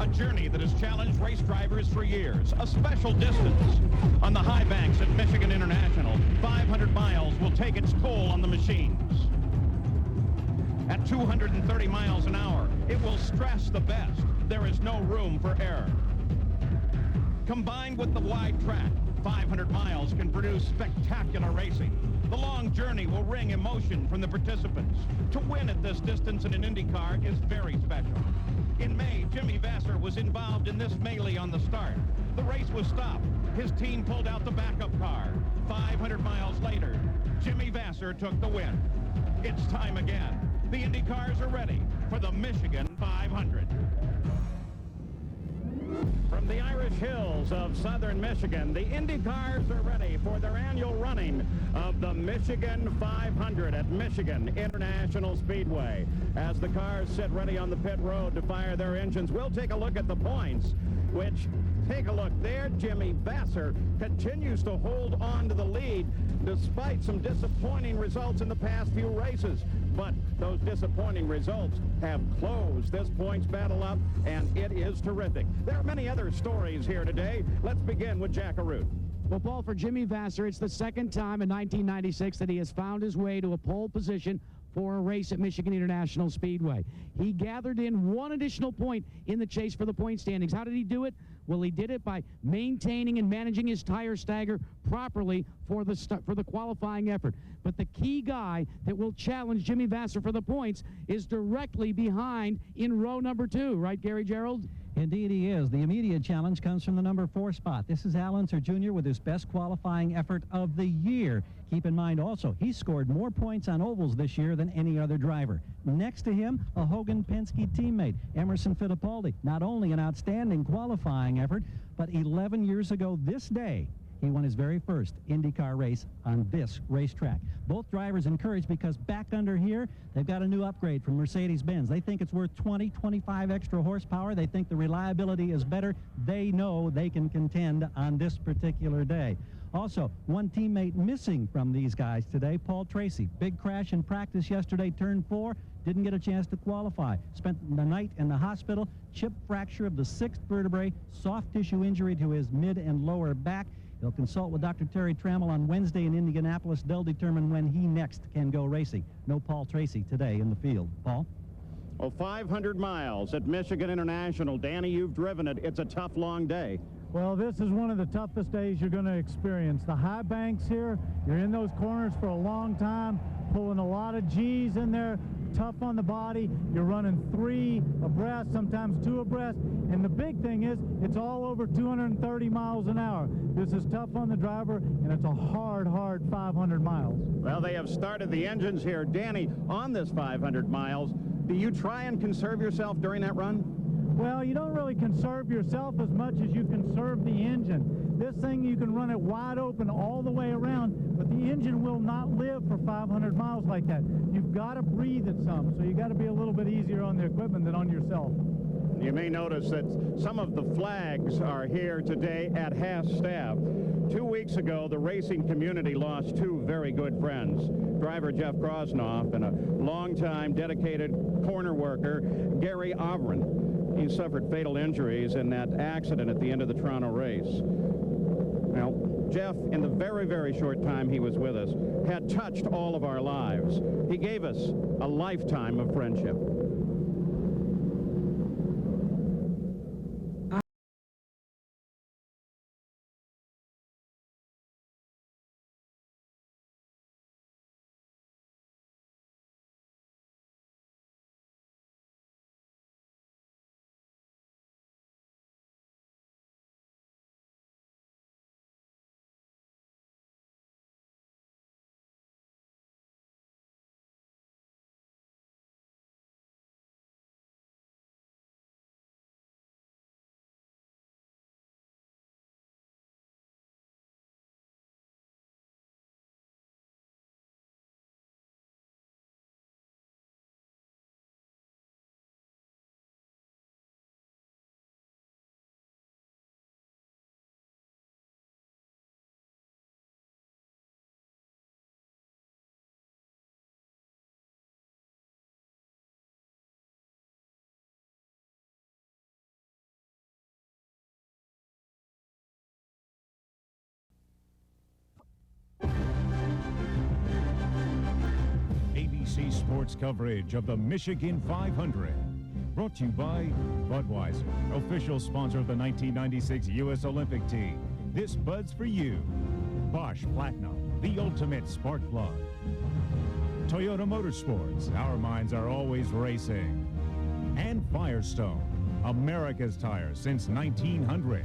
A journey that has challenged race drivers for years. A special distance. On the high banks at Michigan International, 500 miles will take its toll on the machines. At 230 miles an hour, it will stress the best. There is no room for error. Combined with the wide track, 500 miles can produce spectacular racing. The long journey will wring emotion from the participants. To win at this distance in an IndyCar is very special. In May, Jimmy Vasser was involved in this melee on the start. The race was stopped. His team pulled out the backup car. 500 miles later, Jimmy Vasser took the win. It's time again. The IndyCars are ready for the Michigan 500. From the Irish hills of southern Michigan, the IndyCars are ready for their annual running of the Michigan 500 at Michigan International Speedway. As the cars sit ready on the pit road to fire their engines, we'll take a look at the points, which, take a look there, Jimmy Vasser continues to hold on to the lead despite some disappointing results in the past few races. But those disappointing results have closed this points battle up, and it is terrific. There are many other stories here today. Let's begin with Jack Arute. Well, Paul, for Jimmy Vasser, it's the second time in 1996 that he has found his way to a pole position for a race at Michigan International Speedway. He gathered in one additional point in the chase for the point standings. How did he do it? Well, he did it by maintaining and managing his tire stagger properly for the qualifying effort. But the key guy that will challenge Jimmy Vasser for the points is directly behind in row number 2, right, Gary Gerald? Indeed he is. The immediate challenge comes from the number 4 spot. This is Al Unser Jr. with his best qualifying effort of the year. Keep in mind also, he scored more points on ovals this year than any other driver. Next to him, a Hogan Penske teammate, Emerson Fittipaldi. Not only an outstanding qualifying effort, but 11 years ago this day, he won his very first IndyCar race on this racetrack. Both drivers encouraged because back under here, they've got a new upgrade from Mercedes-Benz. They think it's worth 20, 25 extra horsepower. They think the reliability is better. They know they can contend on this particular day. Also, one teammate missing from these guys today, Paul Tracy. Big crash in practice yesterday, turn 4. Didn't get a chance to qualify. Spent the night in the hospital. Chip fracture of the 6th vertebrae. Soft tissue injury to his mid and lower back. He'll consult with Dr. Terry Trammell on Wednesday in Indianapolis. They'll determine when he next can go racing. No Paul Tracy today in the field. Paul? Well, 500 miles at Michigan International. Danny, you've driven it. It's a tough, long day. Well, this is one of the toughest days you're going to experience. The high banks here, you're in those corners for a long time, pulling a lot of G's in there, tough on the body. You're running 3 abreast, sometimes 2 abreast, and the big thing is it's all over 230 miles an hour. This is tough on the driver, and it's a hard 500 miles. Well, they have started the engines here. Danny, on this 500 miles, do you try and conserve yourself during that run? Well, you don't really conserve yourself as much as you conserve the engine. This thing, you can run it wide open all the way around, but the engine will not live for 500 miles like that. You've got to breathe it some, so you got to be a little bit easier on the equipment than on yourself. You may notice that some of the flags are here today at Haas staff. 2 weeks ago, the racing community lost 2 very good friends. Driver Jeff Krosnoff and a longtime dedicated corner worker, Gary Ovren. He suffered fatal injuries in that accident at the end of the Toronto race. Now, Jeff, in the very, very short time he was with us, had touched all of our lives. He gave us a lifetime of friendship. NBC Sports coverage of the Michigan 500. Brought to you by Budweiser, official sponsor of the 1996 U.S. Olympic team. This Bud's for you. Bosch Platinum, the ultimate spark plug. Toyota Motorsports, our minds are always racing. And Firestone, America's tire since 1900.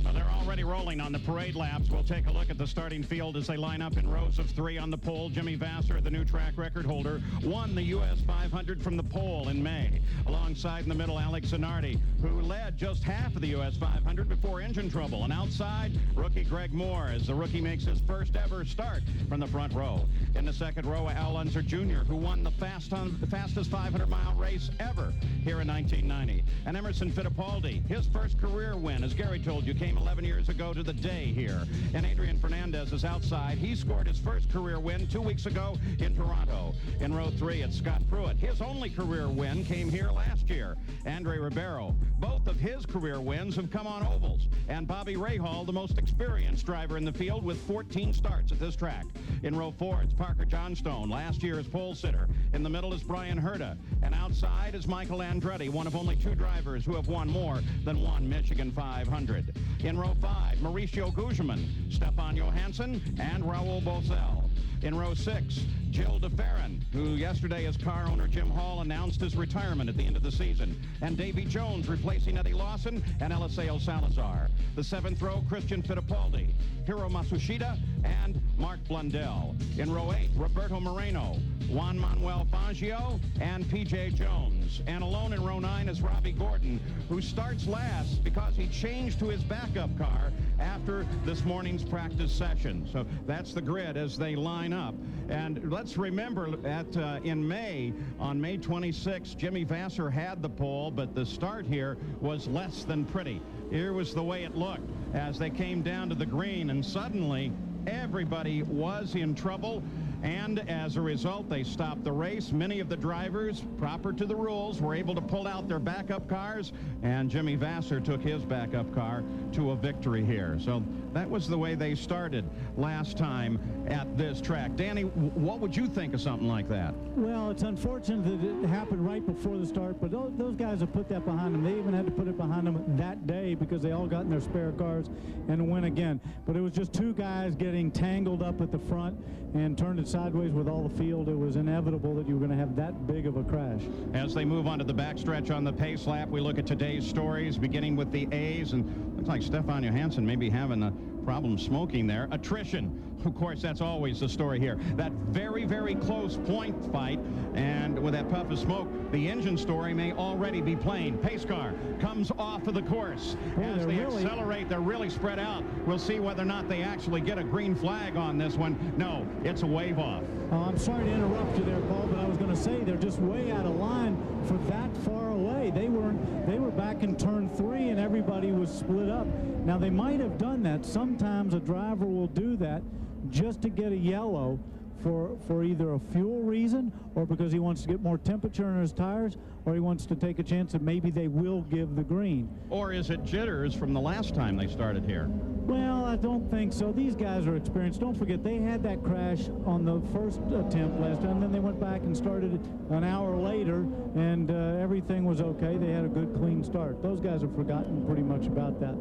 Well, they're already rolling on the parade laps. We'll take a look at the starting field as they line up in rows of 3 on the pole. Jimmy Vasser, the new track record holder, won the U.S. 500 from the pole in May. Alongside in the middle, Alex Zanardi, who led just half of the U.S. 500 before engine trouble. And outside, rookie Greg Moore, as the rookie makes his first ever start from the front row. In the second row, Al Unser Jr., who won the fastest 500-mile race ever here in 1990. And Emerson Fittipaldi, his first career win, as Gary told you, came 11 years ago to the day here. And Adrian Fernandez is outside. He scored his first career win 2 weeks ago in Toronto. In row 3, it's Scott Pruitt. His only career win came here last year. Andre Ribeiro, both of his career wins have come on ovals. And Bobby Rahal, the most experienced driver in the field with 14 starts at this track. In row 4, it's Parker Johnstone, last year's pole sitter. In the middle is Brian Herta. And outside is Michael Andretti, one of only 2 drivers who have won more than one Michigan 500. In row 5, Mauricio Guzman, Stefan Johansson, and Raul Boesel. In row 6, Jill DeFerrin, who yesterday, as car owner Jim Hall announced his retirement at the end of the season. And Davy Jones replacing Eddie Lawson and Eliseo Salazar. The 7th row, Christian Fittipaldi, Hiro Matsushita, and Mark Blundell. In row 8, Roberto Moreno, Juan Manuel Fangio, and P.J. Jones. And alone in row 9 is Robbie Gordon, who starts last because he changed to his backup car after this morning's practice session. So that's the grid as they line up. And let's remember that in May, on May 26, Jimmy Vasser had the pole, but the start here was less than pretty. Here was the way it looked as they came down to the green, and suddenly everybody was in trouble. And as a result, they stopped the race. Many of the drivers, proper to the rules, were able to pull out their backup cars, and Jimmy Vasser took his backup car to a victory here. So that was the way they started last time at this track. Danny, what would you think of something like that? Well, it's unfortunate that it happened right before the start, but those guys have put that behind them. They even had to put it behind them that day because they all got in their spare cars and went again. But it was just 2 guys getting tangled up at the front and turned it sideways with all the field. It was inevitable that you were going to have that big of a crash. As they move on to the backstretch on the pace lap, we look at today's stories, beginning with the A's, and looks like Stefan Johansson may be having a problem smoking there. Attrition, of course, that's always the story here. That very, very close point fight, and with that puff of smoke, the engine story may already be plain. Pace car comes off of the course. As they accelerate, they're really spread out. We'll see whether or not they actually get a green flag on this one. No, it's a wave off. I'm sorry to interrupt you there, Paul, but I was going to say they're just way out of line for that far away. They were back in turn 3 and everybody was split up. Now they might have done that. Sometimes a driver will do that just to get a yellow for either a fuel reason or because he wants to get more temperature in his tires, or he wants to take a chance that maybe they will give the green. Or is it jitters from the last time they started here? Well, I don't think so. These guys are experienced. Don't forget, they had that crash on the first attempt last time. Then they went back and started an hour later, and everything was okay. They had a good, clean start. Those guys have forgotten pretty much about that.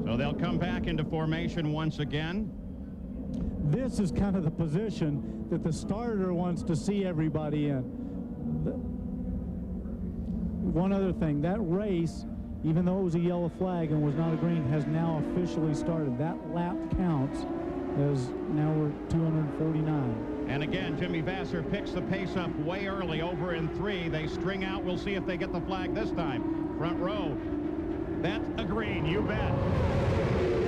So they'll come back into formation once again. This is kind of the position that the starter wants to see everybody in. One other thing, that race, even though it was a yellow flag and was not a green, has now officially started. That lap counts, as now we're 249. And again, Jimmy Vasser picks the pace up way early, over in 3. They string out. We'll see if they get the flag this time. Front row. That's a green, you bet.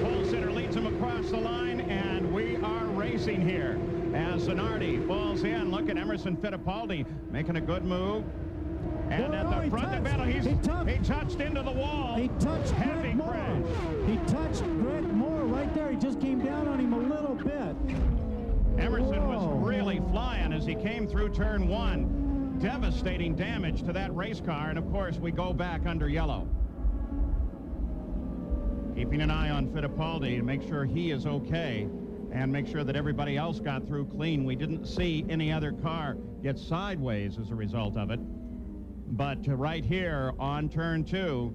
Pole sitter leads him across the line, and we are racing here. As Zanardi falls in, look at Emerson Fittipaldi making a good move. And at the front of the battle, he touched into the wall. He touched Heavy Greg Moore. crash. He touched Greg Moore right there. He just came down on him a little bit. Emerson was really flying as he came through turn 1. Devastating damage to that race car, and of course we go back under yellow. keeping an eye on Fittipaldi to make sure he is okay and make sure that everybody else got through clean. We didn't see any other car get sideways as a result of it. But right here on turn 2,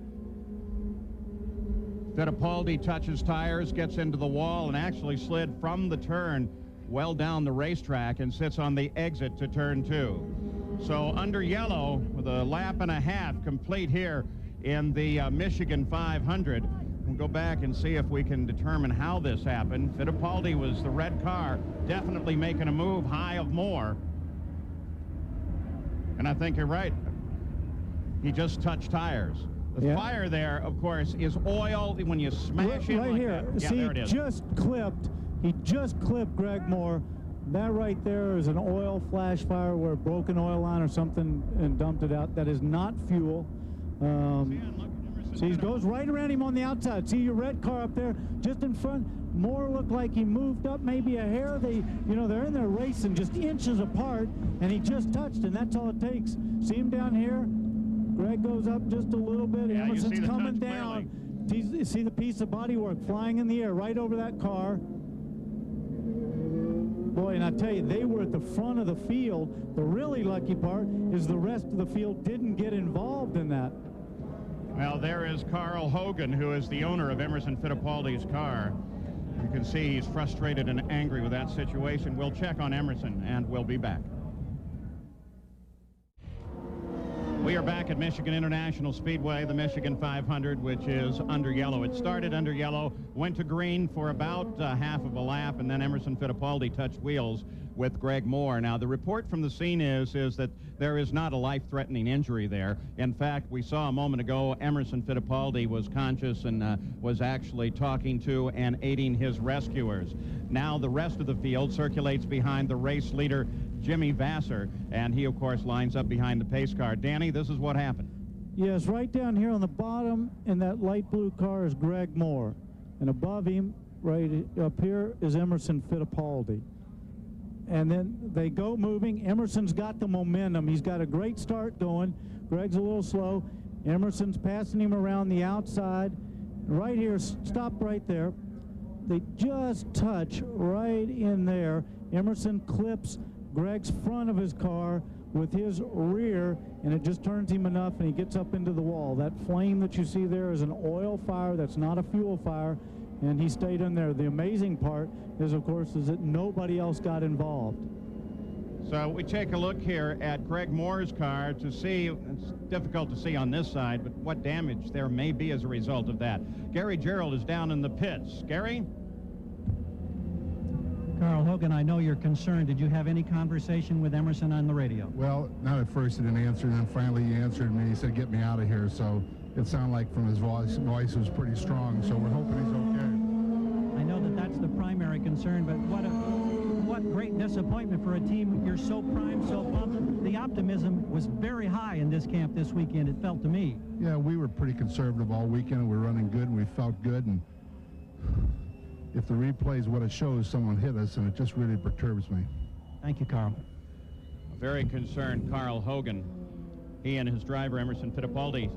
Fittipaldi touches tires, gets into the wall, and actually slid from the turn well down the racetrack and sits on the exit to turn 2. So under yellow, with a lap and a half complete here in the Michigan 500. We'll go back and see if we can determine how this happened. Fittipaldi was the red car, definitely making a move high of more. And I think you're right. He just touched tires. The fire there, of course, is oil when you smash it right like here. that. Yeah, see, there it is. He just clipped Greg Moore. That right there is an oil flash fire where a broken oil line or something and dumped it out. That is not fuel. See, he goes right around him on the outside. See your red car up there just in front. Moore looked like he moved up maybe a hair. They're in there racing just inches apart, and he just touched, and that's all it takes. See him down here? Greg goes up just a little bit. Yeah, Emerson's coming down. See the piece of bodywork flying in the air right over that car. Boy, and I tell you, they were at the front of the field. The really lucky part is the rest of the field didn't get involved in that. Well, there is Carl Hogan, who is the owner of Emerson Fittipaldi's car. You can see he's frustrated and angry with that situation. We'll check on Emerson, and we'll be back. We are back at Michigan International Speedway, the Michigan 500, which is under yellow. It started under yellow, went to green for about half of a lap, and then Emerson Fittipaldi touched wheels with Greg Moore. Now, the report from the scene is that there is not a life-threatening injury there. In fact, we saw a moment ago Emerson Fittipaldi was conscious and was actually talking to and aiding his rescuers. Now the rest of the field circulates behind the race leader, Jimmy Vasser, and he, of course, lines up behind the pace car. Danny, this is what happened. Yes, right down here on the bottom in that light blue car is Greg Moore. And above him, right up here, is Emerson Fittipaldi. And then they go moving. Emerson's got the momentum. He's got a great start going. Greg's a little slow. Emerson's passing him around the outside. Right here, stop right there. They just touch right in there. Emerson clips Greg's front of his car with his rear, and it just turns him enough, and he gets up into the wall. That flame that you see there is an oil fire. That's not a fuel fire, and he stayed in there. The amazing part is, of course, is that nobody else got involved. So we take a look here at Greg Moore's car to see, it's difficult to see on this side, but what damage there may be as a result of that. Gary Gerald is down in the pits. Gary? Carl Hogan, I know you're concerned. Did you have any conversation with Emerson on the radio? Well, not at first he didn't answer, and then finally he answered me. He said, "Get me out of here." So it sounded like from his voice was pretty strong, so we're hoping he's okay. I know that's the primary concern, but what great disappointment for a team. You're so primed, so pumped. The optimism was very high in this camp this weekend, it felt to me. Yeah, we were pretty conservative all weekend, and we were running good, and we felt good, and if the replay is what it shows, someone hit us, and it just really perturbs me. Thank you, Carl. A very concerned Carl Hogan. He and his driver, Emerson Fittipaldi,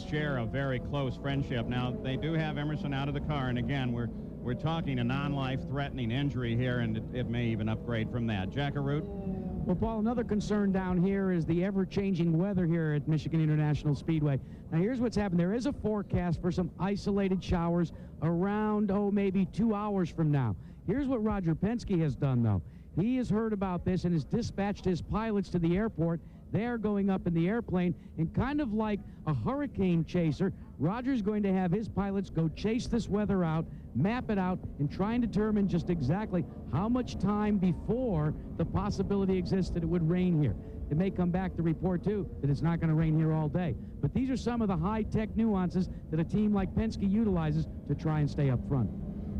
share a very close friendship. Now, they do have Emerson out of the car, and again, we're talking a non-life-threatening injury here, and it may even upgrade from that. Jackaroot? Well, Paul, another concern down here is the ever-changing weather here at Michigan International Speedway. Now, here's what's happened. There is a forecast for some isolated showers around, maybe 2 hours from now. Here's what Roger Penske has done, though. He has heard about this and has dispatched his pilots to the airport. They're going up in the airplane, and kind of like a hurricane chaser, Roger's going to have his pilots go chase this weather out, map it out, and try and determine just exactly how much time before the possibility exists that it would rain here. It may come back to report, too, that it's not going to rain here all day. But these are some of the high-tech nuances that a team like Penske utilizes to try and stay up front.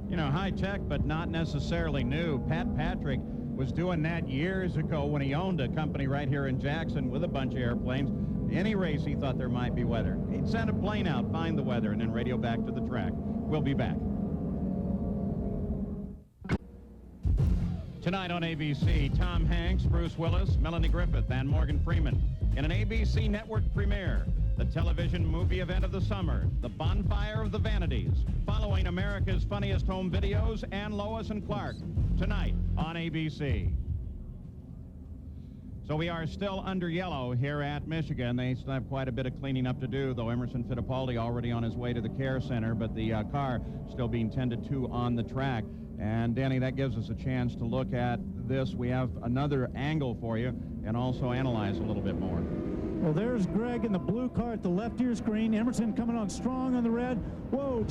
You know, high-tech, but not necessarily new. Pat Patrick was doing that years ago when he owned a company right here in Jackson with a bunch of airplanes. Any race he thought there might be weather, he'd send a plane out, find the weather, and then radio back to the track. We'll be back. Tonight on ABC, Tom Hanks, Bruce Willis, Melanie Griffith, and Morgan Freeman in an ABC Network premiere. the television movie event of the summer, the Bonfire of the Vanities, following America's Funniest Home Videos and Lois and Clark, tonight on ABC. So we are still under yellow here at Michigan. They still have quite a bit of cleaning up to do, though Emerson Fittipaldi already on his way to the care center, but the car still being tended to on the track. And Danny, that gives us a chance to look at this. We have another angle for you and also analyze a little bit more. Well, there's Greg in the blue car at the left of your screen. Emerson coming on strong on the red. Whoa,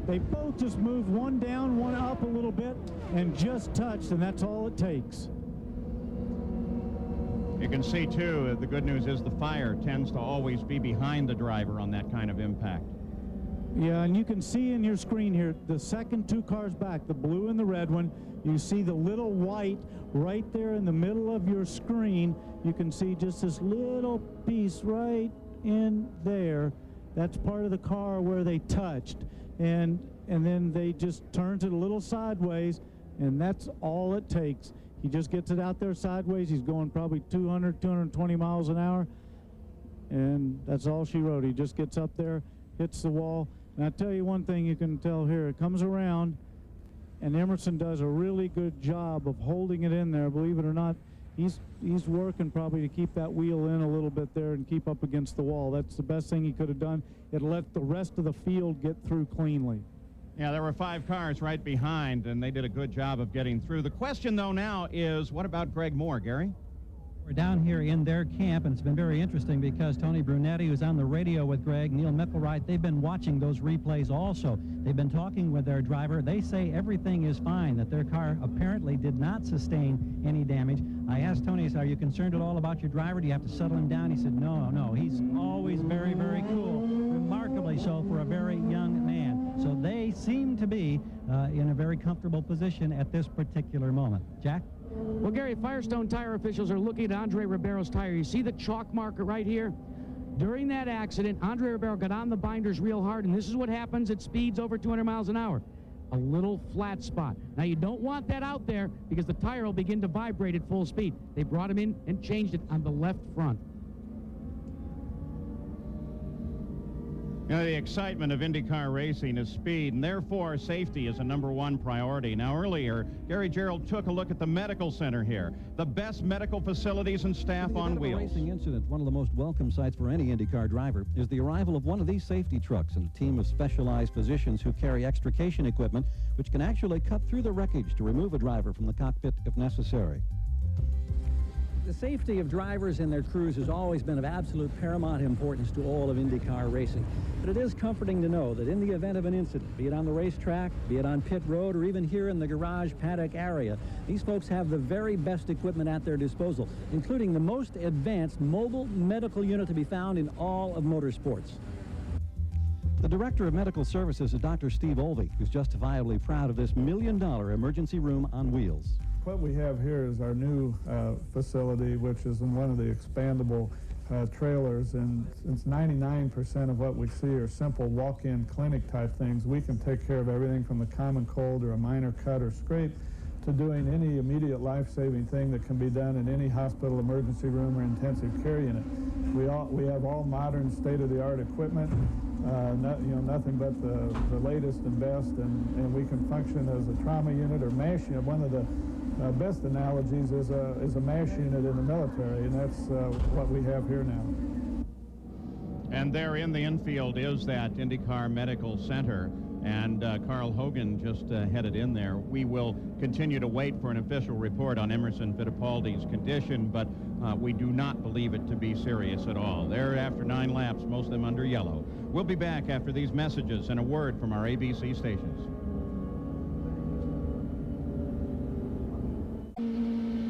they both just moved one down, one up a little bit, and just touched, and that's all it takes. You can see, too, the good news is the fire tends to always be behind the driver on that kind of impact. Yeah, and you can see in your screen here, the second two cars back, the blue and the red one, you see the little white right there in the middle of your screen. You can see just this little piece right in there. That's part of the car where they touched. And then they just turned it a little sideways, and that's all it takes. He just gets it out there sideways. He's going probably 200, 220 miles an hour, and that's all she wrote. He just gets up there, hits the wall. And I tell you one thing you can tell here. It comes around, and Emerson does a really good job of holding it in there. Believe it or not, he's working probably to keep that wheel in a little bit there and keep up against the wall. That's the best thing he could have done. It let the rest of the field get through cleanly. Yeah, there were 5 cars right behind, and they did a good job of getting through. The question, though, now is, what about Greg Moore, Gary? We're down here in their camp, and it's been very interesting because Tony Brunetti, who's on the radio with Greg, Neil Mickelwright, they've been watching those replays also. They've been talking with their driver. They say everything is fine, that their car apparently did not sustain any damage. I asked Tony, are you concerned at all about your driver? Do you have to settle him down? He said, no, he's always very, very cool, remarkably so for a very young man. So they seem to be in a very comfortable position at this particular moment. Jack? Well, Gary, Firestone tire officials are looking at Andre Ribeiro's tire. You see the chalk marker right here? During that accident, Andre Ribeiro got on the binders real hard, and this is what happens at speeds over 200 miles an hour. A little flat spot. Now, you don't want that out there because the tire will begin to vibrate at full speed. They brought him in and changed it on the left front. You know, the excitement of IndyCar racing is speed, and therefore safety is a #1 priority. Now, earlier, Gary Gerald took a look at the medical center here. The best medical facilities and staff on wheels. Racing incident, one of the most welcome sights for any IndyCar driver, is the arrival of one of these safety trucks and a team of specialized physicians who carry extrication equipment, which can actually cut through the wreckage to remove a driver from the cockpit if necessary. The safety of drivers and their crews has always been of absolute paramount importance to all of IndyCar racing. But it is comforting to know that in the event of an incident, be it on the racetrack, be it on pit road, or even here in the garage paddock area, these folks have the very best equipment at their disposal, including the most advanced mobile medical unit to be found in all of motorsports. The Director of Medical Services is Dr. Steve Olvey, who's justifiably proud of this $1 million emergency room on wheels. What we have here is our new facility, which is in one of the expandable trailers, and since 99% of what we see are simple walk-in clinic type things, we can take care of everything from the common cold or a minor cut or scrape to doing any immediate life-saving thing that can be done in any hospital emergency room or intensive care unit. We have all modern state-of-the-art equipment, nothing but the latest and best, and we can function as a trauma unit or MASH unit. One of the best analogies is a MASH unit in the military, and that's what we have here now. And there in the infield is that IndyCar Medical Center, and Carl Hogan just headed in there. We will continue to wait for an official report on Emerson Fittipaldi's condition, but we do not believe it to be serious at all. They're after 9 laps, most of them under yellow. We'll be back after these messages and a word from our ABC stations.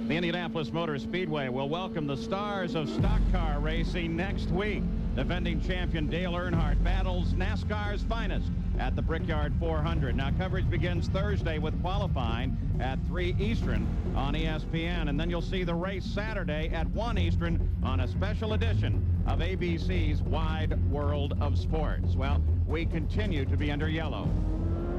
The Indianapolis Motor Speedway will welcome the stars of stock car racing next week. Defending champion Dale Earnhardt battles NASCAR's finest at the Brickyard 400. Now, coverage begins Thursday with qualifying at 3 Eastern on ESPN, and then you'll see the race Saturday at 1 Eastern on a special edition of ABC's Wide World of Sports. Well, we continue to be under yellow,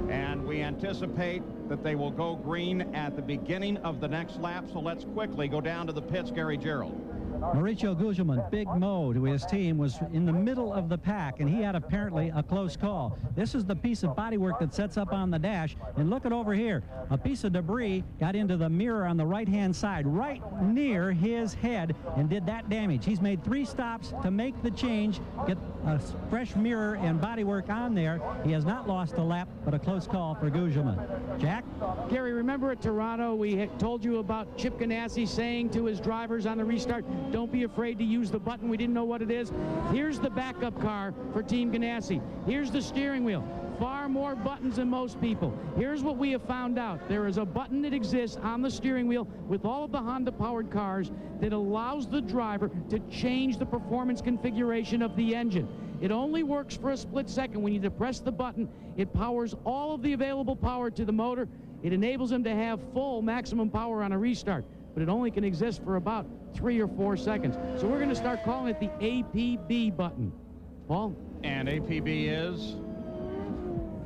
and we anticipate that they will go green at the beginning of the next lap, so let's quickly go down to the pits. Gary Gerald. Mauricio Gugelmin, Big Mo to his team, was in the middle of the pack, and he had apparently a close call. This is the piece of bodywork that sets up on the dash, and look at over here. A piece of debris got into the mirror on the right-hand side, right near his head, and did that damage. He's made 3 stops to make the change, get a fresh mirror and bodywork on there. He has not lost a lap, but a close call for Gugelmin. Jack? Gary, remember at Toronto, we told you about Chip Ganassi saying to his drivers on the restart, don't be afraid to use the button. We didn't know what it is. Here's the backup car for Team Ganassi. Here's the steering wheel. Far more buttons than most people. Here's what we have found out. There is a button that exists on the steering wheel with all of the Honda-powered cars that allows the driver to change the performance configuration of the engine. It only works for a split second. When you depress the button, it powers all of the available power to the motor. It enables them to have full maximum power on a restart, but it only can exist for about 3 or 4 seconds. So we're going to start calling it the APB button. Paul? And APB is?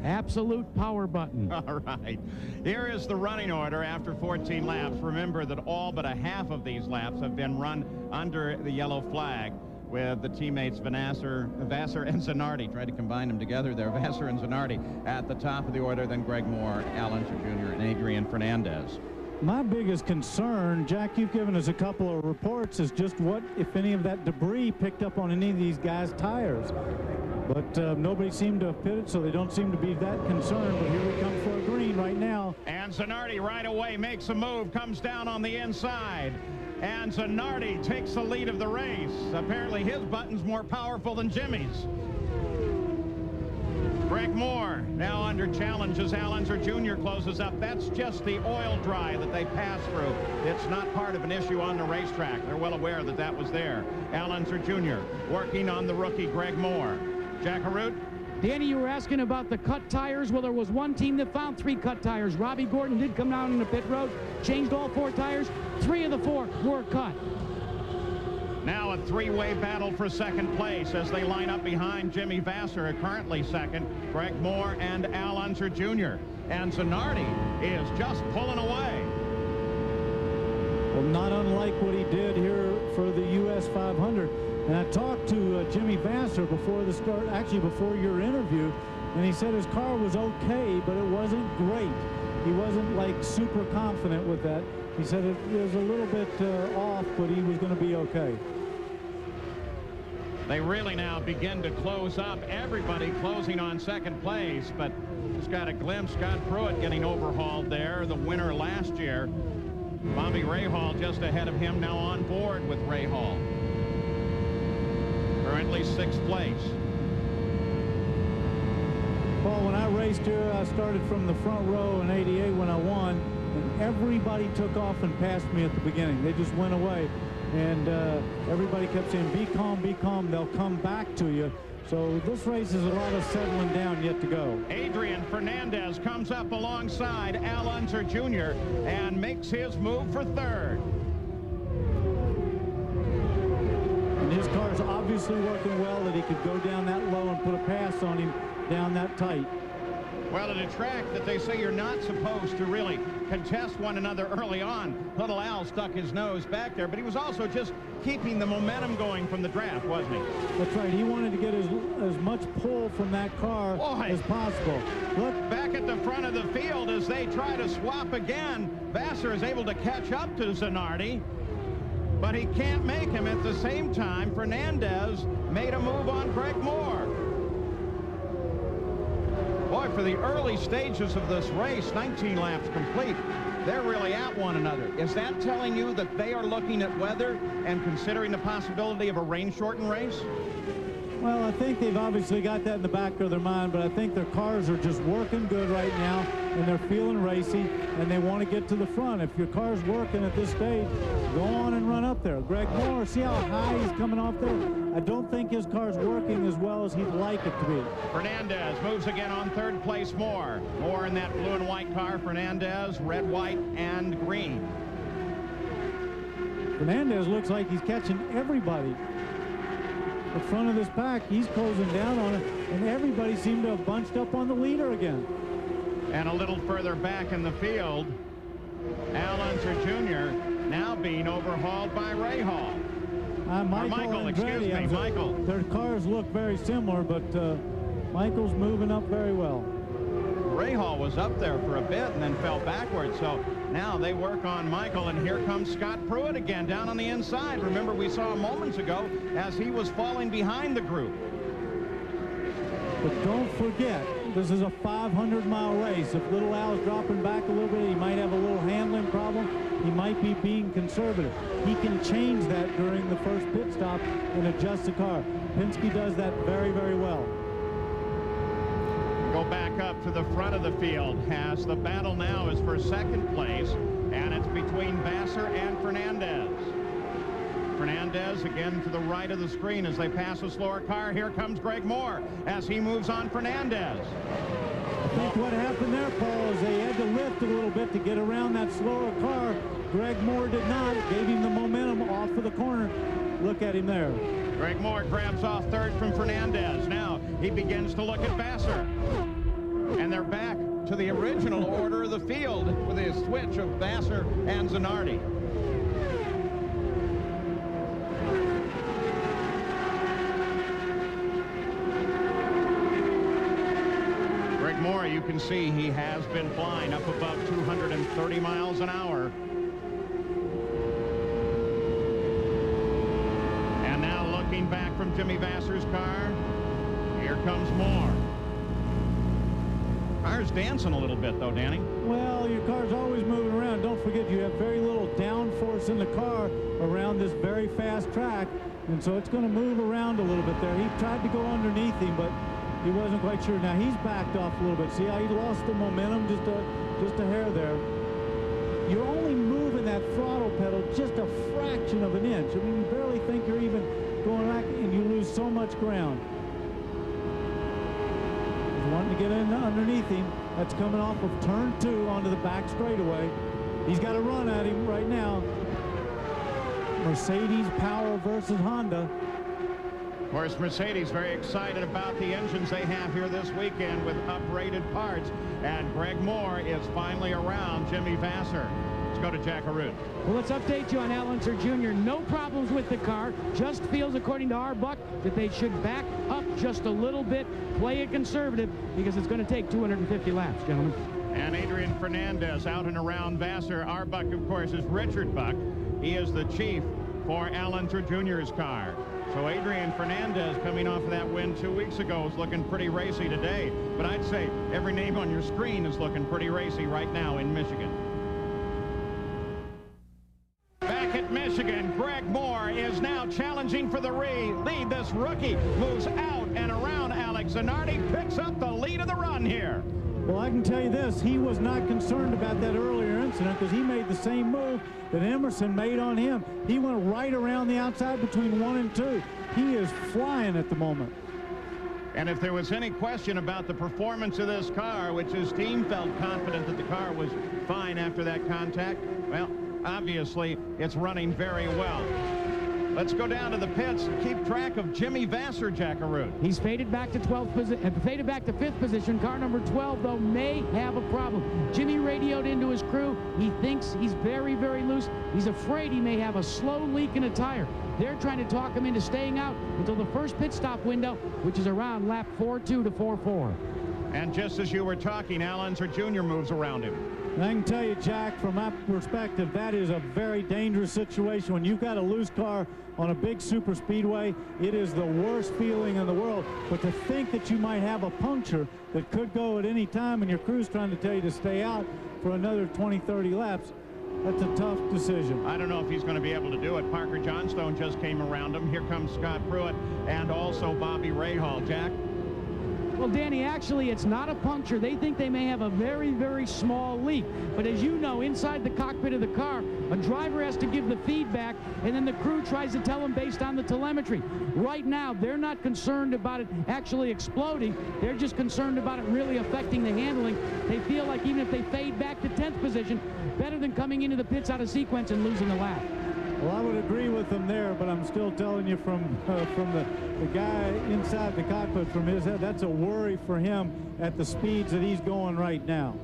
Absolute power button. All right. Here is the running order after 14 laps. Remember that all but a half of these laps have been run under the yellow flag, with the teammates Vassar and Zanardi. Tried to combine them together there. Vassar and Zanardi at the top of the order, then Greg Moore, Al Unser Jr., and Adrian Fernandez. My biggest concern, Jack, you've given us a couple of reports, is just what, if any, of that debris picked up on any of these guys' tires. But nobody seemed to have pitted, so they don't seem to be that concerned. But here we come for a green right now. And Zanardi right away makes a move, comes down on the inside. And Zanardi takes the lead of the race. Apparently his button's more powerful than Jimmy's. Greg Moore now under challenge as Al Unser Jr. closes up. That's just the oil dry that they pass through. It's not part of an issue on the racetrack. They're well aware that that was there. Al Unser Jr. working on the rookie Greg Moore. Jack Harut? Danny, you were asking about the cut tires. Well, there was one team that found 3 cut tires. Robbie Gordon did come down in the pit road, changed all 4 tires. 3 of the 4 were cut. Now a 3-way battle for second place as they line up behind Jimmy Vassar, currently second, Greg Moore and Al Unser Jr. And Zanardi is just pulling away. Well, not unlike what he did here for the US 500. And I talked to Jimmy Vassar before the start, actually before your interview, and he said his car was okay, but it wasn't great. He wasn't like super confident with that. He said it was a little bit off, but he was going to be okay. They really now begin to close up. Everybody closing on second place, but just got a glimpse. Scott Pruitt getting overhauled there, the winner last year. Bobby Rahal just ahead of him, now on board with Rahal. Currently 6th place. Paul, when I raced here, I started from the front row in '88 when I won, and everybody took off and passed me at the beginning. They just went away, and everybody kept saying, be calm, they'll come back to you. So this race is a lot of settling down yet to go. Adrian Fernandez comes up alongside Al Unser Jr. and makes his move for 3rd. And his car's obviously working well, that he could go down that low and put a pass on him down that tight. Well, at a track that they say you're not supposed to really contest one another early on, little Al stuck his nose back there, but he was also just keeping the momentum going from the draft, wasn't he? That's right. He wanted to get as much pull from that car as possible. Look back at the front of the field as they try to swap again. Vassar is able to catch up to Zanardi, but he can't make him. At the same time, Fernandez made a move on Greg Moore. Boy, for the early stages of this race, 19 laps complete, they're really at one another. Is that telling you that they are looking at weather and considering the possibility of a rain-shortened race? Well, I think they've obviously got that in the back of their mind, but I think their cars are just working good right now, and they're feeling racy, and they want to get to the front. If your car's working at this stage, go on and run up there. Greg Moore, see how high he's coming off there? I don't think his car's working as well as he'd like it to be. Fernandez moves again on 3rd place. Moore in that blue and white car. Fernandez, red, white, and green. Fernandez looks like he's catching everybody. The front of this pack, he's closing down on it, and everybody seemed to have bunched up on the leader again. And a little further back in the field, Al Unser Jr. now being overhauled by Rahal. Michael, excuse me, Michael. Their cars look very similar, but Michael's moving up very well. Rahal was up there for a bit and then fell backwards, so now they work on Michael, and here comes Scott Pruitt again down on the inside. Remember, we saw him moments ago as he was falling behind the group. But don't forget, this is a 500-mile race. If Little Al's dropping back a little bit, he might have a little handling problem. He might be being conservative. He can change that during the first pit stop and adjust the car. Penske does that very, very well. Go back up to the front of the field as the battle now is for second place, and it's between Vassar and Fernandez. Fernandez again to the right of the screen as they pass a slower car. Here comes Greg Moore as he moves on Fernandez. I think what happened there, Paul, is they had to lift a little bit to get around that slower car. Greg Moore did not. It gave him the momentum off of the corner. Look at him there. Greg Moore grabs off third from Fernandez. Now he begins to look at Vassar. And they're back to the original order of the field with a switch of Vassar and Zanardi. Greg Moore, you can see he has been flying up above 230 miles an hour. And now looking back from Jimmy Vassar's car, here comes Moore. Car's dancing a little bit, though, Danny. Well, your car's always moving around. Don't forget, you have very little downforce in the car around this very fast track, and so it's going to move around a little bit there. He tried to go underneath him, but he wasn't quite sure. Now he's backed off a little bit. See how he lost the momentum just a hair there. You're only moving that throttle pedal just a fraction of an inch. I mean, you barely think you're even going back, and you lose so much ground. Wanting to get in underneath him. That's coming off of turn 2 onto the back straightaway. He's got a run at him right now. Mercedes power versus Honda. Of course, Mercedes very excited about the engines they have here this weekend with uprated parts. And Greg Moore is finally around Jimmy Vassar. Let's go to Jack Arute. Well, let's update you on Al Unser Jr. No problems with the car. Just feels, according to Arbuck, that they should back up just a little bit, play it conservative, because it's going to take 250 laps, gentlemen. And Adrian Fernandez out and around Vassar. Arbuck, of course, is Richard Buck. He is the chief for Al Unser Jr.'s car. So Adrian Fernandez, coming off of that win 2 weeks ago, is looking pretty racy today. But I'd say every name on your screen is looking pretty racy right now in Michigan. Back at Michigan, Greg Moore is now challenging for the lead. This rookie moves out and around Alex Zanardi, picks up the lead of the run here. Well, I can tell you this, he was not concerned about that earlier incident because he made the same move that Emerson made on him. He went right around the outside between 1 and 2. He is flying at the moment. And if there was any question about the performance of this car, which his team felt confident that the car was fine after that contact, well, obviously it's running very well. Let's go down to the pits and keep track of Jimmy Vassar, Jack Arute. He's faded back to 5th position. Car number 12, though, may have a problem. Jimmy radioed into his crew. He thinks he's very, very loose. He's afraid he may have a slow leak in a tire. They're trying to talk him into staying out until the first pit stop window, which is around lap 4.2 to 4.4. And just as you were talking, Al Unser Jr. moves around him. And I can tell you, Jack, from my perspective, that is a very dangerous situation. When you've got a loose car on a big super speedway, it is the worst feeling in the world. But to think that you might have a puncture that could go at any time and your crew's trying to tell you to stay out for another 20, 30 laps, that's a tough decision. I don't know if he's going to be able to do it. Parker Johnstone just came around him. Here comes Scott Pruitt and also Bobby Rahal. Jack? Well, Danny, actually, it's not a puncture. They think they may have a very, very small leak. But as you know, inside the cockpit of the car, a driver has to give the feedback, and then the crew tries to tell them based on the telemetry. Right now, they're not concerned about it actually exploding. They're just concerned about it really affecting the handling. They feel like even if they fade back to 10th position, better than coming into the pits out of sequence and losing a lap. Well, I would agree with them there, but I'm still telling you from the guy inside the cockpit, from his head, that's a worry for him at the speeds that he's going right now.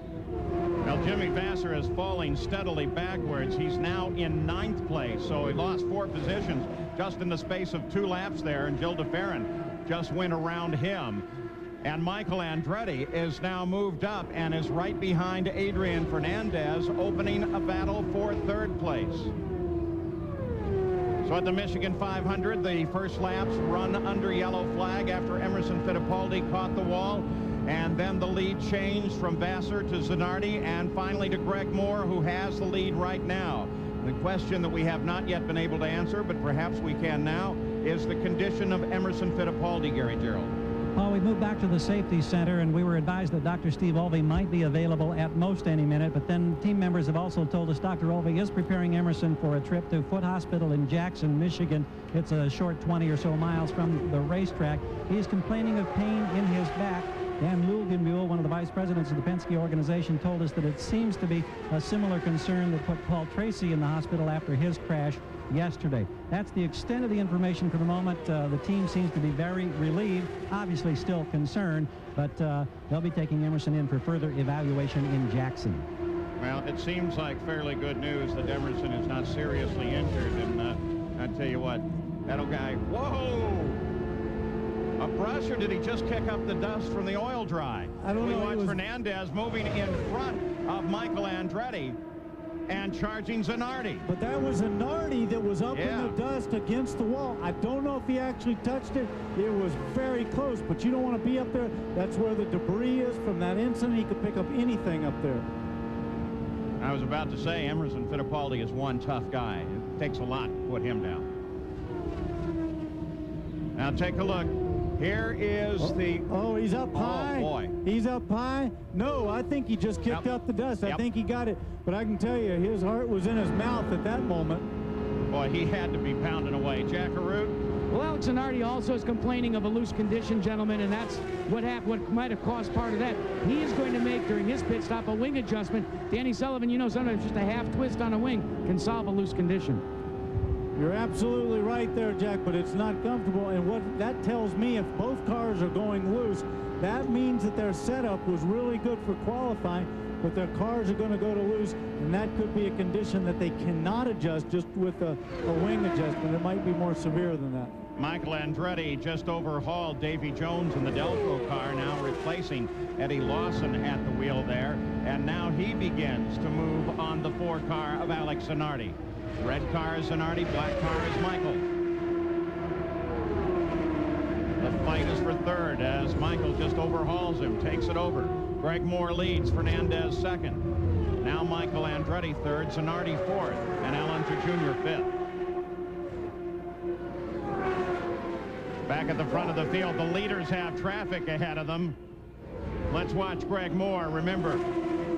Well, Jimmy Vasser is falling steadily backwards. He's now in 9th place, so he lost 4 positions just in the space of 2 laps there, and Gil DeFerrin just went around him. And Michael Andretti is now moved up and is right behind Adrian Fernandez, opening a battle for 3rd place. So at the Michigan 500, the first laps run under yellow flag after Emerson Fittipaldi caught the wall. And then the lead changed from Vasser to Zanardi and finally to Greg Moore, who has the lead right now. The question that we have not yet been able to answer, but perhaps we can now, is the condition of Emerson Fittipaldi, Gary Gerald. Well, we moved back to the safety center, and we were advised that Dr. Steve Olvey might be available at most any minute, but then team members have also told us Dr. Olvey is preparing Emerson for a trip to Foot Hospital in Jackson, Michigan. It's a short 20 or so miles from the racetrack. He's complaining of pain in his back. Dan Lulgenbuhl, one of the vice presidents of the Penske organization, told us that it seems to be a similar concern that put Paul Tracy in the hospital after his crash yesterday. That's the extent of the information for the moment. The team seems to be very relieved, obviously still concerned, but they'll be taking Emerson in for further evaluation in Jackson. Well, it seems like fairly good news that Emerson is not seriously injured, and I tell you what, that old guy, whoa! A brush, or did he just kick up the dust from the oil dry? I don't know. We watched Fernandez moving in front of Michael Andretti and charging Zanardi. But that was Zanardi that was up in the dust against the wall. I don't know if he actually touched it. It was very close, but you don't want to be up there. That's where the debris is from that incident. He could pick up anything up there. I was about to say, Emerson Fittipaldi is one tough guy. It takes a lot to put him down. Now take a look. Here is the... Oh, he's up high. Oh, boy. He's up high. No, I think he just kicked up the dust. I think he got it. But I can tell you, his heart was in his mouth at that moment. Boy, he had to be pounding away. Jack Arute? Well, Alex Zanardi also is complaining of a loose condition, gentlemen, and that's what might have caused part of that. He is going to make, during his pit stop, a wing adjustment. Danny Sullivan, you know, sometimes just a half twist on a wing can solve a loose condition. You're absolutely right there, Jack, but it's not comfortable. And what that tells me, if both cars are going loose, that means that their setup was really good for qualifying, but their cars are going to go to loose, and that could be a condition that they cannot adjust just with a wing adjustment. It might be more severe than that. Michael Andretti just overhauled Davy Jones in the Delco car, now replacing Eddie Lawson at the wheel there, and now he begins to move on the 4 car of Alex Zanardi. Red car is Zanardi, black car is Michael. The fight is for 3rd as Michael just overhauls him, takes it over. Greg Moore leads, Fernandez 2nd. Now Michael Andretti 3rd, Zanardi 4th, and Alonso Jr. 5th. Back at the front of the field, the leaders have traffic ahead of them. Let's watch Greg Moore. Remember,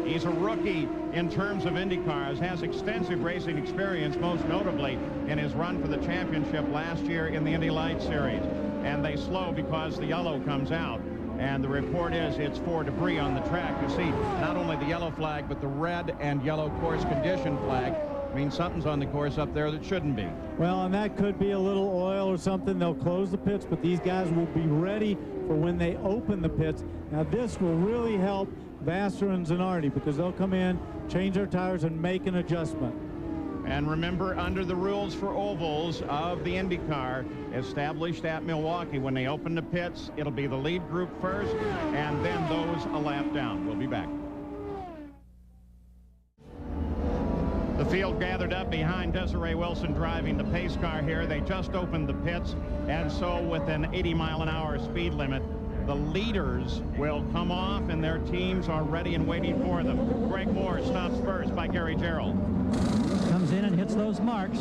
he's a rookie in terms of IndyCars, has extensive racing experience, most notably in his run for the championship last year in the Indy Lights Series. And they slow because the yellow comes out. And the report is it's for debris on the track. You see, not only the yellow flag, but the red and yellow course condition flag. I mean, something's on the course up there that shouldn't be. Well, and that could be a little oil or something. They'll close the pits, but these guys will be ready for when they open the pits. Now, this will really help Vasser and Zanardi because they'll come in, change their tires, and make an adjustment. And remember, under the rules for ovals of the IndyCar established at Milwaukee, when they open the pits, it'll be the lead group first, and then those a lap down. We'll be back. The field gathered up behind Desiree Wilson driving the pace car here. They just opened the pits, and so with an 80-mile-an-hour speed limit, the leaders will come off, and their teams are ready and waiting for them. Greg Moore stops first by Gary Gerald. Comes in and hits those marks.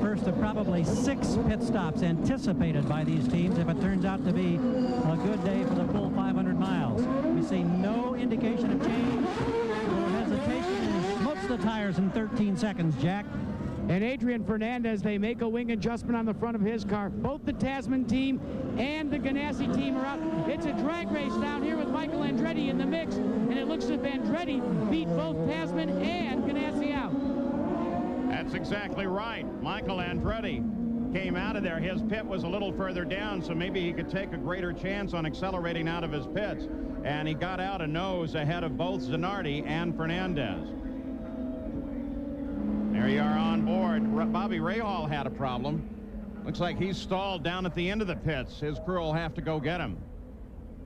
First of probably 6 pit stops anticipated by these teams if it turns out to be a good day for the full 500 miles. We see no indication of change, no hesitation, and smokes the tires in 13 seconds, Jack. And Adrian Fernandez, they make a wing adjustment on the front of his car. Both the Tasman team and the Ganassi team are out. It's a drag race down here with Michael Andretti in the mix, and it looks as if Andretti beat both Tasman and Ganassi out. That's exactly right. Michael Andretti came out of there. His pit was a little further down, so maybe he could take a greater chance on accelerating out of his pits. and he got out a nose ahead of both Zanardi and Fernandez. There you are on board. Bobby Rahal had a problem. Looks like he's stalled down at the end of the pits. His crew will have to go get him.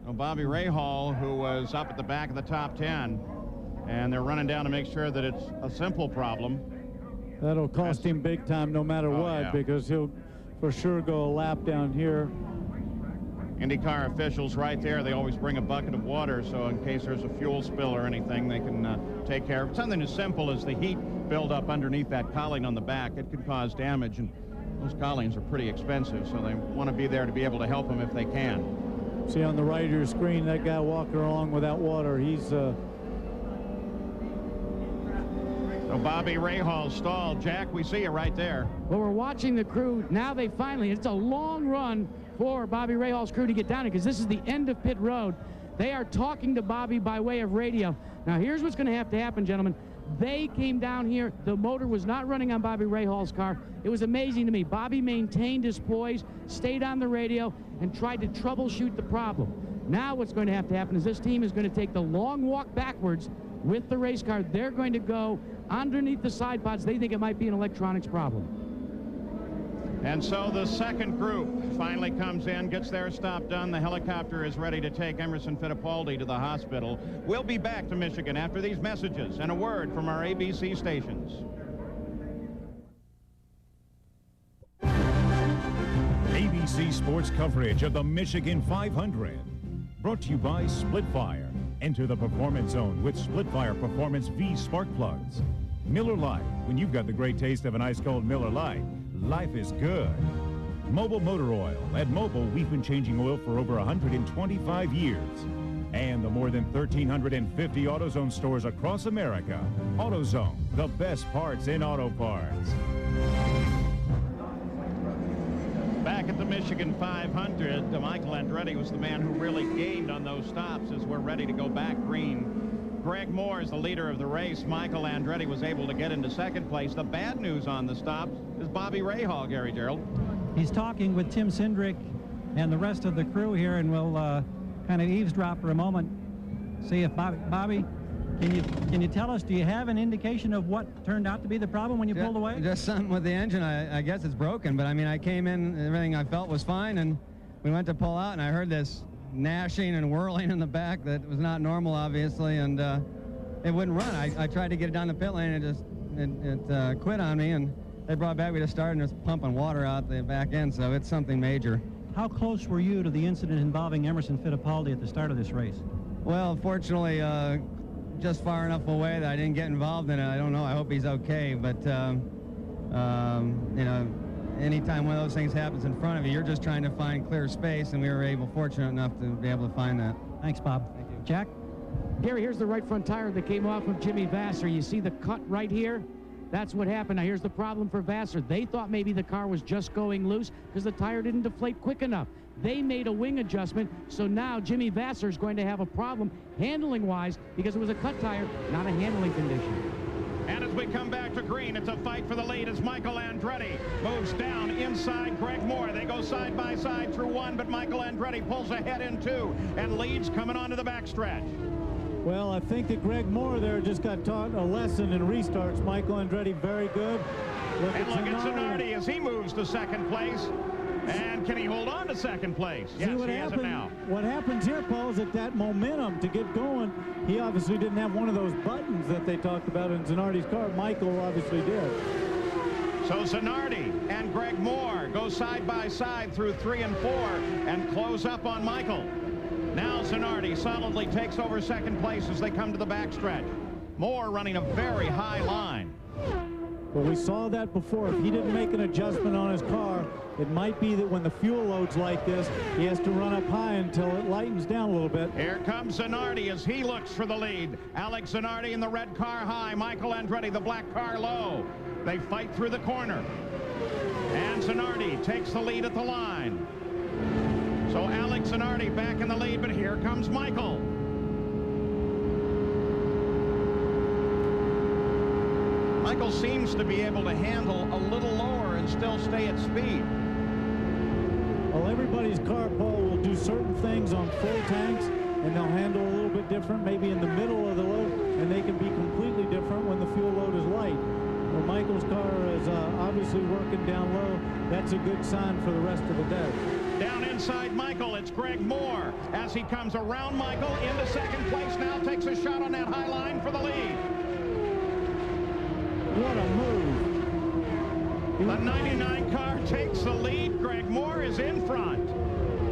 Well, Bobby Rahal, who was up at the back of the top 10, and they're running down to make sure that it's a simple problem. That'll cost him big time no matter what, yeah. because he'll for sure go a lap down here. IndyCar officials right there, they always bring a bucket of water, so in case there's a fuel spill or anything, they can take care of it. Something as simple as the heat buildup underneath that cowling on the back. It could cause damage, and those cowlings are pretty expensive, so they want to be there to be able to help them if they can. See on the right of your screen, that guy walking along without water, he's... So Bobby Rahal stalled. Jack, we see you right there. Well, we're watching the crew. Now they finally, it's a long run for Bobby Rahal's crew to get down here because this is the end of pit road. They are talking to Bobby by way of radio. Now, here's what's going to have to happen, gentlemen. They came down here. The motor was not running on Bobby Rahal's car. It was amazing to me. Bobby maintained his poise, stayed on the radio, and tried to troubleshoot the problem. Now what's going to have to happen is this team is going to take the long walk backwards with the race car. They're going to go underneath the side pods. They think it might be an electronics problem. And so the second group finally comes in, gets their stop done. The helicopter is ready to take Emerson Fittipaldi to the hospital. We'll be back to Michigan after these messages and a word from our ABC stations. ABC Sports coverage of the Michigan 500. Brought to you by Splitfire. Enter the performance zone with Splitfire Performance V spark plugs. Miller Lite. When you've got the great taste of an ice cold Miller Lite, life is good. Mobile Motor Oil. At Mobile, we've been changing oil for over 125 years. And the more than 1,350 AutoZone stores across America. AutoZone, the best parts in auto parts. Back at the Michigan 500, Michael Andretti was the man who really gained on those stops as we're ready to go back green. Greg Moore is the leader of the race. Michael Andretti was able to get into second place. The bad news on the stops is Bobby Rahal, Gary Gerald. He's talking with Tim Cindric and the rest of the crew here, and we'll kind of eavesdrop for a moment. See if Bobby, can you tell us, do you have an indication of what turned out to be the problem when you pulled away? Just something with the engine. I guess it's broken, but I mean, I came in, everything I felt was fine, and we went to pull out, and I heard this gnashing and whirling in the back that was not normal, obviously, and it wouldn't run. I tried to get it down the pit lane, and it quit on me, and they brought back me to start, and it's pumping water out the back end, so it's something major. How close were you to the incident involving Emerson Fittipaldi at the start of this race? Well, fortunately, just far enough away that I didn't get involved in it. I don't know. I hope he's okay, but you know, anytime one of those things happens in front of you, you're just trying to find clear space, and we were fortunate enough to be able to find that. Thanks, Bob. Thank you. Jack? Gary, here's the right front tire that came off of Jimmy Vasser. You see the cut right here? That's what happened. Now, here's the problem for Vasser. They thought maybe the car was just going loose because the tire didn't deflate quick enough. They made a wing adjustment, so now Jimmy Vasser is going to have a problem handling-wise because it was a cut tire, not a handling condition. And as we come back to green, it's a fight for the lead as Michael Andretti moves down inside Greg Moore. They go side by side through one, but Michael Andretti pulls ahead in two and leads coming onto the backstretch. Well, I think that Greg Moore there just got taught a lesson in restarts. Michael Andretti, very good. Look at Zanardi as he moves to second place. And can he hold on to second place? Yes, he has it now. What happens here, Paul, is that momentum to get going, he obviously didn't have one of those buttons that they talked about in Zanardi's car. Michael obviously did. So Zanardi and Greg Moore go side by side through 3 and 4 and close up on Michael. Now Zanardi solidly takes over second place as they come to the backstretch. Moore running a very high line. Well, we saw that before. If he didn't make an adjustment on his car, it might be that when the fuel load's like this, he has to run up high until it lightens down a little bit. Here comes Zanardi as he looks for the lead. Alex Zanardi in the red car high, Michael Andretti the black car low. They fight through the corner. And Zanardi takes the lead at the line. So Alex Zanardi back in the lead, but here comes Michael. Michael seems to be able to handle a little lower and still stay at speed. Well, everybody's car, Paul, will do certain things on full tanks and they'll handle a little bit different maybe in the middle of the load, and they can be completely different when the fuel load is light. Well, Michael's car is obviously working down low. That's a good sign for the rest of the day. Down inside Michael, it's Greg Moore. As he comes around Michael into second place now, takes a shot on that high line for the lead. What a move. The 99 car takes the lead. Greg Moore is in front.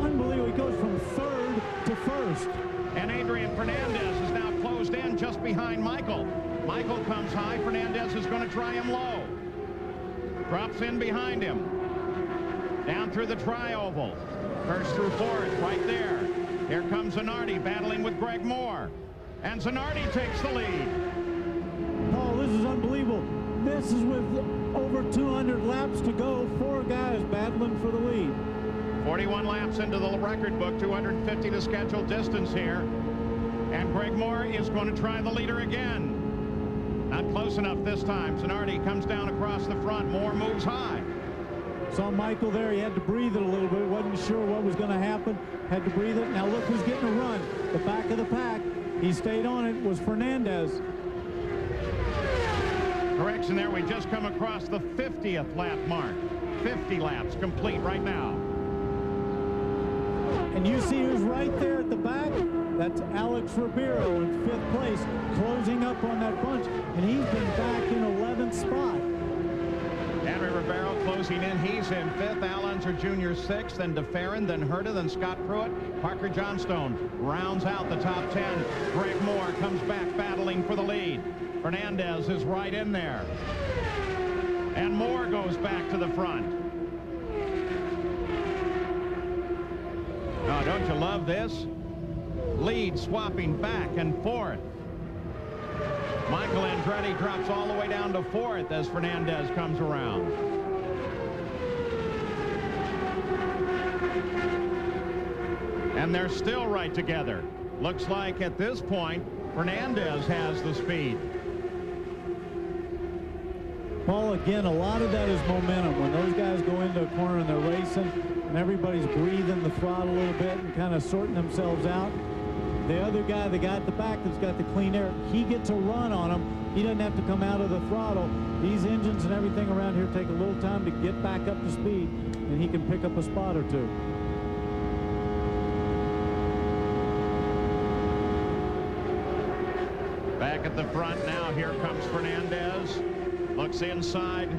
Unbelievable. He goes from third to first. And Adrian Fernandez is now closed in just behind Michael. Michael comes high. Fernandez is going to try him low. Drops in behind him. Down through the tri-oval. First through fourth, right there. Here comes Zanardi battling with Greg Moore. And Zanardi takes the lead. Paul, this is unbelievable. This is with over 200 laps to go. 4 guys battling for the lead. 41 laps into the record book, 250 to scheduled distance here. And Greg Moore is going to try the leader again. Not close enough this time. Zanardi comes down across the front. Moore moves high. Saw Michael there. He had to breathe it a little bit. Wasn't sure what was going to happen. Had to breathe it. Now look who's getting a run. The back of the pack. He stayed on it. Was Fernandez. Correction there. We just come across the 50th lap mark. 50 laps complete right now. And you see who's right there at the back? That's Alex Ribeiro in 5th place, closing up on that bunch. And he's been back in 11th spot. Henry Ribeiro closing in. He's in 5th. Al Unser Jr. 6th. Then DeFerrin, then Herta, then Scott Pruitt. Parker Johnstone rounds out the top 10. Greg Moore comes back battling for the lead. Fernandez is right in there. And Moore goes back to the front. Oh, don't you love this? Lead swapping back and forth. Michael Andretti drops all the way down to 4th as Fernandez comes around. And they're still right together. Looks like at this point, Fernandez has the speed. Well, again, a lot of that is momentum. When those guys go into a corner and they're racing and everybody's breathing the throttle a little bit and kind of sorting themselves out, the other guy, the guy at the back that's got the clean air, he gets a run on him. He doesn't have to come out of the throttle. These engines and everything around here take a little time to get back up to speed, and he can pick up a spot or two. Back at the front now, here comes Fernandez. Looks inside.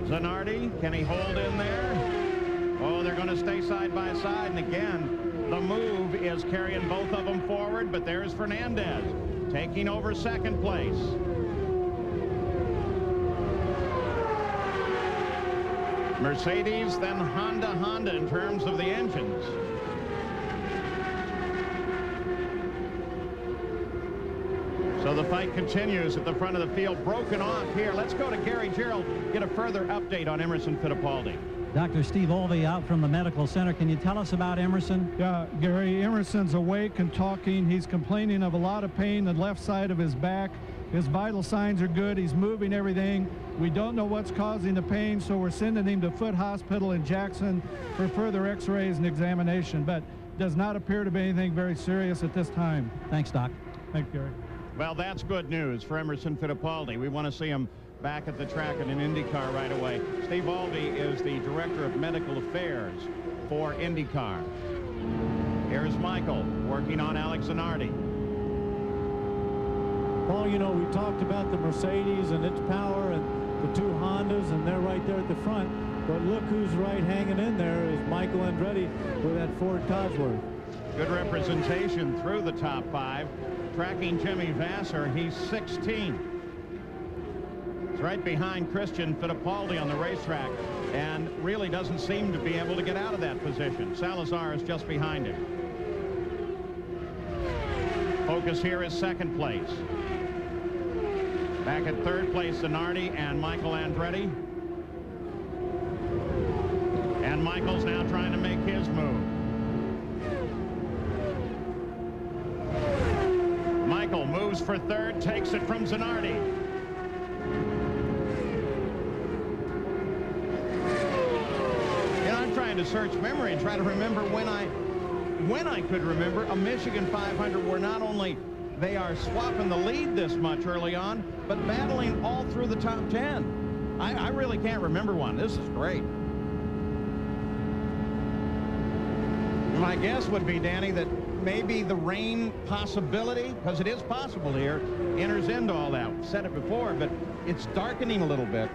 Zanardi, can he hold in there? Oh, they're going to stay side by side, and again, the move is carrying both of them forward, but there's Fernandez taking over second place. Mercedes, then Honda in terms of the engines. So the fight continues at the front of the field. Broken off here. Let's go to Gary Gerald, get a further update on Emerson Fittipaldi. Dr. Steve Olvey out from the medical center. Can you tell us about Emerson? Yeah, Gary, Emerson's awake and talking. He's complaining of a lot of pain in the left side of his back. His vital signs are good. He's moving everything. We don't know what's causing the pain, so we're sending him to Foot Hospital in Jackson for further x-rays and examination, but does not appear to be anything very serious at this time. Thanks, Doc. Thank you, Gary. Well, that's good news for Emerson Fittipaldi. We want to see him back at the track in an IndyCar right away. Steve Olvey is the Director of Medical Affairs for IndyCar. Here's Michael working on Alex Zanardi. Paul, you know, we talked about the Mercedes and its power and the 2 Hondas, and they're right there at the front. But look who's right hanging in there is Michael Andretti with that Ford Cosworth. Good representation through the top 5. Tracking Jimmy Vasser, he's 16th. He's right behind Christian Fittipaldi on the racetrack and really doesn't seem to be able to get out of that position. Salazar is just behind him. Focus here is second place. Back at third place, Zanardi and Michael Andretti. And Michael's now trying to make his move. Michael moves for third, takes it from Zanardi. You know, I'm trying to search memory and try to remember when I when I could remember, a Michigan 500 where not only they are swapping the lead this much early on, but battling all through the top 10. I really can't remember one. This is great. My guess would be, Danny, that maybe the rain possibility, because it is possible here, enters into all that. We've said it before, but it's darkening a little bit.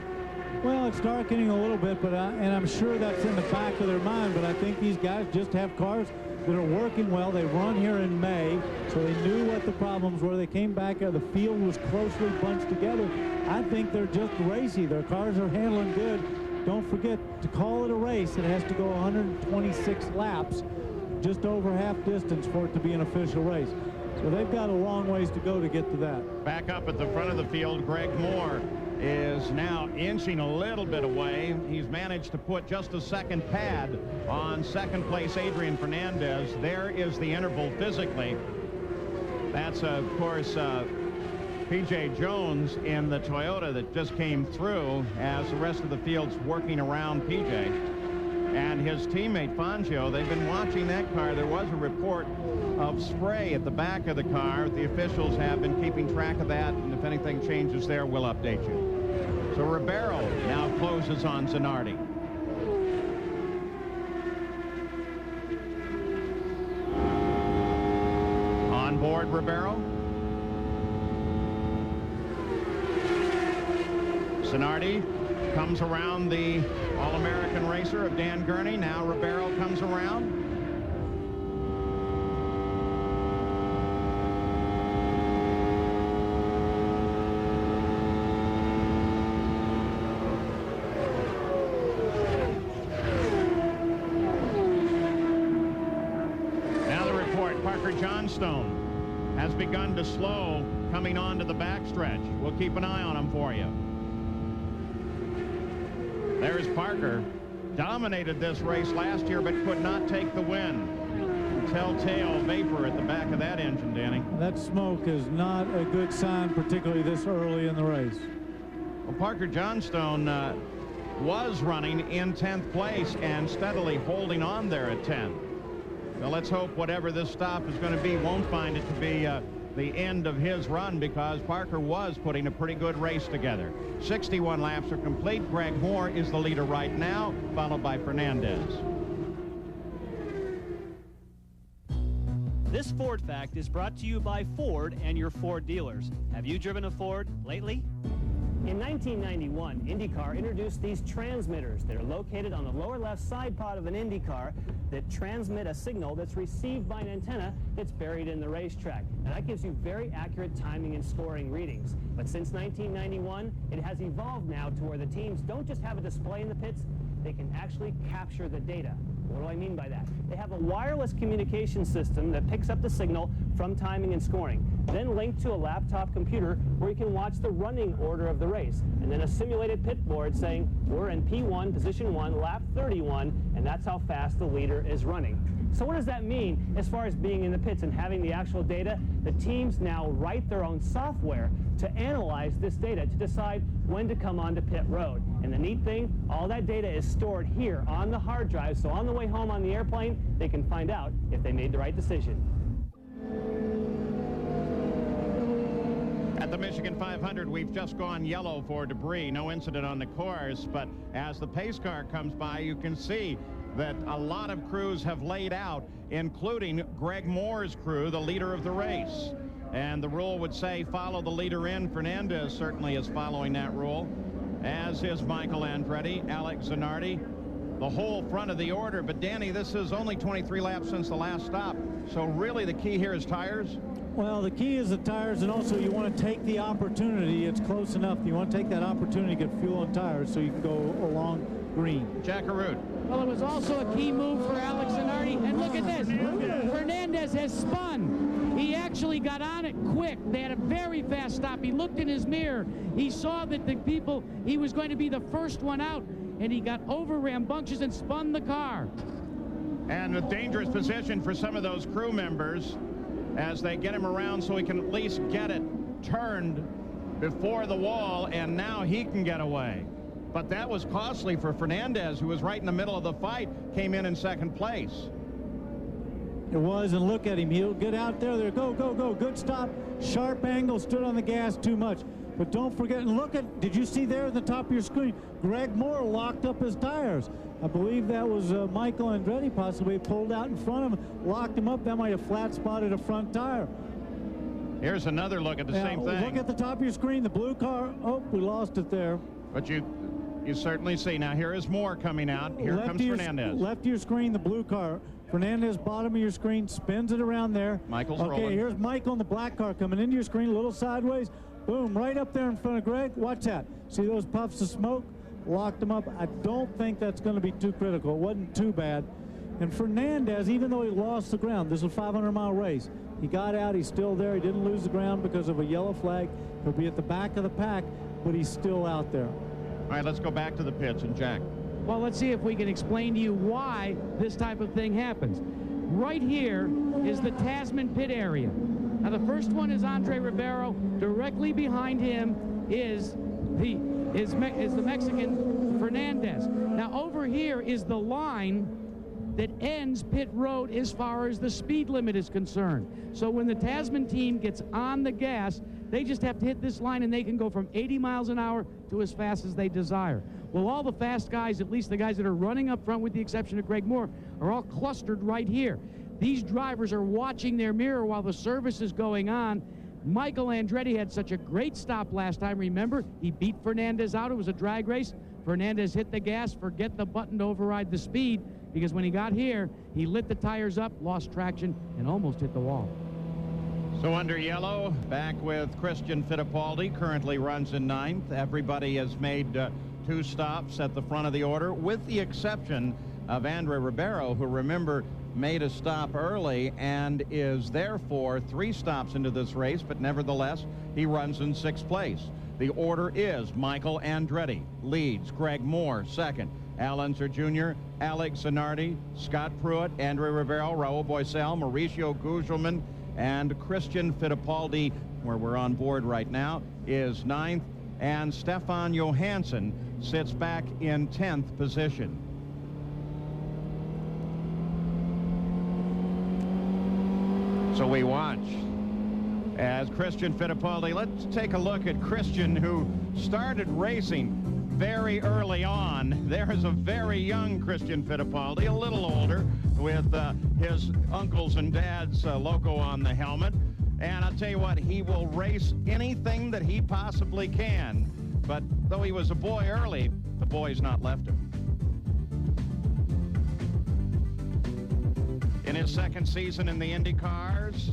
Well, it's darkening a little bit, but and I'm sure that's in the back of their mind, but I think these guys just have cars that are working well. They run here in May, so they knew what the problems were. They came back, the field was closely bunched together. I think they're just racy. Their cars are handling good. Don't forget, to call it a race, it has to go 126 laps, just over half distance for it to be an official race. So they've got a long ways to go to get to that. Back up at the front of the field, Greg Moore is now inching a little bit away. He's managed to put just a second pad on second place Adrian Fernandez. There is the interval physically. That's, of course, P.J. Jones in the Toyota that just came through as the rest of the field's working around P.J. And his teammate Fangio, they've been watching that car. There was a report of spray at the back of the car. The officials have been keeping track of that, and if anything changes there, we'll update you. So Ribeiro now closes on Zanardi. On board Ribeiro. Zanardi comes around the All-American racer of Dan Gurney. Now Ribeiro comes around. Now the report, Parker Johnstone has begun to slow coming onto the backstretch. We'll keep an eye on him for you. There's Parker. Dominated this race last year, but could not take the win. Telltale vapor at the back of that engine, Danny. That smoke is not a good sign, particularly this early in the race. Well, Parker Johnstone was running in 10th place and steadily holding on there at 10. Now let's hope whatever this stop is going to be won't find it to be the end of his run, because Parker was putting a pretty good race together. 61 laps are complete. Greg Moore is the leader right now, followed by Fernandez. This Ford Fact is brought to you by Ford and your Ford dealers. Have you driven a Ford lately? In 1991, IndyCar introduced these transmitters that are located on the lower left side pod of an IndyCar that transmit a signal that's received by an antenna that's buried in the racetrack. And that gives you very accurate timing and scoring readings. But since 1991, it has evolved now to where the teams don't just have a display in the pits, they can actually capture the data. What do I mean by that? They have a wireless communication system that picks up the signal from timing and scoring, then linked to a laptop computer where you can watch the running order of the race, and then a simulated pit board saying we're in P1, position 1, lap 31, and that's how fast the leader is running. So what does that mean as far as being in the pits and having the actual data? The teams now write their own software to analyze this data to decide when to come onto pit road. And the neat thing, all that data is stored here on the hard drive, so on the way home on the airplane, they can find out if they made the right decision. At the Michigan 500, we've just gone yellow for debris. No incident on the course, but as the pace car comes by, you can see that a lot of crews have laid out, including Greg Moore's crew, the leader of the race. And the rule would say follow the leader in. Fernandez certainly is following that rule, as is Michael Andretti, Alex Zanardi, the whole front of the order. But Danny, this is only 23 laps since the last stop, so really the key here is tires? Well, the key is the tires, and also you want to take the opportunity. It's close enough. You want to take that opportunity to get fuel and tires so you can go along green. Jack Arute. Well, it was also a key move for Alex Zanardi. And look at this. Fernandez has spun. He actually got on it quick. They had a very fast stop. He looked in his mirror. He saw that he was going to be the first one out, and he got over rambunctious and spun the car. And a dangerous position for some of those crew members as they get him around so he can at least get it turned before the wall, and now he can get away. But that was costly for Fernandez, who was right in the middle of the fight, came in second place. It was, and look at him. He'll get out there. There, go, go, go. Good stop. Sharp angle. Stood on the gas too much. But don't forget, and look at, did you see there at the top of your screen? Greg Moore locked up his tires. I believe that was Michael Andretti possibly pulled out in front of him, locked him up. That might have flat spotted a front tire. Here's another look at the same thing. Look at the top of your screen, the blue car. Oh, we lost it there. But you certainly see. Now here is Moore coming out. Here comes Fernandez. Left of your screen, the blue car. Fernandez, bottom of your screen, spins it around there. Michael's rolling. Okay, here's Michael in the black car coming into your screen, a little sideways. Boom, right up there in front of Greg. Watch that. See those puffs of smoke? Locked him up. I don't think that's going to be too critical. It wasn't too bad. And Fernandez, even though he lost the ground, this was a 500-mile race. He got out. He's still there. He didn't lose the ground because of a yellow flag. He'll be at the back of the pack, but he's still out there. All right, let's go back to the pits and Jack. Well, let's see if we can explain to you why this type of thing happens. Right here is the Tasman pit area. Now, the first one is Andre Ribeiro. Directly behind him is the Mexican Fernandez. Now, over here is the line that ends pit road as far as the speed limit is concerned. So when the Tasman team gets on the gas, they just have to hit this line and they can go from 80 miles an hour to as fast as they desire. Well, all the fast guys, at least the guys that are running up front with the exception of Greg Moore, are all clustered right here. These drivers are watching their mirror while the service is going on. Michael Andretti had such a great stop last time. Remember, he beat Fernandez out. It was a drag race. Fernandez hit the gas, forget the button to override the speed, because when he got here, he lit the tires up, lost traction, and almost hit the wall. So under yellow, back with Christian Fittipaldi, currently runs in 9th. Everybody has made 2 stops at the front of the order, with the exception of Andre Ribeiro, who, remember, made a stop early and is therefore 3 stops into this race, but nevertheless, he runs in 6th place. The order is Michael Andretti leads, Greg Moore second, Al Unser Jr., Alex Zanardi, Scott Pruitt, Andre Ribeiro, Raul Boesel, Mauricio Gugelmin, and Christian Fittipaldi, where we're on board right now, is 9th, and Stefan Johansson sits back in 10th position. So we watch as Christian Fittipaldi. Let's take a look at Christian, who started racing very early on. There is a very young Christian Fittipaldi, a little older, with his uncles and dad's logo on the helmet. And I'll tell you what, he will race anything that he possibly can. But though he was a boy early, the boy's not left him. In his 2nd season in the IndyCars,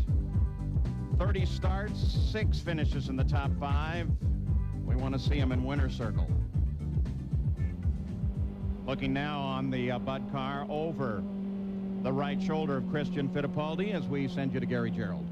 30 starts, 6 finishes in the top 5. We want to see him in winner's circle. Looking now on the Bud car over the right shoulder of Christian Fittipaldi as we send you to Gary Gerald.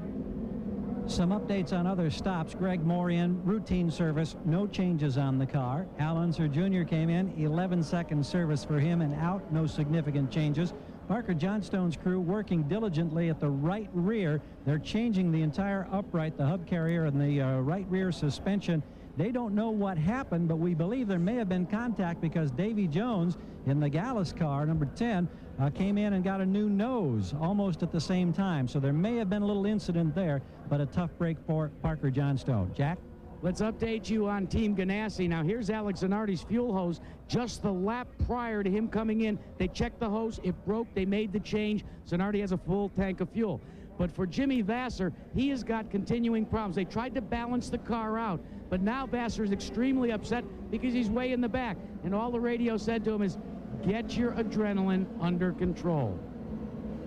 Some updates on other stops. Greg Moore in routine service, no changes on the car. Al Unser Jr. came in, 11-second service for him and out, no significant changes. Parker Johnstone's crew working diligently at the right rear. They're changing the entire upright, the hub carrier, and the right rear suspension. They don't know what happened, but we believe there may have been contact because Davy Jones in the Gallus car, number 10, came in and got a new nose almost at the same time. So there may have been a little incident there, but a tough break for Parker Johnstone. Jack? Let's update you on Team Ganassi. Now, here's Alex Zanardi's fuel hose. Just the lap prior to him coming in, they checked the hose. It broke. They made the change. Zanardi has a full tank of fuel. But for Jimmy Vasser, he has got continuing problems. They tried to balance the car out, but now Vasser is extremely upset because he's way in the back. And all the radio said to him is, get your adrenaline under control.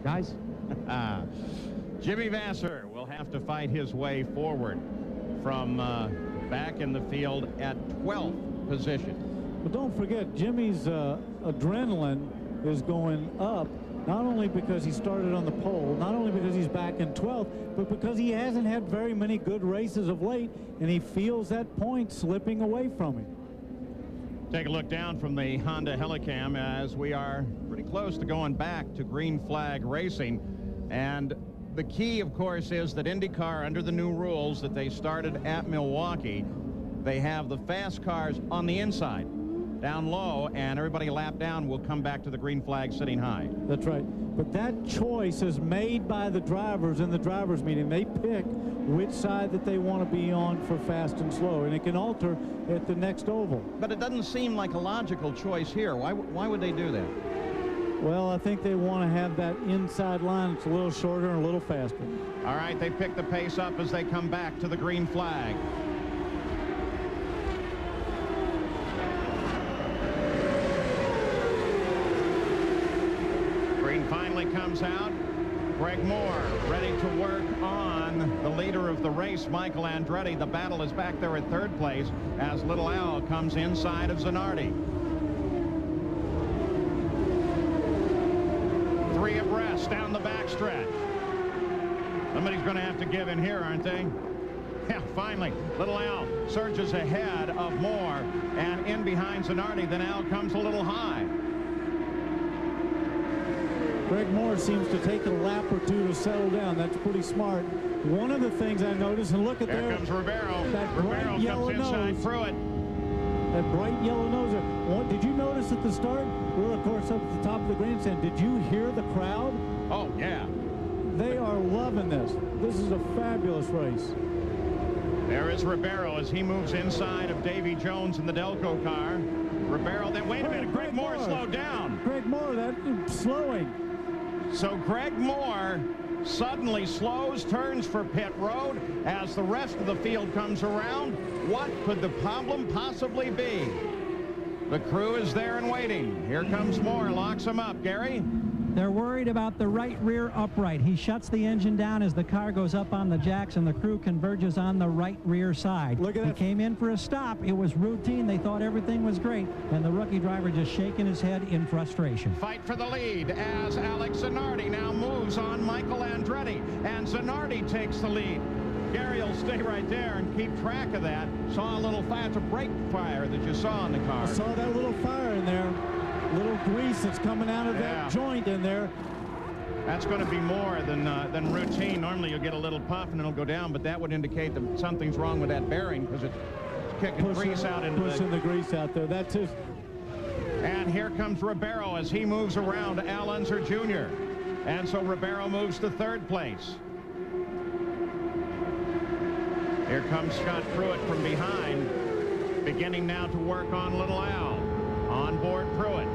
Guys? Jimmy Vasser will have to fight his way forward from back in the field at 12th position. But don't forget, Jimmy's adrenaline is going up, not only because he started on the pole, not only because he's back in 12th, but because he hasn't had very many good races of late, and he feels that point slipping away from him. Take a look down from the Honda Helicam as we are pretty close to going back to green flag racing. And the key, of course, is that IndyCar, under the new rules that they started at Milwaukee, they have the fast cars on the inside. down low, and everybody lap down will come back to the green flag sitting high. That's right. But that choice is made by the drivers in the drivers meeting. They pick which side that they want to be on for fast and slow, and it can alter at the next oval. But it doesn't seem like a logical choice here. Why would they do that? Well, I think they want to have that inside line. It's a little shorter and a little faster. All right, they pick the pace up as they come back to the green flag. Green finally comes out. Greg Moore ready to work on the leader of the race, Michael Andretti. The battle is back there at third place as Little Al comes inside of Zanardi. 3 abreast down the backstretch. Somebody's going to have to give in here, aren't they? Yeah, finally, Little Al surges ahead of Moore, and in behind Zanardi. Then Al comes a little high. Greg Moore seems to take a lap or two to settle down. That's pretty smart. One of the things I noticed, and look at there. There comes Ribeiro. That Ribeiro bright yellow comes inside nose. Pruitt. That bright yellow nose. Did you notice at the start? We're, of course, up at the top of the grandstand. Did you hear the crowd? Oh, yeah. They are loving this. This is a fabulous race. There is Ribeiro as he moves inside of Davy Jones in the Delco car. Ribeiro, then wait a minute. Greg Moore slowed down. Greg Moore, that's slowing. So Greg Moore suddenly slows, turns for pit road as the rest of the field comes around. What could the problem possibly be? The crew is there and waiting. Here comes Moore, locks him up. Gary? They're worried about the right rear upright. He shuts the engine down as the car goes up on the jacks, and the crew converges on the right rear side. Look at that. He came in for a stop. It was routine. They thought everything was great, and the rookie driver just shaking his head in frustration. Fight for the lead as Alex Zanardi now moves on Michael Andretti, and Zanardi takes the lead. Gary will stay right there and keep track of that. Saw a little fire. It's a brake fire that you saw in the car. I saw that little fire in there. Little grease that's coming out of that joint in there. That's going to be more than routine. Normally you'll get a little puff and it'll go down, but that would indicate that something's wrong with that bearing because it's kicking grease out into pushing the grease out there. That's his. And here comes Ribeiro as he moves around Al Unser Jr. And so Ribeiro moves to third place. Here comes Scott Pruitt from behind, beginning now to work on Little Al. On board Pruitt.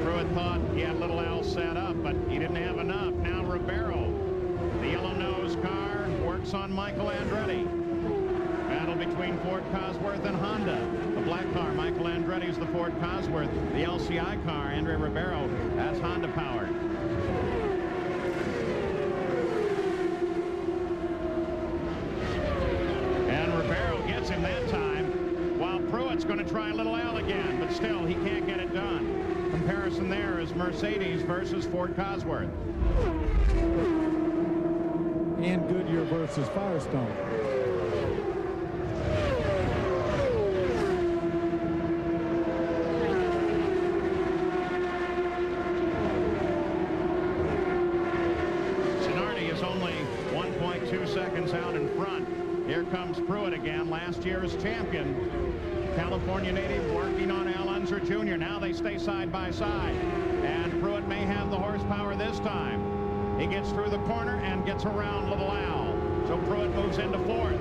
Pruitt thought he had Little Al set up, but he didn't have enough. Now Ribeiro, the yellow-nosed car, works on Michael Andretti. Battle between Ford Cosworth and Honda. The black car, Michael Andretti, is the Ford Cosworth. The LCI car, Andre Ribeiro, that's Honda powered. And Ribeiro gets him that time, while Pruitt's going to try Little Al again, but still he can't get it done. Comparison there is Mercedes versus Ford Cosworth. And Goodyear versus Firestone. Zanardi is only 1.2 seconds out in front. Here comes Pruitt again, last year's champion. California native working on Al Unser Jr. Now they stay side by side. And Pruitt may have the horsepower this time. He gets through the corner and gets around Little Al. So Pruitt moves into fourth.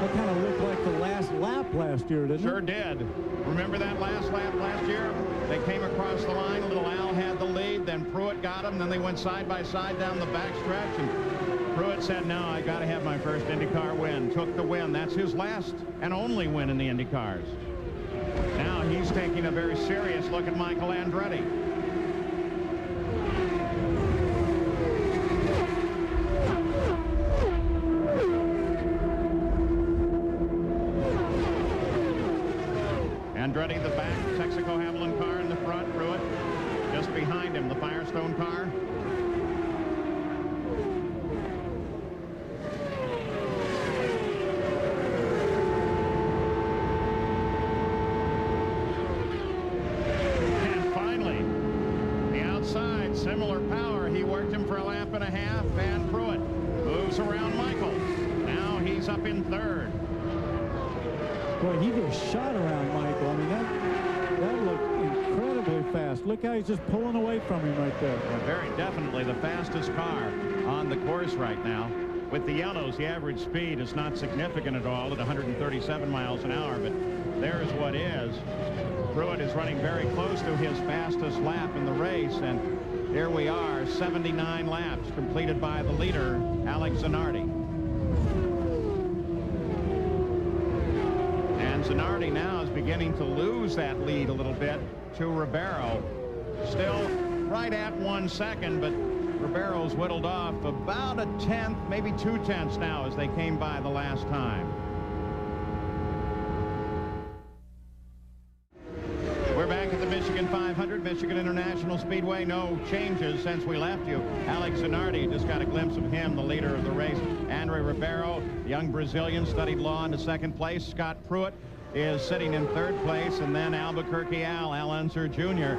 That kind of looked like the last lap last year, didn't it? Sure did. Remember that last lap last year? They came across the line. Little Al had the lead. Then Pruitt got him. Then they went side by side down the backstretch. And Pruitt said, no, I got to have my first IndyCar win. Took the win. That's his last and only win in the IndyCars. Now he's taking a very serious look at Michael Andretti. Firestone car. And finally, the outside, similar power. He worked him for a lap and a half, and Pruitt moves around Michael. Now he's up in third. Boy, he just shot around Michael. I mean, that looked incredibly fast. Look how he's just pulling away from him right there. Well, very definitely the fastest car on the course right now. With the yellows, the average speed is not significant at all at 137 miles an hour, but there's what is. Pruitt is running very close to his fastest lap in the race, and here we are, 79 laps completed by the leader, Alex Zanardi. And Zanardi now is beginning to lose that lead a little bit to Ribeiro. Still right at 1 second, but Ribeiro's whittled off about a tenth, maybe 2 tenths now as they came by the last time. We're back at the Michigan 500, Michigan International Speedway. No changes since we left you. Alex Zanardi, just got a glimpse of him, the leader of the race. Andre Ribeiro, the young Brazilian, studied law, into second place. Scott Pruitt is sitting in third place, and then Albuquerque Al Unser Jr.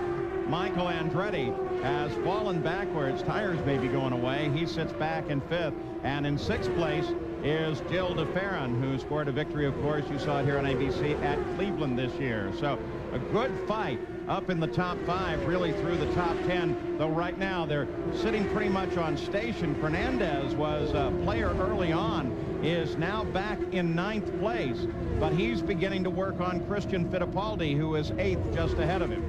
Michael Andretti has fallen backwards. Tires may be going away. He sits back in fifth, and in sixth place is Jill DeFerrin, who scored a victory, of course. You saw it here on ABC at Cleveland this year. So a good fight up in the top 5, really through the top 10, though right now they're sitting pretty much on station. Fernandez was a player early on, is now back in 9th place, but he's beginning to work on Christian Fittipaldi, who is 8th just ahead of him.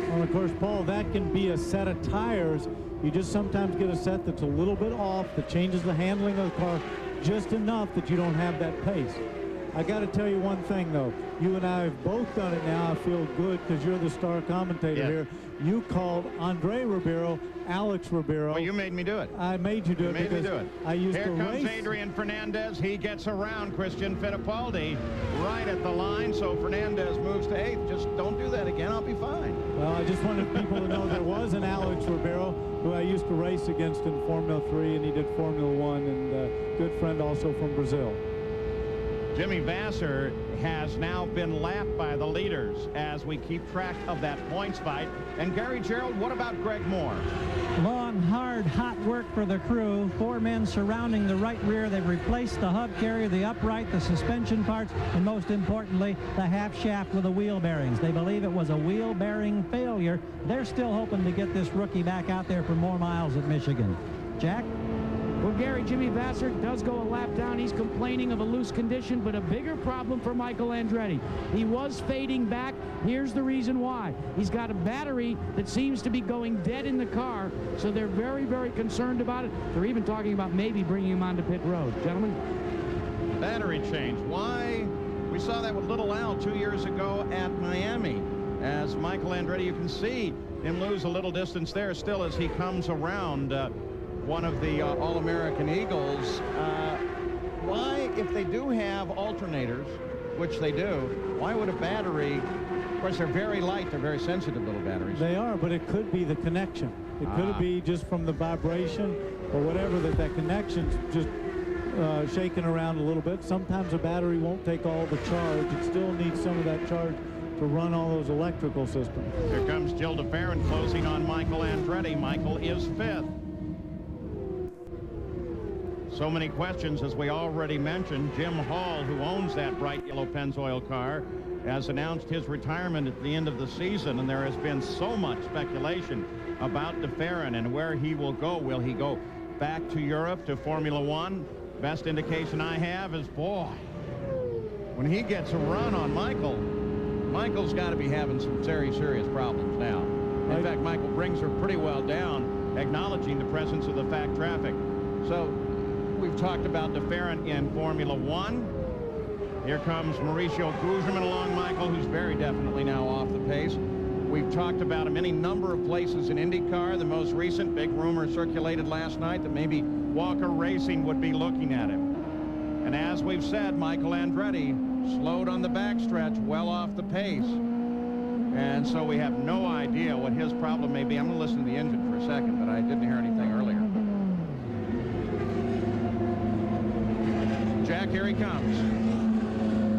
Well, of course, Paul, that can be a set of tires. You just sometimes get a set that's a little bit off, that changes the handling of the car just enough that you don't have that pace. I got to tell you one thing, though. You and I have both done it now. I feel good because you're the star commentator here. You called Andre Ribeiro Alex Ribeiro. Well, you made me do it. I made you do it. Made me do it. I used Here to comes race. Adrian Fernandez. He gets around Christian Fittipaldi right at the line. So Fernandez moves to 8th. Just don't do that again. I'll be fine. Well, I just wanted people to know there was an Alex Ribeiro who I used to race against in Formula 3, and he did Formula 1, and good friend also from Brazil. Jimmy Vasser has now been lapped by the leaders as we keep track of that points fight. And Gary Gerald, what about Greg Moore? Long, hard, hot work for the crew. 4 men surrounding the right rear. They've replaced the hub carrier, the upright, the suspension parts, and most importantly, the half shaft with the wheel bearings. They believe it was a wheel bearing failure. They're still hoping to get this rookie back out there for more miles at Michigan. Jack? Well, Gary, Jimmy Vasser does go a lap down. He's complaining of a loose condition, but a bigger problem for Michael Andretti. He was fading back. Here's the reason why. He's got a battery that seems to be going dead in the car, so they're very, very concerned about it. They're even talking about maybe bringing him onto pit road. Gentlemen? Battery change. Why? We saw that with Little Al 2 years ago at Miami. As Michael Andretti, you can see him lose a little distance there still as he comes around one of the All-American Eagles. Why, if they do have alternators, which they do, why would a battery, of course they're very light, they're very sensitive little batteries. They are, but it could be the connection. It could be just from the vibration or whatever, that connection's just shaking around a little bit. Sometimes a battery won't take all the charge. It still needs some of that charge to run all those electrical systems. Here comes Jill DeFerrin closing on Michael Andretti. Michael is 5th. So many questions, as we already mentioned. Jim Hall, who owns that bright yellow Pennzoil car, has announced his retirement at the end of the season, and there has been so much speculation about DeFerrin and where he will go. Will he go back to Europe to Formula 1? Best indication I have is, boy, when he gets a run on Michael, Michael's got to be having some very serious problems now. In fact, Michael brings her pretty well down, acknowledging the presence of the fact traffic. So we've talked about DeFerrin in Formula 1. Here comes Mauricio Gugelmin along Michael, who's very definitely now off the pace. We've talked about him any number of places in IndyCar. The most recent big rumor circulated last night that maybe Walker Racing would be looking at him. And as we've said, Michael Andretti slowed on the backstretch, well off the pace. And so we have no idea what his problem may be. I'm going to listen to the engine for a second, but I didn't hear anything earlier. Jack, here he comes.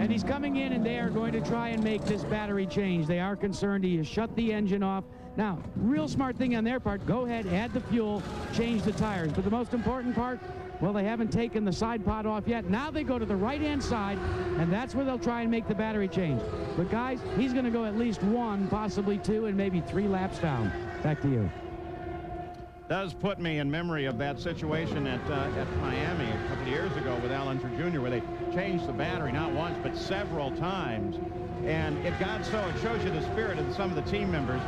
And he's coming in, and they are going to try and make this battery change. They are concerned he has shut the engine off. Now, real smart thing on their part, go ahead, add the fuel, change the tires. But the most important part, well, they haven't taken the side pod off yet. Now they go to the right-hand side, and that's where they'll try and make the battery change. But, guys, he's going to go at least 1, possibly 2, and maybe 3 laps down. Back to you. Does put me in memory of that situation at Miami a couple of years ago with Al Unser Jr., where they changed the battery not once but several times. And it got so, it shows you the spirit of some of the team members.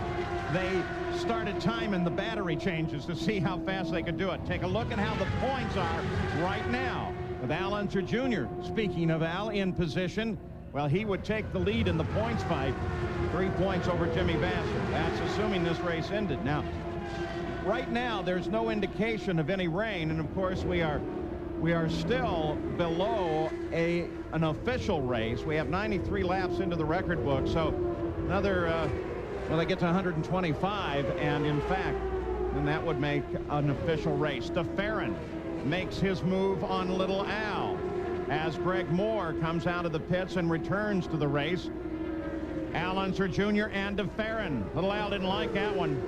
They started timing the battery changes to see how fast they could do it. Take a look at how the points are right now with Al Unser Jr. Speaking of Al in position, well, he would take the lead in the points fight, 3 points over Jimmy Vassar. That's assuming this race ended. Now, right now, there's no indication of any rain, and of course we are still below an official race. We have 93 laps into the record book, so another well, they get to 125, and in fact, then that would make an official race. DeFerrin makes his move on Little Al as Greg Moore comes out of the pits and returns to the race. Al Unser Jr. and DeFerrin. Little Al didn't like that one.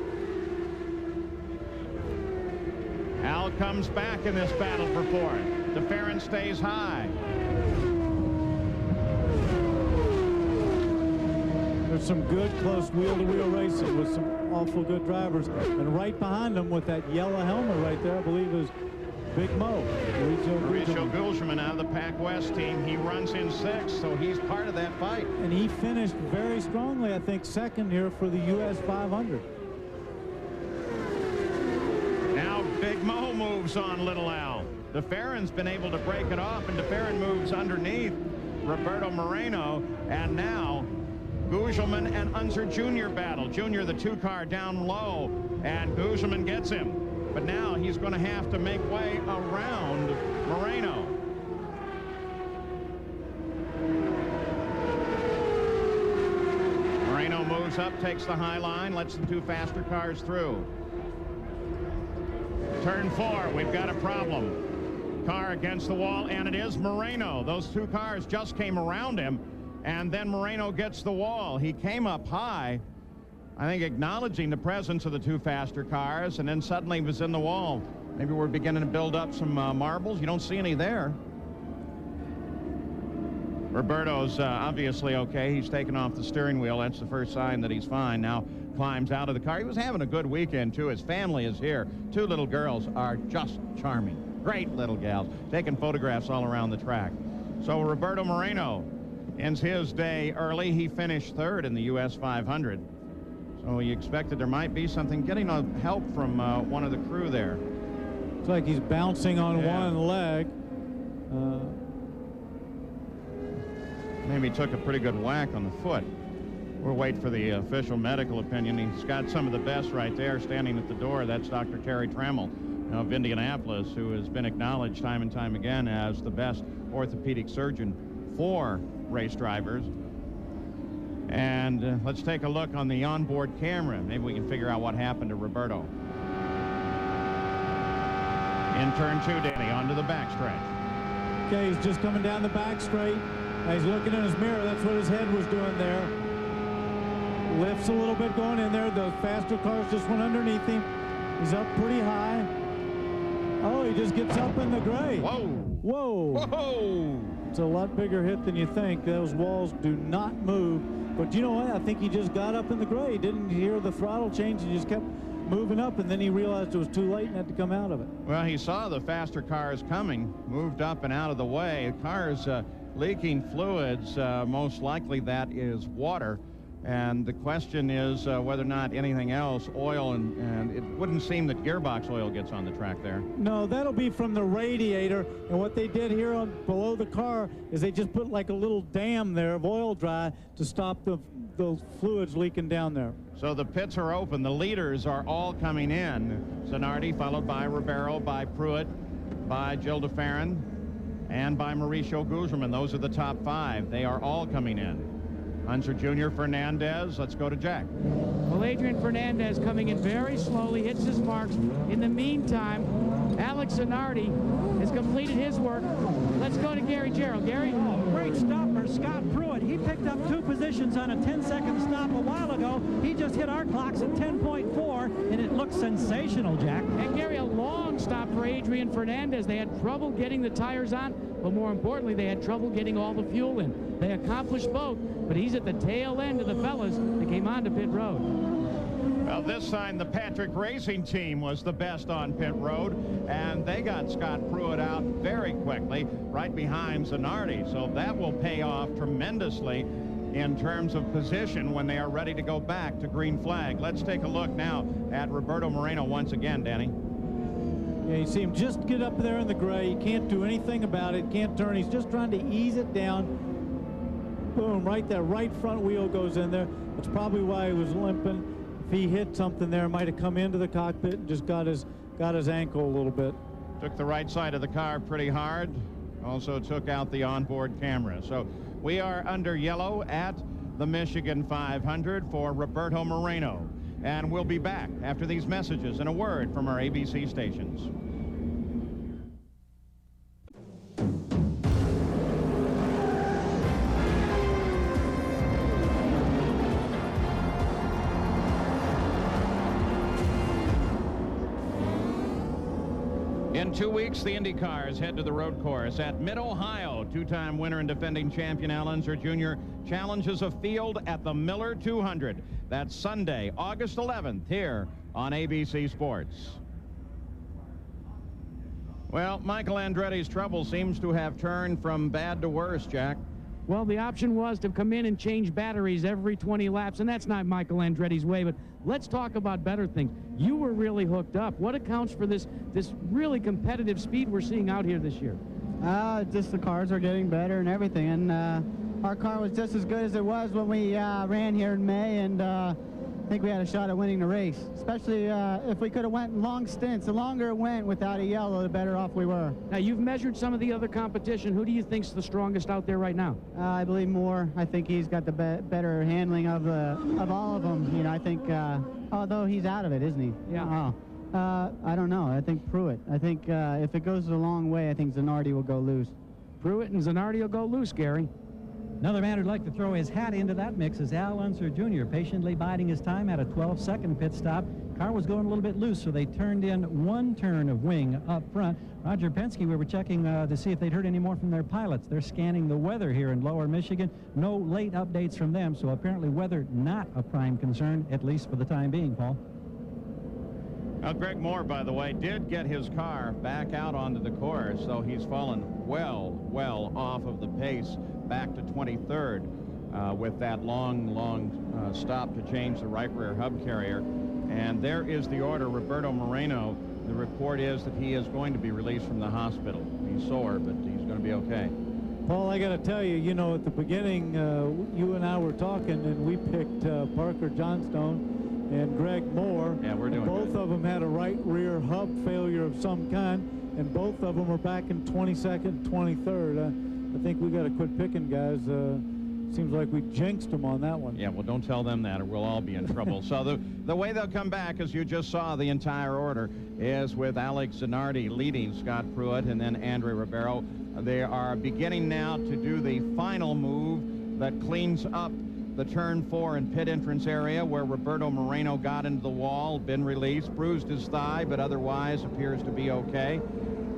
Al comes back in this battle for 4th. DeFerrin stays high. There's some good close wheel-to-wheel racing with some awful good drivers. And right behind them with that yellow helmet right there, I believe, is Big Mo. Mauricio Gulgerman out of the Pac West team. He runs in 6th, so he's part of that fight. And he finished very strongly, I think, 2nd here for the US 500. Now Big Mo moves on Little Al. DeFerrin's been able to break it off, and DeFerrin moves underneath Roberto Moreno, and now Gulgerman and Unser Jr. battle. Jr., the 2-car down low, and Gulgerman gets him. But now he's going to have to make way around Moreno. Moreno moves up, takes the high line, lets the 2 faster cars through. Turn 4, we've got a problem. Car against the wall, and it is Moreno. Those 2 cars just came around him. And then Moreno gets the wall. He came up high, I think, acknowledging the presence of the 2 faster cars, and then suddenly was in the wall. Maybe we're beginning to build up some marbles. You don't see any there. Roberto's obviously okay. He's taken off the steering wheel. That's the first sign that he's fine. Now climbs out of the car. He was having a good weekend, too. His family is here. 2 little girls are just charming. Great little gals. Taking photographs all around the track. So Roberto Moreno ends his day early. He finished 3rd in the US 500. So you expected there might be something. Getting help from one of the crew there. It's like he's bouncing on one leg. Maybe took a pretty good whack on the foot. We'll wait for the official medical opinion. He's got some of the best right there standing at the door. That's Dr. Terry Trammell of Indianapolis, who has been acknowledged time and time again as the best orthopedic surgeon for race drivers. And let's take a look on the onboard camera. Maybe we can figure out what happened to Roberto. In turn 2, Danny, onto the backstretch. Okay, he's just coming down the back straight. He's looking in his mirror. That's what his head was doing there. Lifts a little bit going in there. The faster cars just went underneath him. He's up pretty high. Oh, he just gets up in the gray. Whoa. Whoa. Whoa. It's a lot bigger hit than you think. Those walls do not move. But you know what? I think he just got up in the gray. He didn't hear the throttle change. He just kept moving up, and then he realized it was too late and had to come out of it. Well, he saw the faster cars coming, moved up and out of the way. The car's leaking fluids. Most likely that is water. And the question is whether or not anything else, oil, and it wouldn't seem that gearbox oil gets on the track there. No, that'll be from the radiator. And what they did here below the car is they just put like a little dam there of oil dry to stop the fluids leaking down there. So the pits are open. The leaders are all coming in. Zanardi, followed by Ribeiro, by Pruitt, by Jill DeFerrin, and by Mauricio Gulgerman. Those are the top 5. They are all coming in. Unser Jr., Fernandez. Let's go to Jack. Well, Adrian Fernandez coming in very slowly, hits his marks. In the meantime, Alex Zanardi has completed his work. Let's go to Gary Gerald. Gary? Oh, great stop for Scott Pruitt. He picked up 2 positions on a 10-second stop a while ago. He just hit our clocks at 10.4, and it looks sensational, Jack. And Gary, a long stop for Adrian Fernandez. They had trouble getting the tires on, but more importantly, they had trouble getting all the fuel in. They accomplished both, but he's at the tail end of the fellas that came onto pit road. Well, this time the Patrick Racing Team was the best on pit road, and they got Scott Pruitt out very quickly, right behind Zanardi. So that will pay off tremendously in terms of position when they are ready to go back to green flag. Let's take a look now at Roberto Moreno once again, Danny. Yeah, you see him just get up there in the gray. He can't do anything about it, can't turn. He's just trying to ease it down. Boom, right there, right front wheel goes in there. That's probably why he was limping. If he hit something there, might have come into the cockpit and just got his ankle a little bit. Took the right side of the car pretty hard. Also took out the onboard camera. So we are under yellow at the Michigan 500 for Roberto Moreno. And we'll be back after these messages and a word from our ABC stations. In 2 weeks, the IndyCars head to the road course at Mid-Ohio. 2-time winner and defending champion Al Unser Jr. challenges a field at the Miller 200. That's Sunday, August 11th, here on ABC Sports. Well, Michael Andretti's trouble seems to have turned from bad to worse, Jack. Well, the option was to come in and change batteries every 20 laps, and that's not Michael Andretti's way, but let's talk about better things. You were really hooked up. What accounts for this really competitive speed we're seeing out here this year? Just the cars are getting better and everything, and our car was just as good as it was when we ran here in May, and I think we had a shot at winning the race, especially if we could have went in long stints. The longer it went without a yellow, the better off we were. Now, you've measured some of the other competition. Who do you think's the strongest out there right now? I believe Moore. I think he's got the better handling of all of them. You know, I think, although he's out of it, isn't he? Yeah. I don't know. I think Pruitt. I think if it goes a long way, I think Zanardi will go loose. Pruitt and Zanardi will go loose, Gary. Another man who'd like to throw his hat into that mix is Al Unser Jr., patiently biding his time at a 12-second pit stop. Car was going a little bit loose, so they turned in 1 turn of wing up front. Roger Penske, we were checking to see if they'd heard any more from their pilots. They're scanning the weather here in lower Michigan. No late updates from them, so apparently weather not a prime concern, at least for the time being, Paul. Now, Greg Moore, by the way, did get his car back out onto the course, so he's fallen well off of the pace back to 23rd with that long stop to change the right rear hub carrier. And there is the order. Roberto Moreno, the report is that he is going to be released from the hospital. He's sore, but he's going to be okay. Paul, I got to tell you, you know, at the beginning, you and I were talking, and we picked Parker Johnstone and Greg Moore. Yeah, we're doing both good. of them had a right rear hub failure of some kind, and both of them are back in 22nd, 23rd. I think we got to quit picking guys. Seems like we jinxed them on that one. Yeah, well, don't tell them that or we'll all be in trouble. So the way they'll come back, as you just saw, the entire order is with Alex Zanardi leading Scott Pruitt and then Andre Ribeiro. They are beginning now to do the final move that cleans up the turn 4 and pit entrance area where Roberto Moreno got into the wall, been released, bruised his thigh, but otherwise appears to be okay.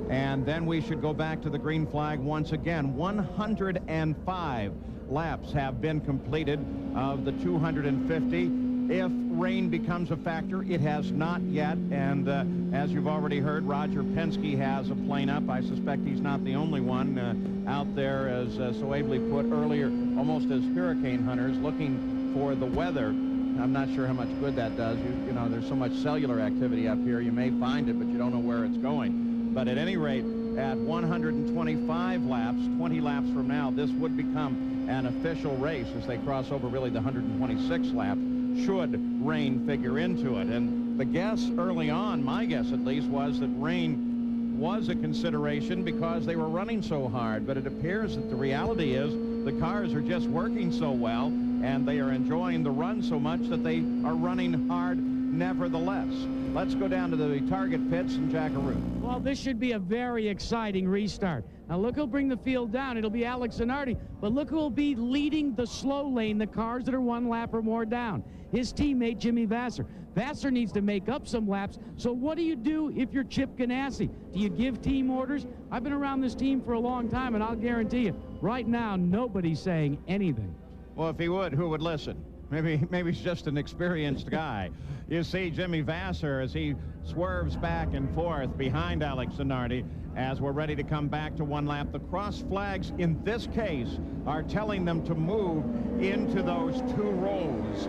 And then we should go back to the green flag once again. 105 laps have been completed of the 250. If rain becomes a factor, it has not yet. And as you've already heard, Roger Penske has a plane up. I suspect he's not the only one out there, as so ably put earlier, almost as hurricane hunters looking for the weather. I'm not sure how much good that does. You know, there's so much cellular activity up here. You may find it, but you don't know where it's going. But at any rate, at 125 laps, 20 laps from now, this would become an official race as they cross over really the 126 lap, should rain figure into it. And the guess early on, my guess at least, was that rain was a consideration because they were running so hard. But it appears that the reality is the cars are just working so well and they are enjoying the run so much that they are running hard nevertheless. Let's go down to the target pits and Jackaroo. Well, this should be a very exciting restart. Now, look who'll bring the field down. It'll be Alex Zanardi, but look who'll be leading the slow lane, the cars that are 1 lap or more down. His teammate, Jimmy Vasser. Vasser needs to make up some laps, so what do you do if you're Chip Ganassi? Do you give team orders? I've been around this team for a long time, and I'll guarantee you, right now, nobody's saying anything. Well, if he would, who would listen? Maybe he's just an experienced guy. You see Jimmy Vasser as he swerves back and forth behind Alex Zanardi as we're ready to come back to 1 lap. The cross flags in this case are telling them to move into those 2 rows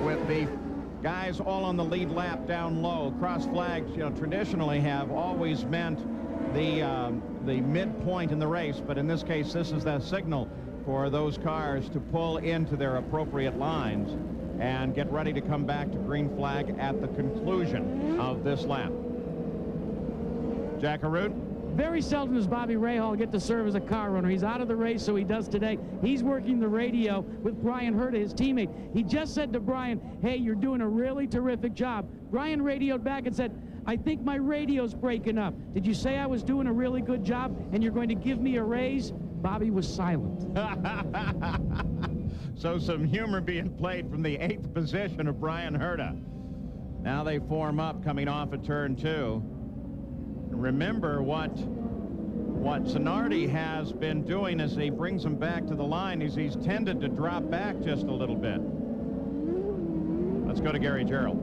with the guys all on the lead lap down low. Cross flags, you know, traditionally have always meant the midpoint in the race, but in this case, this is the signal for those cars to pull into their appropriate lines and get ready to come back to green flag at the conclusion of this lap. Jackaroo? Very seldom does Bobby Rahal get to serve as a car runner. He's out of the race, so he does today. He's working the radio with Brian Herta, his teammate. He just said to Brian, hey, you're doing a really terrific job. Brian radioed back and said, I think my radio's breaking up. Did you say I was doing a really good job and you're going to give me a raise? Bobby was silent. So some humor being played from the 8th position of Brian Herta. Now they form up coming off of turn 2. Remember what Zanardi has been doing as he brings him back to the line is he's tended to drop back just a little bit. Let's go to Gary Gerald.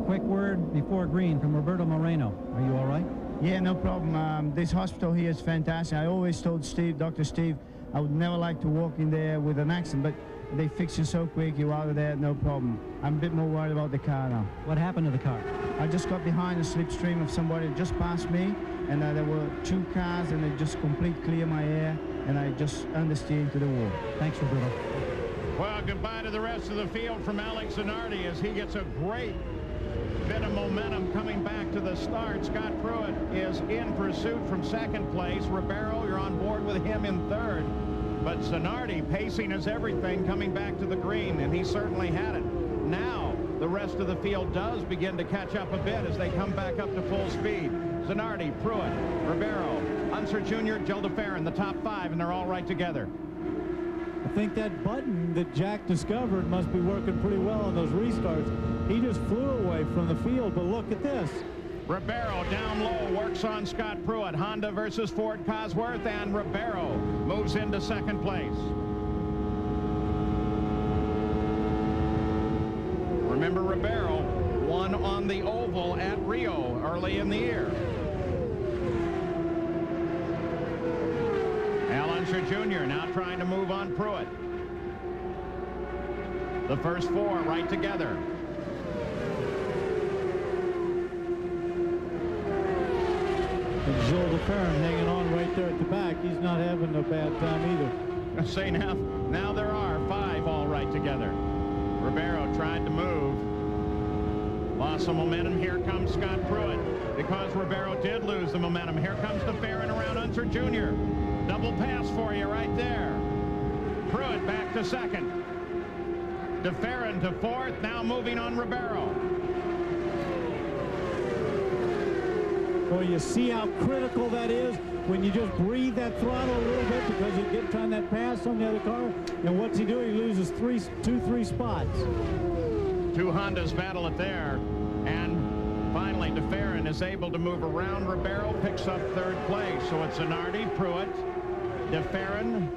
Quick word before green from Roberto Moreno. Are you all right? Yeah, no problem. This hospital here is fantastic. I always told Steve, Dr. Steve, I would never like to walk in there with an accident, but they fix you so quick, you're out of there, no problem. I'm a bit more worried about the car now. What happened to the car? I just got behind a slipstream of somebody just past me, and there were 2 cars, and they just completely cleared my air, and I just understeered into the wall. Thanks, Roberto. Well, goodbye to the rest of the field from Alex Zanardi as he gets a great bit of momentum coming back to the start. Scott Pruitt is in pursuit from 2nd place. Ribeiro, you're on board with him in 3rd. But Zanardi, pacing is everything, coming back to the green, and he certainly had it. Now, the rest of the field does begin to catch up a bit as they come back up to full speed. Zanardi, Pruitt, Ribeiro, Unser Jr., Joe DeFerrin, the top 5, and they're all right together. I think that button that Jack discovered must be working pretty well on those restarts. He just flew away from the field, but look at this. Ribeiro down low works on Scott Pruitt. Honda versus Ford Cosworth, and Ribeiro moves into 2nd place. Remember, Ribeiro won on the oval at Rio early in the year. Al Unser Jr. now trying to move on Pruitt. The first 4 right together. And Joel DeFerrin hanging on right there at the back. He's not having a bad time either. Say now there are 5 all right together. Ribeiro tried to move. Lost some momentum. Here comes Scott Pruitt. Because Ribeiro did lose the momentum. Here comes DeFerrin around Unser Jr. Double pass for you right there. Pruitt back to 2nd. DeFerrin to 4th. Now moving on Ribeiro. Well, you see how critical that is when you just breathe that throttle a little bit because you get trying that pass on the other car. And what's he doing? He loses 2-3 spots. 2 Hondas battle it there. And finally, DeFerrin is able to move around Ribeiro, picks up 3rd place. So it's Zanardi, Pruitt, DeFerrin,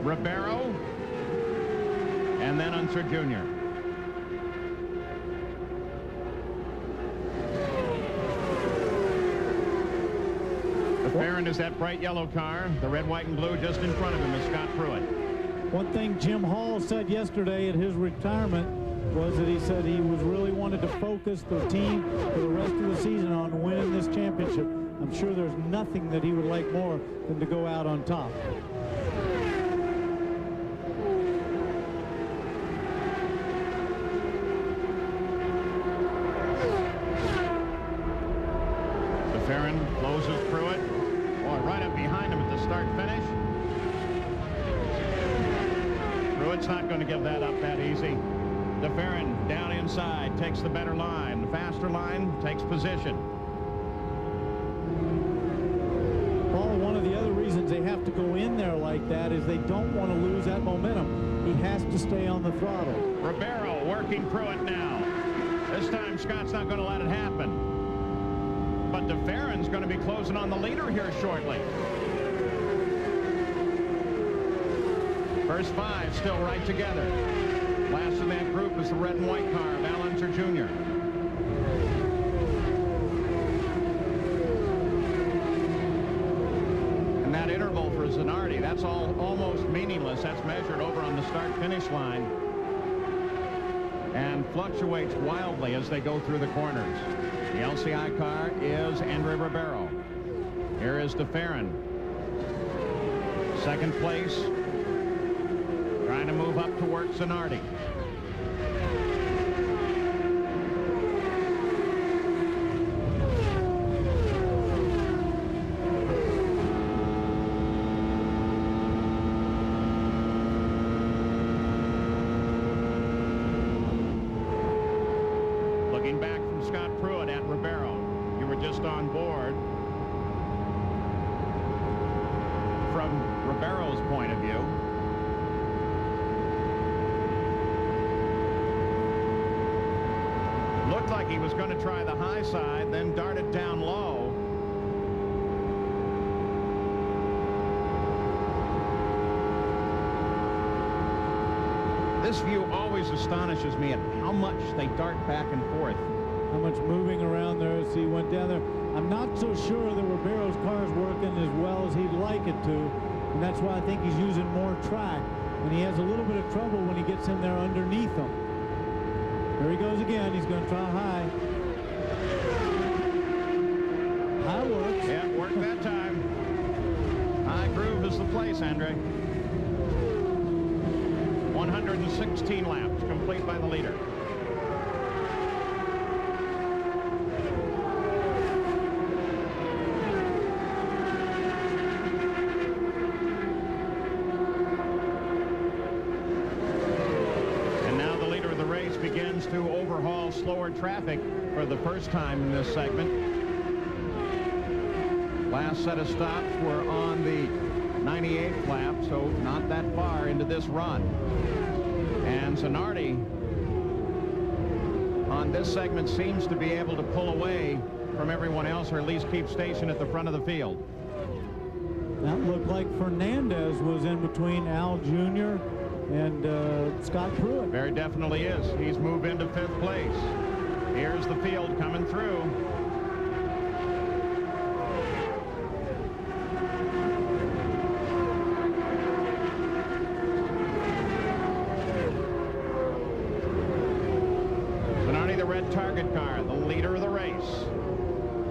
Ribeiro, and then Unser Jr. DeFerrin is that bright yellow car. The red, white, and blue just in front of him is Scott Pruitt. One thing Jim Hall said yesterday at his retirement was that he said he was really wanted to focus the team for the rest of the season on winning this championship. I'm sure there's nothing that he would like more than to go out on top. DeFerrin closes Pruitt. Boy, right up behind him at the start-finish. Pruitt's not going to give that up that easy. DeFerrin down inside, takes the better line. The faster line takes position. Paul, one of the other reasons they have to go in there like that is they don't want to lose that momentum. He has to stay on the throttle. Ribeiro working Pruitt now. This time Scott's not going to let it happen. But DeFerrin's going to be closing on the leader here shortly. First 5 still right together. Last in that group is the red and white car of Allenser Jr. And that interval for Zanardi, that's almost meaningless. That's measured over on the start-finish line and fluctuates wildly as they go through the corners. The LCI car is Andre Ribeiro. Here is DeFerrin. Second place, trying to move up to work Zanardi. Looking back from Scott Pruitt at Ribeiro. You were just on board. From Ribeiro's point of view, looked like he was going to try the high side, then darted down low. This view always astonishes me at how much they dart back and forth. How much moving around there as he went down there. I'm not so sure that Ribeiro's car is working as well as he'd like it to, and that's why I think he's using more track, and he has a little bit of trouble when he gets in there underneath him. There he goes again. He's going to try high. High works. Yeah, it worked that time. High groove is the place, Andre. 116 laps complete by the leader. Begins to overhaul slower traffic for the first time in this segment. Last set of stops were on the 98th lap, so not that far into this run. And Zanardi on this segment seems to be able to pull away from everyone else, or at least keep station at the front of the field. That looked like Fernandez was in between Al Jr. and Scott Pruitt. Very definitely is. He's moved into 5th place. Here's the field coming through. Zanardi, the red target car, the leader of the race,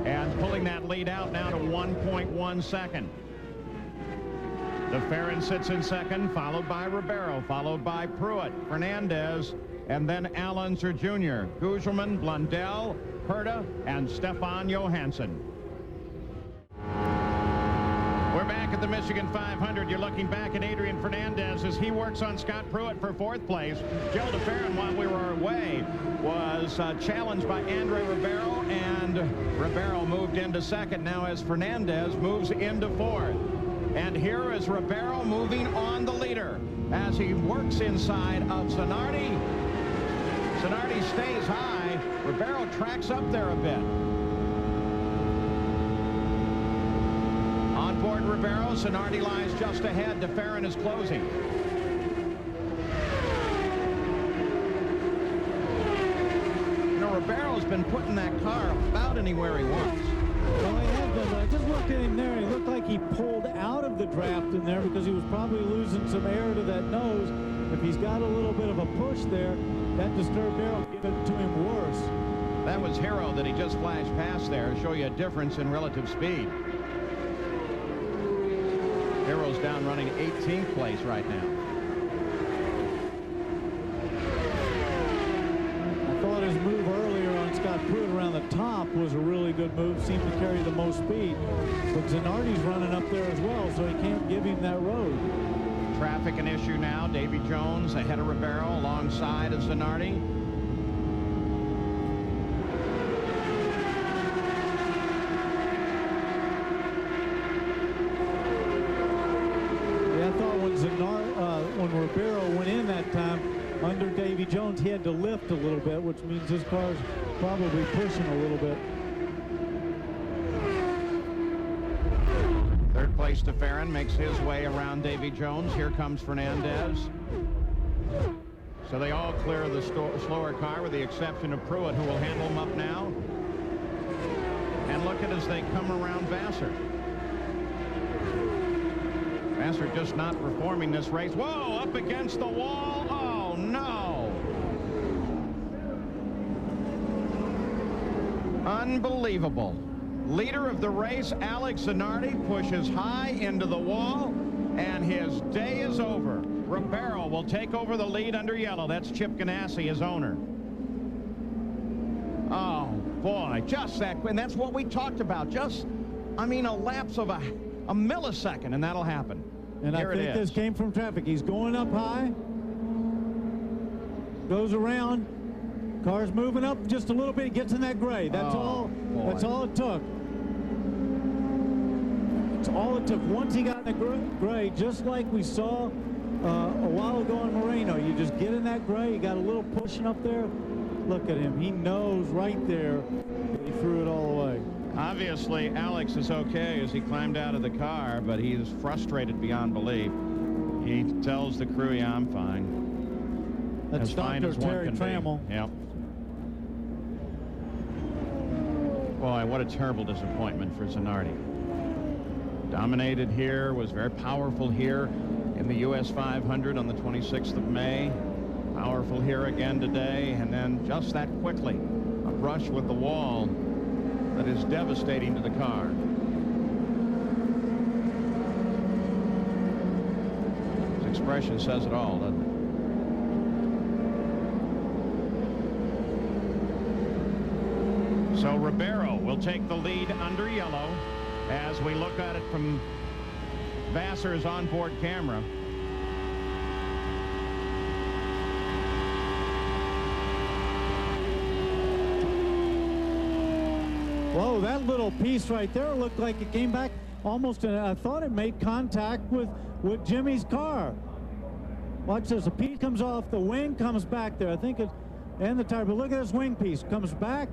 and pulling that lead out now to 1.1 second. DeFerrin sits in second, followed by Ribeiro, followed by Pruitt, Fernandez, and then Allenser Jr., Gugelman, Blundell, Herta, and Stefan Johansson. We're back at the Michigan 500. You're looking back at Adrian Fernandez as he works on Scott Pruitt for 4th place. Joe DeFerrin, while we were away, was challenged by Andre Ribeiro, and Ribeiro moved into 2nd now as Fernandez moves into 4th. And here is Ribeiro moving on the leader as he works inside of Zanardi. Zanardi stays high. Ribeiro tracks up there a bit. On board Ribeiro, Zanardi lies just ahead. DeFerrin is closing. You know, Ribeiro's been putting that car about anywhere he wants. Well, he had been, but I just looked at him there. He looked like he pulled out of the draft in there because he was probably losing some air to that nose. If he's got a little bit of a push there, that disturbed air will give it to him worse. That was Hero that he just flashed past there to show you a difference in relative speed. Hero's down running 18th place right now. I thought his move earlier on Scott Pruitt around the top was a really good move, seemed to carry the most speed. But Zanardi's running up there as well, so he can't give him that road. Traffic an issue now. Davy Jones ahead of Ribeiro alongside of Zanardi. Yeah, I thought when Ribeiro went in that time under Davy Jones, he had to lift a little bit, which means his car's probably pushing a little bit. Third place to Farron makes his way around Davy Jones. Here comes Fernandez. So they all clear the slower car with the exception of Pruitt, who will handle him up now. And look at as they come around Vassar. Vassar just not performing this race. Whoa, up against the wall. Oh, no. Unbelievable. Leader of the race, Alex Zanardi, pushes high into the wall, and his day is over. Ribeiro will take over the lead under yellow. That's Chip Ganassi, his owner. Oh, boy, just that. And that's what we talked about. Just, I mean, a lapse of a millisecond, and that'll happen. And Here I think this came from traffic. He's going up high, goes around, car's moving up just a little bit, gets in that gray. That's all. Boy. That's all it took. It's all it took. Once he got in the gray, just like we saw a while ago in Moreno, you just get in that gray. You got a little pushing up there. Look at him. He knows right there that he threw it all away. Obviously, Alex is okay as he climbed out of the car, but he is frustrated beyond belief. He tells the crew, yeah, I'm fine. That's as fine Dr. as one Terry can Trammell. be. Yep. Boy, what a terrible disappointment for Zanardi. Dominated here, was very powerful here in the US 500 on the 26th of May. Powerful here again today, and then just that quickly, a brush with the wall that is devastating to the car. His expression says it all, doesn't it? So Ribeiro will take the lead under yellow as we look at it from Vassar's onboard camera. Whoa, that little piece right there looked like it came back almost, I thought it made contact with Jimmy's car. Watch this, a piece comes off, the wing comes back there. I think it, and the tire, but look at this wing piece. Comes back,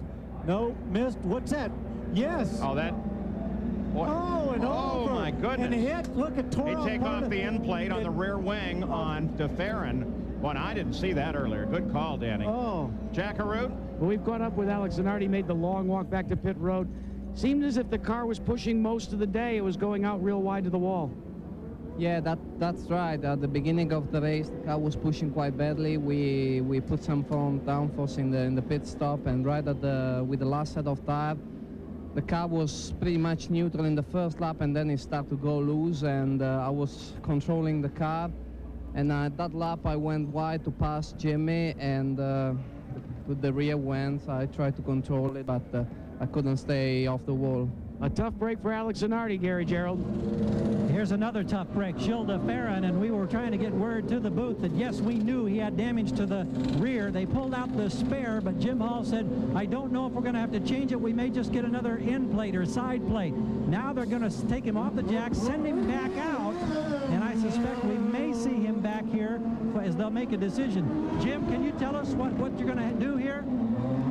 no, missed. What's that? Yes. Oh, that. What? Oh, and oh over. My goodness. And hit, look at tore. They take off the end plate on the rear wing on DeFerrin. Well, I didn't see that earlier. Good call, Danny. Oh. Jack Harut? Well, we've caught up with Alex Zanardi, made the long walk back to pit road. Seemed as if the car was pushing most of the day. It was going out real wide to the wall. Yeah, that's right. At the beginning of the race, the car was pushing quite badly. We put some downforce in the pit stop, and right at with the last set of tire, the car was pretty much neutral in the first lap, and then it started to go loose, and I was controlling the car. And at that lap, I went wide to pass Jimmy, and with the rear went. I tried to control it, but I couldn't stay off the wall. A tough break for Alex Zanardi, Gary Gerald. Here's another tough break. Gilles DeFerrin, and we were trying to get word to the booth that, yes, we knew he had damage to the rear. They pulled out the spare, but Jim Hall said, I don't know if we're going to have to change it. We may just get another end plate or side plate. Now they're going to take him off the jack, send him back out, and I suspect we may see him back here as they'll make a decision. Jim, can you tell us what you're going to do here?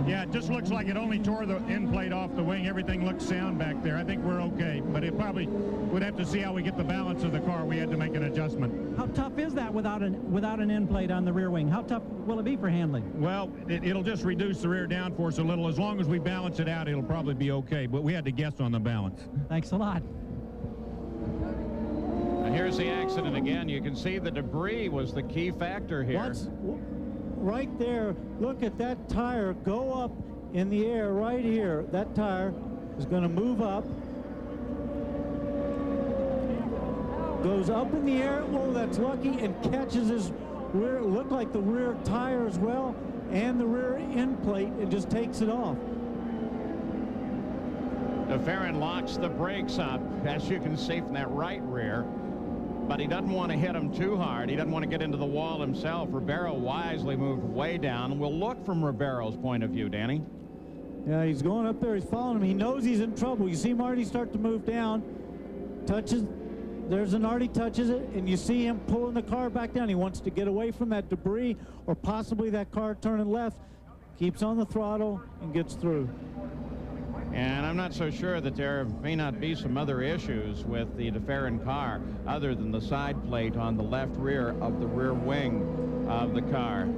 Yeah, it just looks like it only tore the end plate off the wing. Everything looks sound back there. I think we're okay, but it probably would have to see how we get the balance of the car. We had to make an adjustment. How tough is that without an end plate on the rear wing? How tough will it be for handling? Well, it'll just reduce the rear downforce a little. As long as we balance it out, it'll probably be okay, but we had to guess on the balance. Thanks a lot. And here's the accident again. You can see the debris was the key factor here. Right there, look at that tire go up in the air right here. That tire is going to move up, goes up in the air. Oh, that's lucky, and catches his rear. It looked like the rear tire as well, and the rear end plate, and just takes it off. DeFerrin locks the brakes up, as you can see from that right rear. but he doesn't want to hit him too hard. He doesn't want to get into the wall himself. Ribeiro wisely moved way down. We'll look from Ribeiro's point of view, Danny. Yeah, he's going up there. He's following him. He knows he's in trouble. You see Marty start to move down. Touches. There's Zanardi touches it, and you see him pulling the car back down. He wants to get away from that debris or possibly that car turning left. Keeps on the throttle and gets through. And I'm not so sure that there may not be some other issues with the DeFerrin car other than the side plate on the left rear of the rear wing of the car.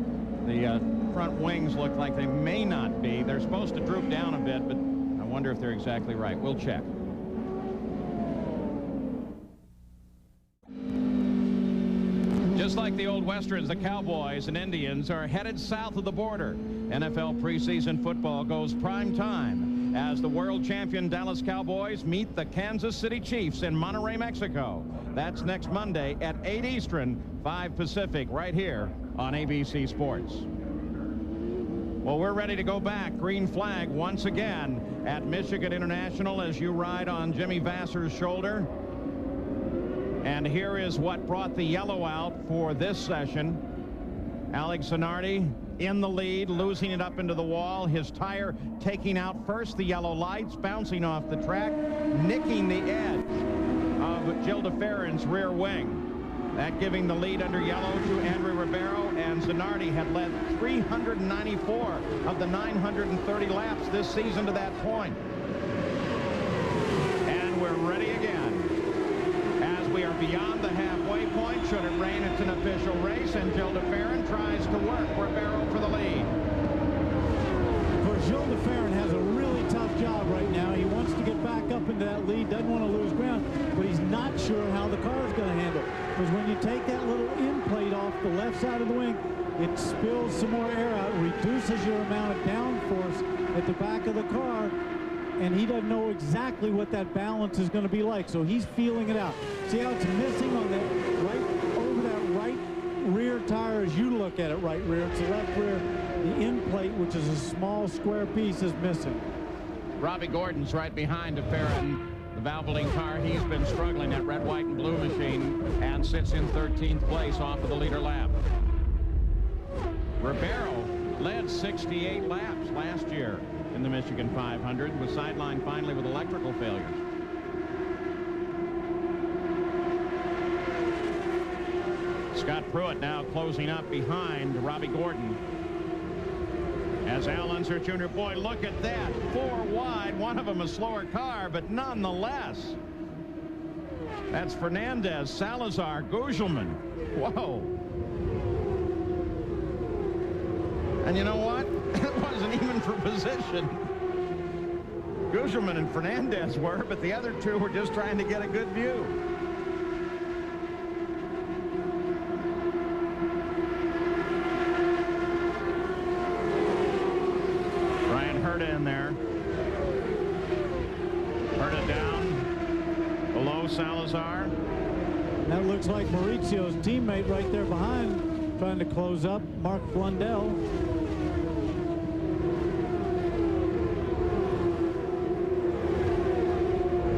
The front wings look like they may not be. They're supposed to droop down a bit, but I wonder if they're exactly right. We'll check. Just like the old Westerns, the Cowboys and Indians are headed south of the border. NFL preseason football goes prime time as the world champion Dallas Cowboys meet the Kansas City Chiefs in Monterrey, Mexico. That's next Monday at 8 Eastern, 5 Pacific, right here on ABC Sports. Well, we're ready to go back. Green flag once again at Michigan International as you ride on Jimmy Vassar's shoulder. And here is what brought the yellow out for this session. Alex Zanardi in the lead, losing it up into the wall. His tire taking out first the yellow lights, bouncing off the track, nicking the edge of Gil DeFerrin's rear wing. That giving the lead under yellow to Andrew Ribeiro, and Zanardi had led 394 of the 930 laps this season to that point. And we're ready again. As we are beyond the halfway point, should it rain, it's an official race, and Gil DeFerrin tries to work Ribeiro for the lead. Of course, Gil DeFerrin has a really tough job right now. He wants to get back up into that lead, doesn't want to lose ground, but he's not sure how the car is going to handle it. Because when you take that little end plate off the left side of the wing, it spills some more air out, reduces your amount of downforce at the back of the car, and he doesn't know exactly what that balance is going to be like, so he's feeling it out. See how it's missing on that right over that right rear tire as you look at it, right rear. It's the left rear. The end plate, which is a small square piece, is missing. Robbie Gordon's right behind DeFerrin. The Valvoline car, he's been struggling, that red, white, and blue machine, and sits in 13th place off of the leader lap. Ribeiro led 68 laps last year in the Michigan 500, was sidelined finally with electrical failures. Scott Pruitt now closing up behind Robbie Gordon. As Al Unser Jr., boy, look at that. 4 wide, one of them a slower car, but nonetheless. That's Fernandez, Salazar, Gugelman. Whoa. And you know what? It wasn't even for position. Gugelman and Fernandez were, but the other two were just trying to get a good view. In there. Herta down below Salazar. That looks like Maurizio's teammate right there behind, trying to close up, Mark Blundell.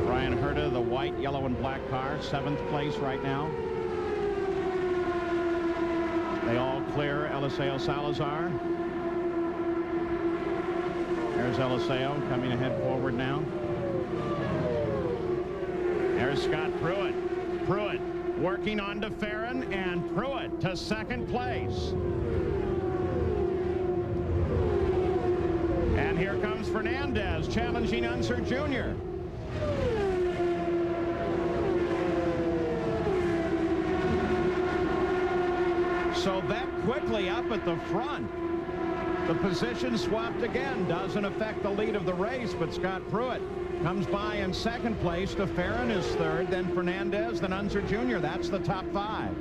Ryan Herta, the white, yellow, and black car, 7th place right now. They all clear Eliseo Salazar. There's Eliseo coming ahead forward now. There's Scott Pruitt. Pruitt working on DeFerrin, and Pruitt to 2nd place. And here comes Fernandez challenging Unser Jr. So that quickly up at the front. The position swapped again. Doesn't affect the lead of the race, but Scott Pruitt comes by in 2nd place. DeFerrin is 3rd, then Fernandez, then Unser Jr. That's the top 5.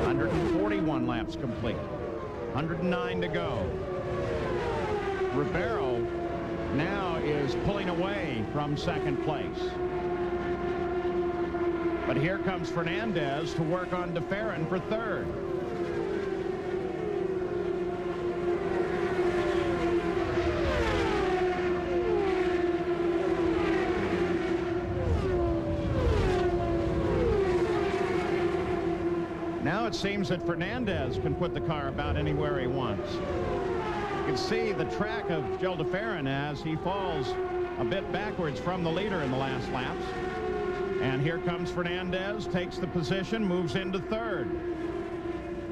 ...141 laps complete. 109 to go. Ribeiro now is pulling away from 2nd place. But here comes Fernandez to work on DeFerrin for 3rd. it seems that Fernandez can put the car about anywhere he wants. You can see the track of Gilles de Ferran as he falls a bit backwards from the leader in the last laps. And here comes Fernandez, takes the position, moves into third.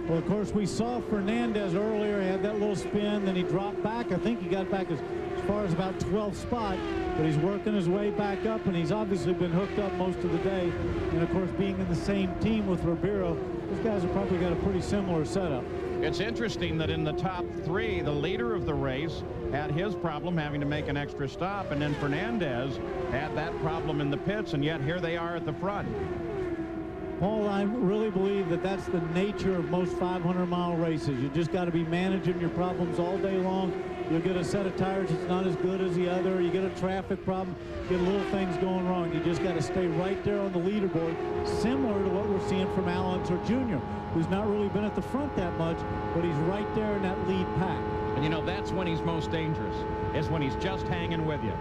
Well, of course, we saw Fernandez earlier. He had that little spin, then he dropped back. I think he got back as far as about 12th spot, but he's working his way back up, and he's obviously been hooked up most of the day. And, of course, being in the same team with Ribeiro, these guys have probably got a pretty similar setup. It's interesting that in the top three, the leader of the race had his problem having to make an extra stop, and then Fernandez had that problem in the pits, and yet here they are at the front. Paul, I really believe that that's the nature of most 500-mile races. You just got to be managing your problems all day long. You'll get a set of tires that's not as good as the other. You get a traffic problem, get little things going wrong. You just got to stay right there on the leaderboard, similar to what we're seeing from Al Unser Jr., who's not really been at the front that much, but he's right there in that lead pack. And, you know, that's when he's most dangerous, is when he's just hanging with you.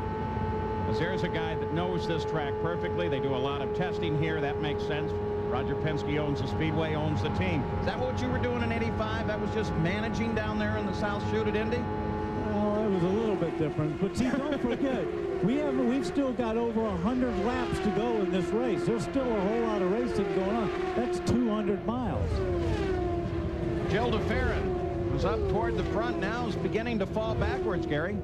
Because there's a guy that knows this track perfectly. They do a lot of testing here. That makes sense. Roger Penske owns the Speedway, owns the team. Is that what you were doing in '85? That was just managing down there in the South Chute at Indy? Well, it was a little bit different. But see, don't forget, we've still got over 100 laps to go in this race. There's still a whole lot of racing going on. That's 200 miles. Gilles de Ferran was up toward the front, now is beginning to fall backwards, Gary.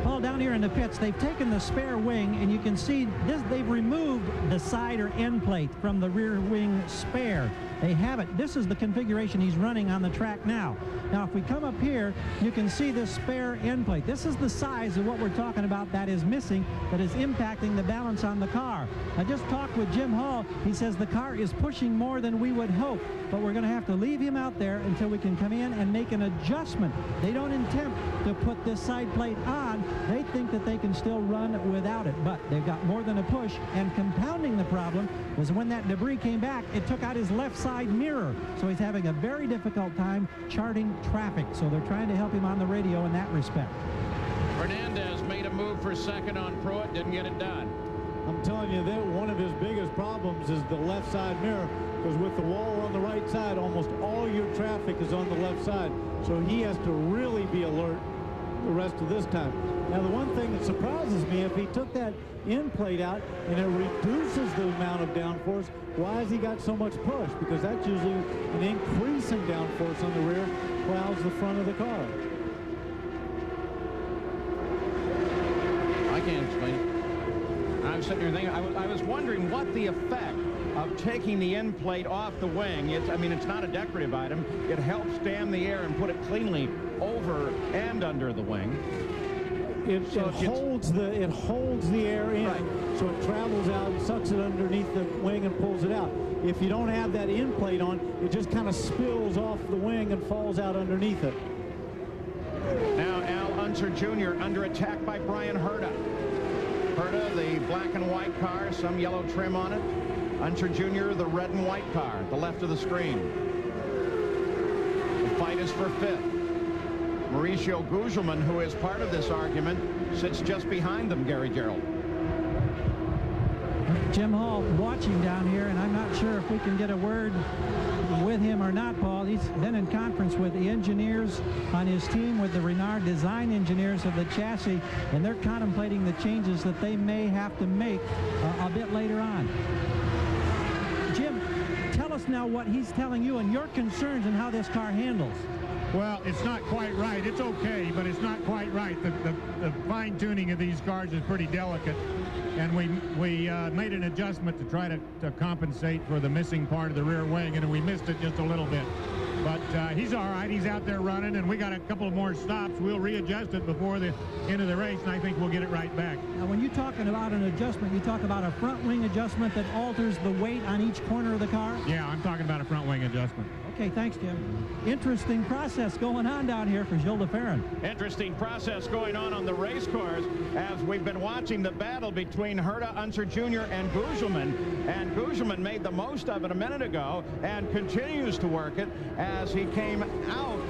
Paul, down here in the pits, they've taken the spare wing, and you can see this, they've removed the side or end plate from the rear wing spare. They have it. This is the configuration he's running on the track now. Now, if we come up here, you can see this spare end plate. This is the size of what we're talking about that is missing, that is impacting the balance on the car. I just talked with Jim Hall. He says the car is pushing more than we would hope, but we're going to have to leave him out there until we can come in and make an adjustment. They don't intend to put this side plate on. They think that they can still run without it, but they've got more than a push, and compounding the problem was when that debris came back, it took out his left side mirror, so he's having a very difficult time charting traffic, so they're trying to help him on the radio in that respect. Fernandez made a move for second on Pruitt, didn't get it done. I'm telling you that one of his biggest problems is the left side mirror, because with the wall on the right side, almost all your traffic is on the left side, so he has to really be alert the rest of this time. Now, the one thing that surprises me, if he took that end plate out and it reduces the amount of downforce, why has he got so much push? Because that's usually an increase in downforce on the rear, clouds the front of the car. I can't explain it. I'm sitting here thinking, I was wondering what the effect of taking the end plate off the wing. I mean, it's not a decorative item. It helps dam the air and put it cleanly over and under the wing. It holds the air in, right, so it travels out, sucks it underneath the wing and pulls it out. If you don't have that end plate on, it just kind of spills off the wing and falls out underneath it. Now Al Unser Jr. under attack by Brian Herta. Herta, the black and white car, some yellow trim on it. Unser Jr., the red and white car, the left of the screen. The fight is for fifth. Mauricio Gugelmin, who is part of this argument, sits just behind them, Gary Gerald. Jim Hall watching down here, and I'm not sure if we can get a word with him or not, Paul. He's been in conference with the engineers on his team, with the Renard design engineers of the chassis, and they're contemplating the changes that they may have to make a bit later on. Jim, tell us now what he's telling you and your concerns and how this car handles. Well, it's not quite right. It's okay, but it's not quite right. The fine-tuning of these cars is pretty delicate, and we made an adjustment to try to compensate for the missing part of the rear wing, and we missed it just a little bit. But he's all right. He's out there running, and we got a couple of more stops. We'll readjust it before the end of the race, and I think we'll get it right back. Now, when you're talking about an adjustment, you talk about a front wing adjustment that alters the weight on each corner of the car? Yeah, I'm talking about a front wing adjustment. Okay, thanks, Jim. Interesting process going on down here for Gilles de Ferran. Interesting process going on the race course as we've been watching the battle between Herta, Unser Jr. and Gugelmin. And Gugelmin made the most of it a minute ago and continues to work it as he came out,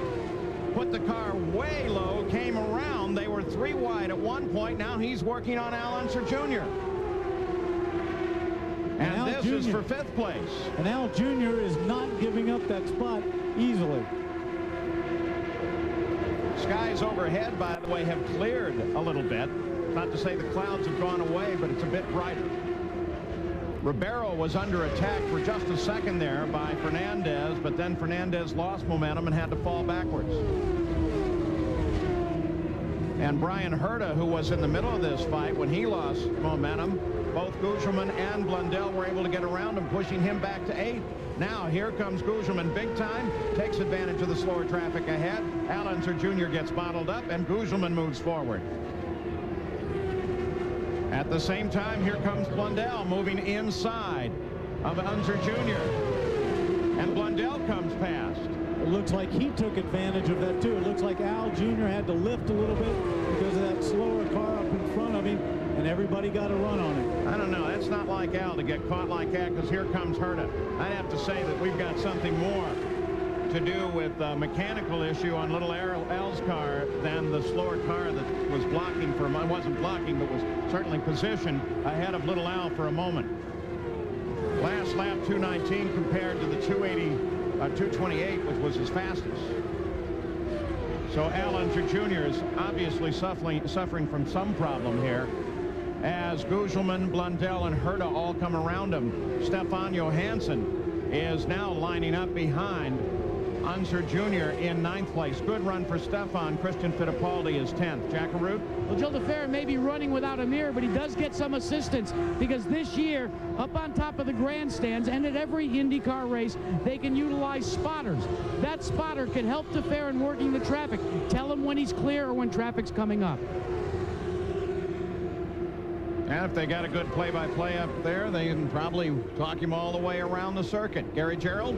put the car way low, came around. They were 3 wide at one point. Now he's working on Al Unser Jr. And this is for 5th place. And Al Jr. is not giving up that spot easily. Skies overhead, by the way, have cleared a little bit. Not to say the clouds have gone away, but it's a bit brighter. Ribeiro was under attack for just a second there by Fernandez, but then Fernandez lost momentum and had to fall backwards. And Brian Herta, who was in the middle of this fight, when he lost momentum, both Gugelmin and Blundell were able to get around him, pushing him back to 8th. Now here comes Gugelmin big time, takes advantage of the slower traffic ahead. Al Unser Jr. gets bottled up, and Gugelmin moves forward. At the same time, here comes Blundell moving inside of Unser Jr. And Blundell comes past. It looks like he took advantage of that too. It looks like Al Jr. had to lift a little bit because of that slower car up in front of him, and everybody got a run on it. I don't know. That's not like Al to get caught like that, because here comes Herta. I'd have to say that we've got something more to do with a mechanical issue on little Al's car than the slower car that was blocking for him. Wasn't blocking, but was certainly positioned ahead of little Al for a moment. Last lap 2:19 compared to the 2:28, which was his fastest. So Al Unser Jr. is obviously suffering from some problem here, as Gugelmin, Blundell, and Herta all come around him. Stefan Johansson is now lining up behind Unser Jr. in 9th place. Good run for Stefan. Christian Fittipaldi is 10th. Jackaroo? Well, Gilles de Ferran may be running without a mirror, but he does get some assistance, because this year, up on top of the grandstands and at every IndyCar race, they can utilize spotters. That spotter can help de Ferran working the traffic. Tell him when he's clear or when traffic's coming up. And if they got a good play-by-play up there, they can probably talk him all the way around the circuit. Gary Gerald?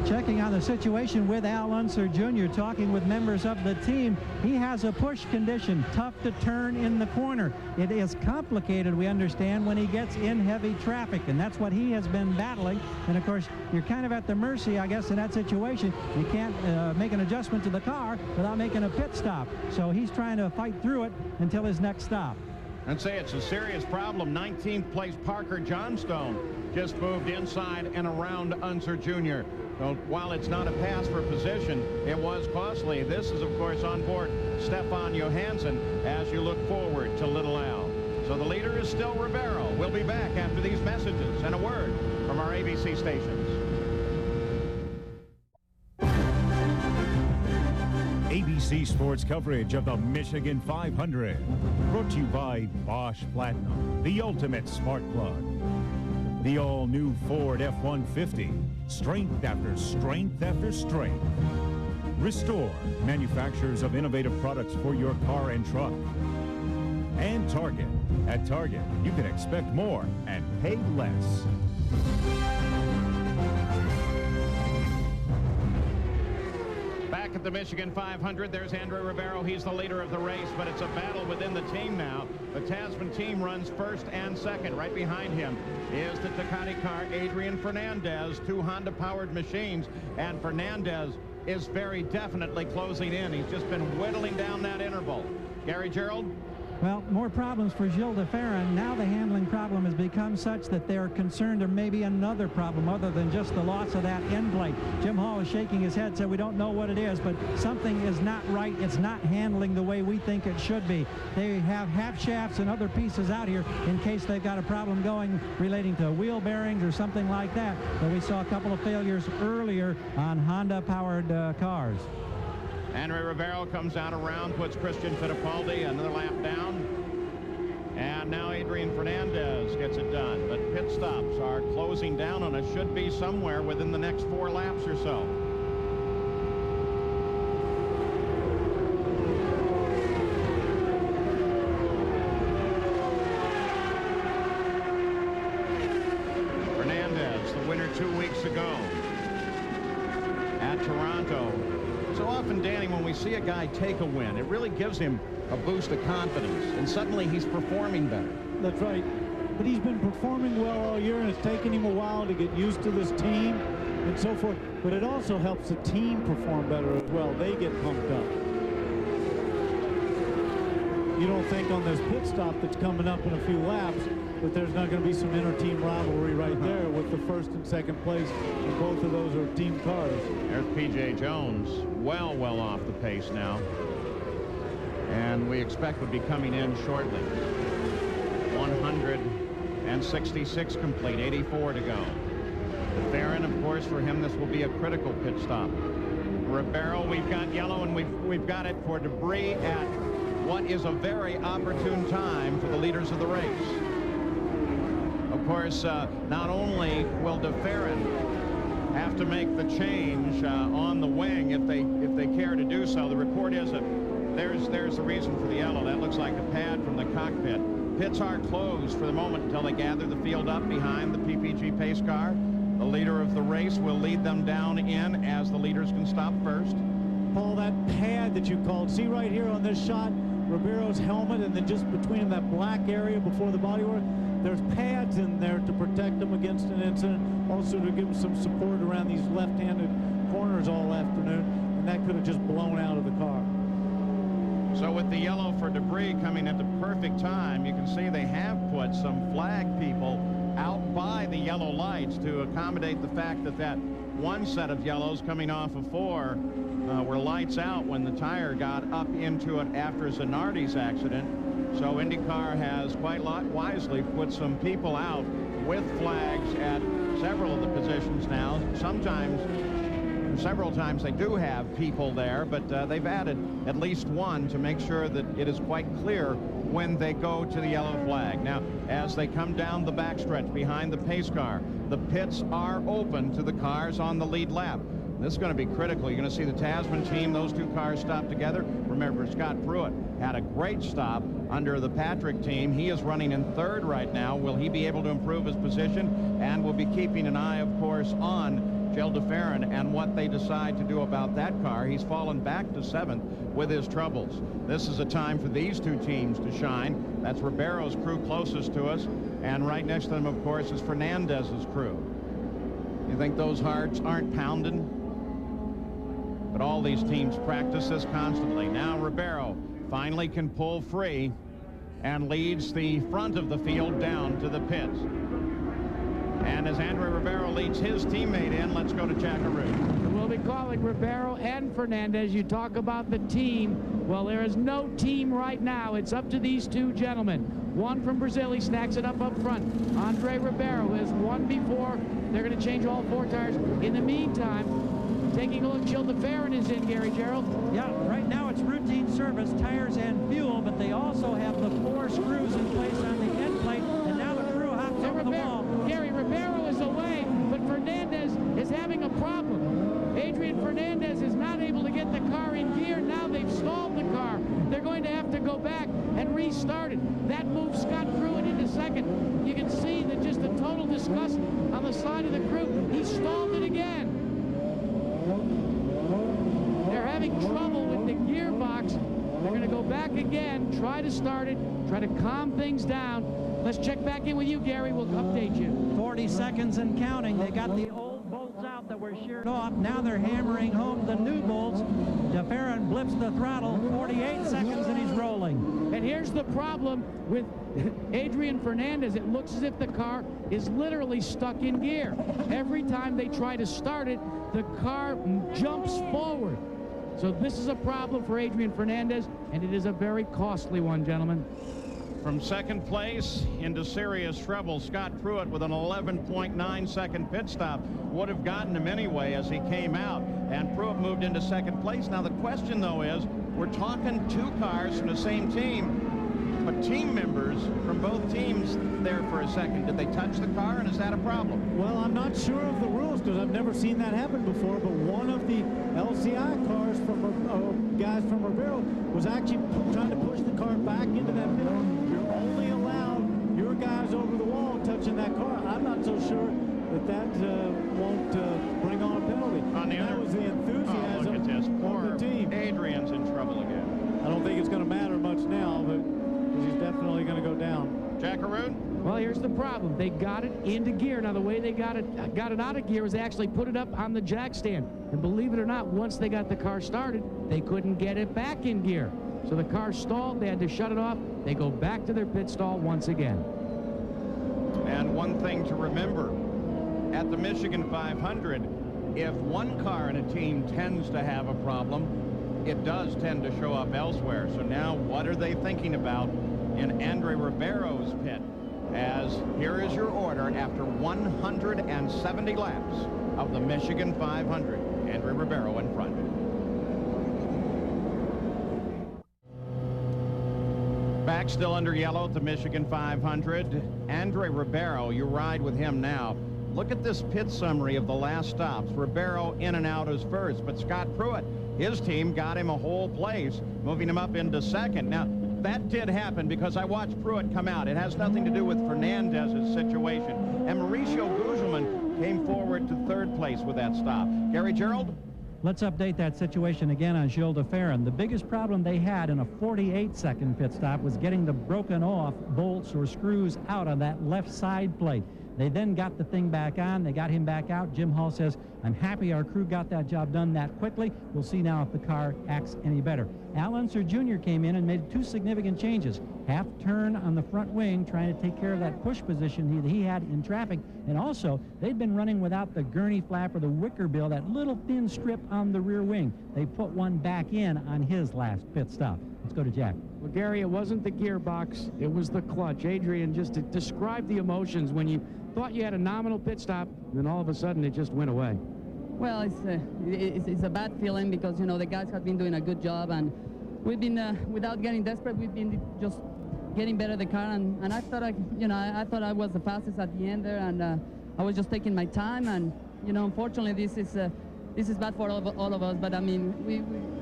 Checking on the situation with Al Unser Jr., talking with members of the team. He has a push condition, tough to turn in the corner. It is complicated, we understand, when he gets in heavy traffic, and that's what he has been battling. And of course, you're kind of at the mercy, I guess, in that situation. You can't make an adjustment to the car without making a pit stop. So he's trying to fight through it until his next stop. I'd say it's a serious problem. 19th place Parker Johnstone just moved inside and around Unser Jr. So while it's not a pass for position, it was costly. This is, of course, on board Stefan Johansson as you look forward to Little Al. So the leader is still Ribeiro. We'll be back after these messages and a word from our ABC stations. ABC Sports coverage of the Michigan 500. Brought to you by Bosch Platinum, the ultimate spark plug. The all-new Ford F-150. Strength after strength after strength. Restore, manufacturers of innovative products for your car and truck. And Target. At Target, you can expect more and pay less. Back at the Michigan 500, there's Andre Ribeiro. He's the leader of the race, but it's a battle within the team now. The Tasman team runs first and second. Right behind him is the Ducati car, Adrian Fernandez, 2 Honda-powered machines, and Fernandez is very definitely closing in. He's just been whittling down that interval. Gary Gerald? Well, more problems for Gilles de Ferran. Now the handling problem has become such that they're concerned there may be another problem other than just the loss of that end plate. Jim Hall is shaking his head, said we don't know what it is, but something is not right. It's not handling the way we think it should be. They have half shafts and other pieces out here in case they've got a problem going relating to wheel bearings or something like that. But we saw a couple of failures earlier on Honda-powered cars. Andre Ribeiro comes out around, puts Christian Fittipaldi another lap down. And now Adrian Fernandez gets it done. But pit stops are closing down on us. Should be somewhere within the next 4 laps or so. Fernandez, the winner 2 weeks ago at Toronto. So often, Danny, when we see a guy take a win, it really gives him a boost of confidence, and suddenly he's performing better. That's right. But he's been performing well all year, and it's taken him a while to get used to this team and so forth. But it also helps the team perform better as well. They get pumped up. You don't think on this pit stop that's coming up in a few laps that there's not going to be some inter-team rivalry right there with the first and second place, and both of those are team cars. There's P.J. Jones, well off the pace now, and we expect would be coming in shortly. 166 complete, 84 to go. Theron, of course, for him this will be a critical pit stop. Ribeiro, we've got yellow, and we've got it for debris at what is a very opportune time for the leaders of the race. Of course, not only will DeFerrin have to make the change on the wing if they care to do so. The report is that there's the reason for the yellow. That looks like a pad from the cockpit. Pits are closed for the moment until they gather the field up behind the PPG pace car. The leader of the race will lead them down in as the leaders can stop first. Paul, that pad that you called, see right here on this shot, Ribeiro's helmet, and then just between them, that black area before the bodywork, there's pads in there to protect them against an incident, also to give them some support around these left-handed corners all afternoon, and that could have just blown out of the car. So with the yellow for debris coming at the perfect time, you can see they have put some flag people out by the yellow lights to accommodate the fact that one set of yellows coming off of 4 were lights out when the tire got up into it after Zanardi's accident. So IndyCar has quite wisely put some people out with flags at several of the positions now. Several times they do have people there, but they've added at least one to make sure that it is quite clear when they go to the yellow flag. Now, as they come down the backstretch behind the pace car, the pits are open to the cars on the lead lap. This is going to be critical. You're going to see the Tasman team, those two cars stop together. Remember, Scott Pruitt had a great stop under the Patrick team. He is running in 3rd right now. Will he be able to improve his position? And we'll be keeping an eye, of course, on Gilles DeFerrin and what they decide to do about that car. He's fallen back to 7th with his troubles. This is a time for these two teams to shine. That's Ribeiro's crew closest to us, and right next to them, of course, is Fernandez's crew. You think those hearts aren't pounding? But all these teams practice this constantly. Now Ribeiro finally can pull free and leads the front of the field down to the pits. And as Andre Ribeiro leads his teammate in, let's go to Jackaroo. We'll be calling Ribeiro and Fernandez. You talk about the team. Well, there is no team right now. It's up to these two gentlemen. One from Brazil, he snacks it up front. Andre Ribeiro, who has won before. They're going to change all 4 tires. In the meantime, taking a look, Gilles DeFerrin is in, Gary Gerald. Yeah, right now it's routine service, tires and fuel, but they also have the 4 screws in place on the end plate, and now the crew hops over the wall. Gary, Ribeiro is away, but Fernandez is having a problem. Adrian Fernandez is not able to get the car in gear. Now they've stalled the car. They're going to have to go back and restart it. That moves Scott Pruitt into 2nd. You can see that just a total disgust on the side of the crew. He stalled it again. They're having trouble with the gearbox. They're going to go back again, try to start it, try to calm things down. Let's check back in with you, Gary. We'll update you. 40 seconds and counting. They got the old bolts out that were sheared off. Now they're hammering home the new bolts. DeFerrin blips the throttle. 48 seconds and he's rolling. And here's the problem with Adrian Fernandez. It looks as if the car is literally stuck in gear. Every time they try to start it, the car jumps forward. So this is a problem for Adrian Fernandez, and it is a very costly one, gentlemen. From 2nd place into serious trouble, Scott Pruitt with an 11.9-second pit stop would have gotten him anyway as he came out, and Pruitt moved into 2nd place. Now the question, though, is we're talking 2 cars from the same team, but team members from both teams there for a second. Did they touch the car, and is that a problem? Well, I'm not sure of the rules because I've never seen that happen before, but one of the LCI cars from guys from Ribeiro was actually trying to push the car back into that pit. You're only allowed your guys over the wall touching that car. I'm not so sure that won't bring on a penalty. That was the enthusiasm look at this. of the team. Adrian's in trouble again. I don't think it's going to matter much now, but he's definitely going to go down. Jackaroo? Well, here's the problem. They got it into gear. Now, the way they got it out of gear was they actually put it up on the jack stand. And believe it or not, once they got the car started, they couldn't get it back in gear. So the car stalled. They had to shut it off. They go back to their pit stall once again. And one thing to remember, at the Michigan 500, if one car in a team tends to have a problem, it does tend to show up elsewhere. So now what are they thinking about in Andre Ribeiro's pit? As here is your order after 170 laps of the Michigan 500. Andre Ribeiro in front. Back still under yellow at the Michigan 500. Andre Ribeiro, you ride with him now. Look at this pit summary of the last stops. Ribeiro in and out as first, but Scott Pruitt, his team got him a whole place, moving him up into second. Now, that did happen because I watched Pruitt come out. It has nothing to do with Fernandez's situation. And Mauricio Guzman came forward to third place with that stop. Gary Gerald? Let's update that situation again on Gilles de Ferran. The biggest problem they had in a 48-second pit stop was getting the broken off bolts or screws out on that left side plate. They then got the thing back on. They got him back out. Jim Hall says, I'm happy our crew got that job done that quickly. We'll see now if the car acts any better. Al Unser Jr. came in and made two significant changes. Half turn on the front wing, trying to take care of that push position he had in traffic. And also, they'd been running without the gurney flap or the wicker bill, that little thin strip on the rear wing. They put one back in on his last pit stop. Let's go to Jack. Well, Gary, it wasn't the gearbox. It was the clutch. Adrian, just to describe the emotions when you thought you had a nominal pit stop, then all of a sudden it just went away. Well, it's a bad feeling because, you know, the guys have been doing a good job, and we've been, without getting desperate, we've been just getting better the car, and I thought I thought I was the fastest at the end there, and I was just taking my time, and, you know, unfortunately this is bad for all of us, but I mean,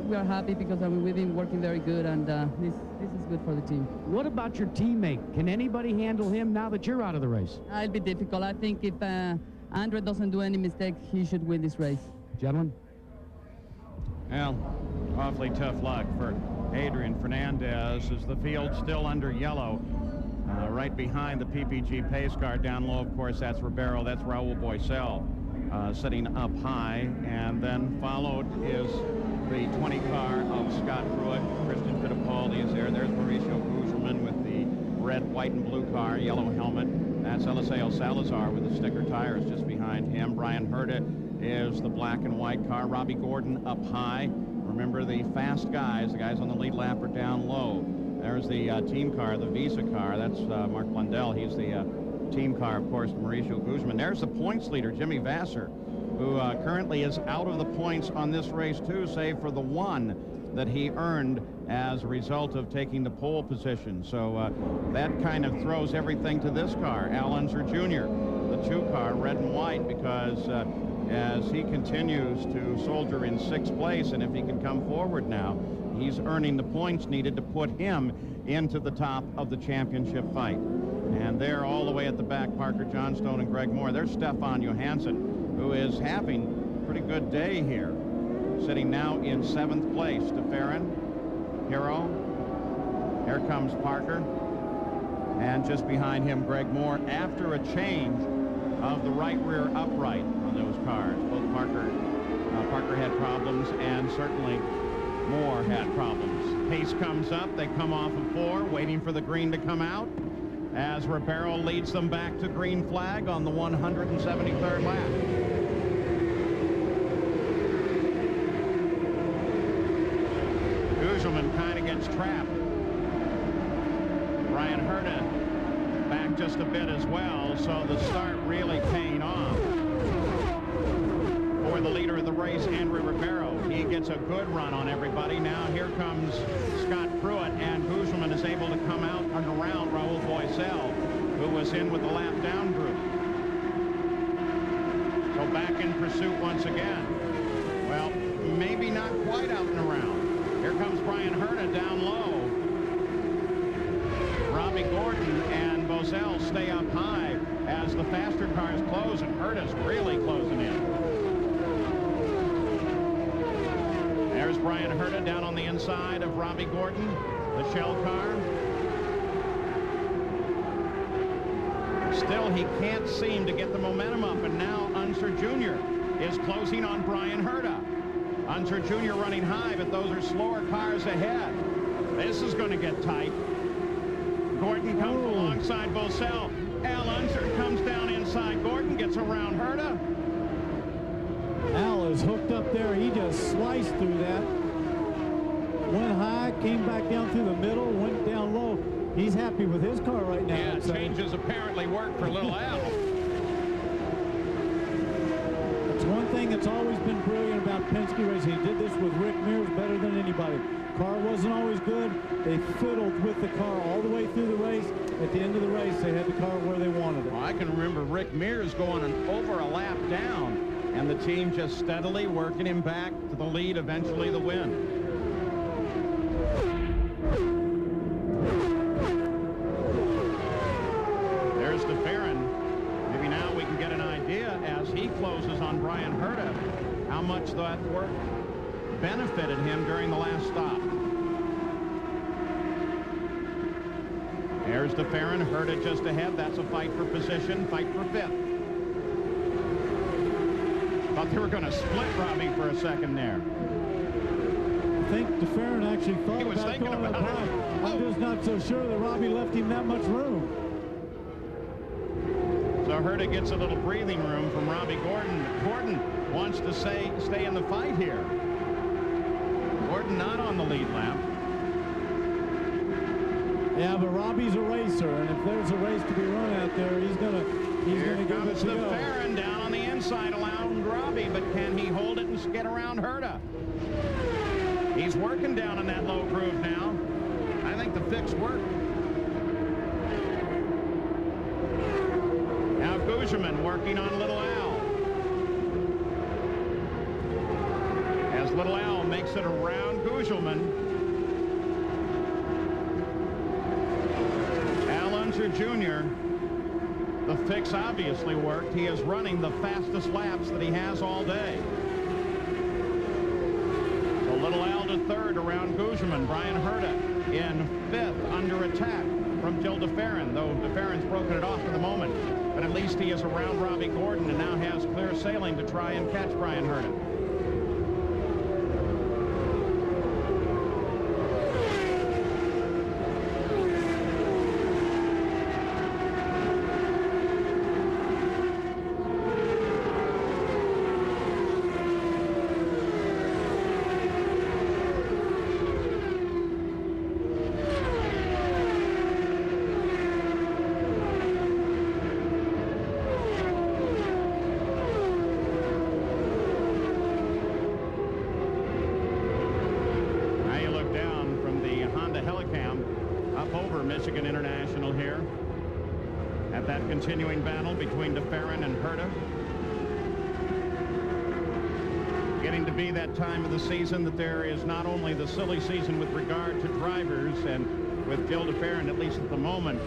we are happy because, I mean, we've been working very good, and this is good for the team. What about your teammate? Can anybody handle him now that you're out of the race? It'll be difficult. I think if Andre doesn't do any mistake, he should win this race. Gentlemen? Well, awfully tough luck for Adrian Fernandez as the field still under yellow. Right behind the PPG pace car down low, of course, that's Ribeiro. That's Raul Boisel sitting up high. And then followed is the 20 car of Scott Pruitt. Christian Fittipaldi is there. There's Mauricio Guzman with the red, white, and blue car, yellow helmet. That's Eliseo Salazar with the sticker tires just behind him. Brian Herta is the black and white car. Robbie Gordon up high. Remember, the fast guys, the guys on the lead lap, are down low. There's the team car, the Visa car. That's Mark Blundell. He's the team car, of course, Mauricio Guzman. There's the points leader, Jimmy Vasser, who currently is out of the points on this race, too, save for the one that he earned as a result of taking the pole position. So that kind of throws everything to this car, Al Unser Jr., the 2 car, red and white, because as he continues to soldier in 6th place, and if he can come forward now, he's earning the points needed to put him into the top of the championship fight. And there, all the way at the back, Parker Johnstone and Greg Moore. There's Stefan Johansson, who is having a pretty good day here, sitting now in 7th place. De Ferran, Hero. Here comes Parker. And just behind him, Greg Moore, after a change of the right rear upright on those cars. Both Parker had problems, and certainly Moore had problems. Pace comes up. They come off of 4, waiting for the green to come out, as Ribeiro leads them back to green flag on the 173rd lap. Guzman kind of gets trapped. Brian Herta back just a bit as well, so the start really paying off for the leader of the race, Andre Ribeiro. He gets a good run on everybody. Now here comes Scott Pruitt, and Guzman is able to come out and around Raul Boisel, who was in with the lap down group. So back in pursuit once again. Well, maybe not quite out and around. Here comes Brian Herta down low. Robbie Gordon and Boisel stay up high as the faster cars close, and Herta's really closing in. There's Brian Herta down on the inside of Robbie Gordon, the shell car. Still, he can't seem to get the momentum up, and now Unser Jr. is closing on Brian Herta. Unser Jr. running high, but those are slower cars ahead. This is going to get tight. Gordon comes alongside Boisel. Al Unser comes down inside Gordon, gets around Herta. Al is hooked up there. He just sliced through that. Went high, came back down through the middle, went down low. He's happy with his car right now. Yeah, changes apparently work for little Al. It's one thing that's always been brilliant about Penske racing. He did this with Rick Mears better than anybody. Car wasn't always good. They fiddled with the car all the way through the race. At the end of the race, they had the car where they wanted it. Well, I can remember Rick Mears going over a lap down, and the team just steadily working him back to the lead, eventually the win. There's DeFerrin. Maybe now we can get an idea as he closes on Brian Herta how much that work benefited him during the last stop. There's DeFerrin. Herta just ahead. That's a fight for position, fight for fifth. Thought they were going to split Robbie for a second there. I think DeFerrin actually thought about going up high. I'm just not so sure that Robbie left him that much room. So Herta gets a little breathing room from Robbie Gordon. Gordon wants to stay in the fight here. Gordon not on the lead lap. Yeah, but Robbie's a racer, and if there's a race to be run out there, he's gonna give it to go. DeFerrin down on the inside, allowing Robbie, but can he hold it and get around Herta? He's working down in that low groove now. I think the fix worked. Now Guzman working on Little Al. As Little Al makes it around Guzman. Al Unser Jr., the fix obviously worked. He is running the fastest laps that he has all day. So Little Al to third around Guzman. Brian Herta in fifth under attack from Gil DeFerrin, though DeFerrin's broken it off for the moment. But at least he is around Robbie Gordon and now has clear sailing to try and catch Brian Herta. Michigan International here at that continuing battle between DeFerrin and Herta. Getting to be that time of the season that there is not only the silly season with regard to drivers, and with Gil DeFerrin, at least at the moment,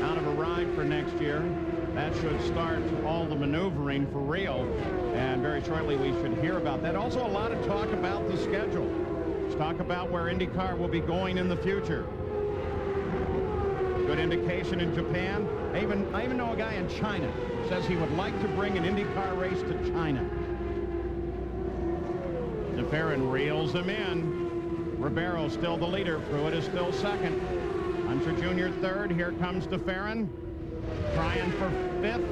out of a ride for next year. That should start all the maneuvering for real, and very shortly we should hear about that. Also a lot of talk about the schedule. Let's talk about where IndyCar will be going in the future. Good indication in Japan. I even know a guy in China says he would like to bring an IndyCar race to China. DeFerrin reels him in. Ribeiro still the leader. Pruitt is still second. Unser Jr. third. Here comes DeFerrin trying for fifth.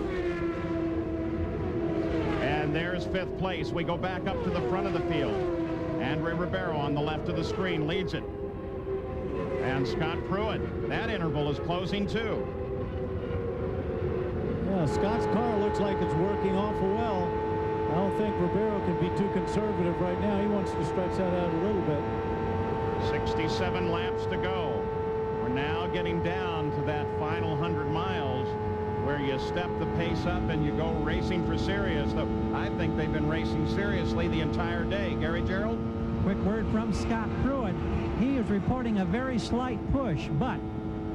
And there's fifth place. We go back up to the front of the field. Andre Ribeiro on the left of the screen leads it. And Scott Pruitt, that interval is closing too. Yeah, Scott's car looks like it's working awful well. I don't think Ribeiro can be too conservative right now. He wants to stretch that out a little bit. 67 laps to go. We're now getting down to that final 100 miles where you step the pace up and you go racing for serious. So I think they've been racing seriously the entire day. Gary Gerald? Quick word from Scott Pruitt. He is reporting a very slight push, but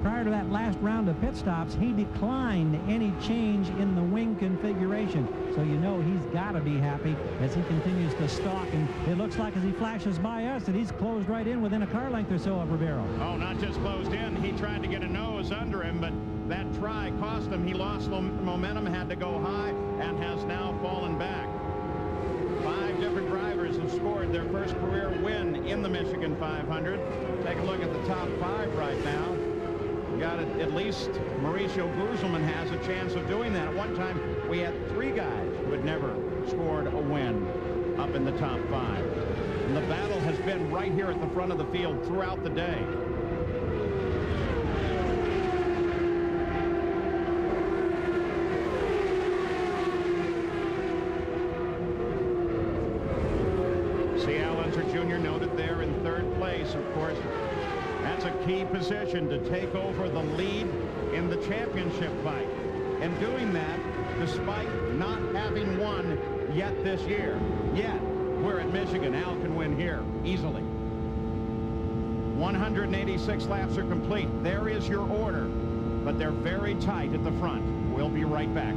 prior to that last round of pit stops, he declined any change in the wing configuration. So you know he's got to be happy as he continues to stalk. And it looks like as he flashes by us that he's closed right in within a car length or so of Ribeiro. Oh, not just closed in. He tried to get a nose under him, but that try cost him. He lost momentum, had to go high, and has now fallen back. 5 different drivers have scored their first career win in the Michigan 500. Take a look at the top 5 right now. got it. At least Mauricio Guzman has a chance of doing that. At one time, we had 3 guys who had never scored a win up in the top 5. And the battle has been right here at the front of the field throughout the day. Jr. noted there in 3rd place. Of course, that's a key position to take over the lead in the championship fight. And doing that despite not having won yet this year. Yet, we're at Michigan. Al can win here easily. 186 laps are complete. There is your order. But they're very tight at the front. We'll be right back.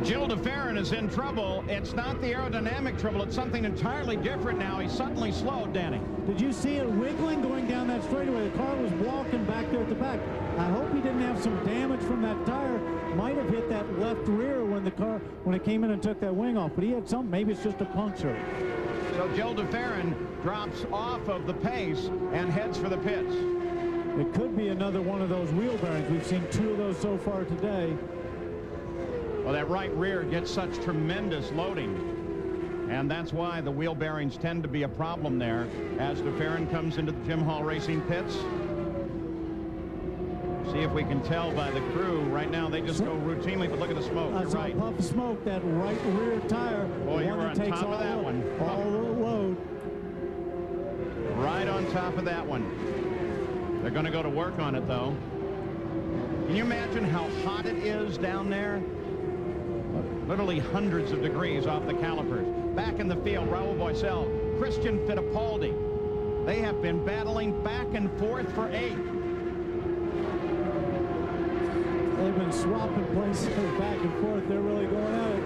Gil DeFerrin is in trouble. It's not the aerodynamic trouble. It's something entirely different now. He's suddenly slowed, Danny. Did you see it wiggling going down that straightaway? The car was walking back there at the back. I hope he didn't have some damage from that tire. Might have hit that left rear when it came in and took that wing off. But he had something. Maybe it's just a puncture. So Gil DeFerrin drops off of the pace and heads for the pits. It could be another one of those wheel bearings. We've seen 2 of those so far today. Well, that right rear gets such tremendous loading, and that's why the wheel bearings tend to be a problem there as DeFerrin comes into the Jim Hall Racing pits. See if we can tell by the crew. Right now, they just go routinely, but look at the smoke. You're right. A puff of smoke, that right rear tire. Boy, you were on top of that one. All the load. Right on top of that one. They're going to go to work on it, though. Can you imagine how hot it is down there? Literally hundreds of degrees off the calipers. Back in the field, Raul Boesel, Christian Fittipaldi. They have been battling back and forth for 8. They've been swapping places back and forth. They're really going at it.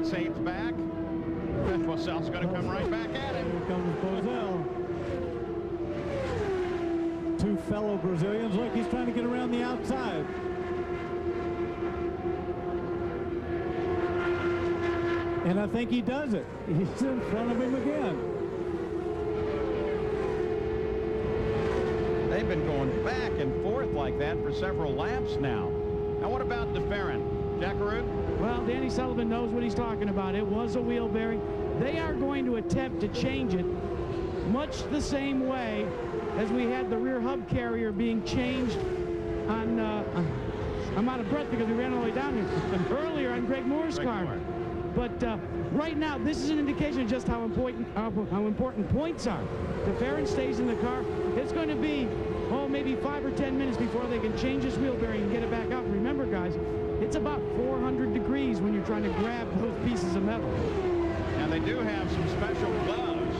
Saves back. Boesel's going to come right back at him. Here comes Boesel. 2 fellow Brazilians. Look, he's trying to get around the outside. And I think he does it. He's in front of him again. They've been going back and forth like that for several laps now. Now, what about DeFerrin? Jackaroo? Well, Danny Sullivan knows what he's talking about. It was a wheel bearing. They are going to attempt to change it much the same way as we had the rear hub carrier being changed on, I'm out of breath because we ran all the way down here, earlier on Greg Moore's car. But right now, this is an indication of just how important points are. DeFerrin stays in the car. It's going to be, maybe 5 or 10 minutes before they can change this wheel bearing and get it back out. And remember, guys, it's about 400 degrees when you're trying to grab those pieces of metal. And they do have some special gloves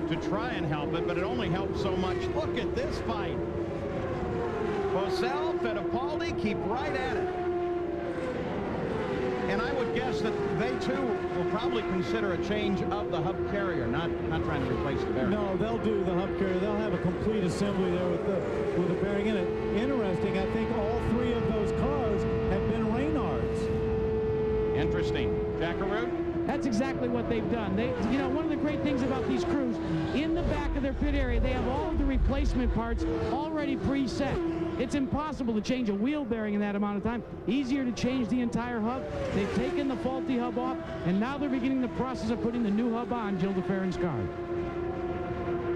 to try and help it, but it only helps so much. Look at this fight. Boesel, Fittipaldi keep right at it. And I would guess that they, too, will probably consider a change of the hub carrier, not trying to replace the bearing. No, they'll do the hub carrier. They'll have a complete assembly there with the bearing in it. Interesting, I think all 3 of those cars have been Reynards. Interesting. Jackaroo? That's exactly what they've done. One of the great things about these crews, in the back of their pit area, they have all of the replacement parts already preset. It's impossible to change a wheel bearing in that amount of time. Easier to change the entire hub. They've taken the faulty hub off, and now they're beginning the process of putting the new hub on Gil DeFerrin's car.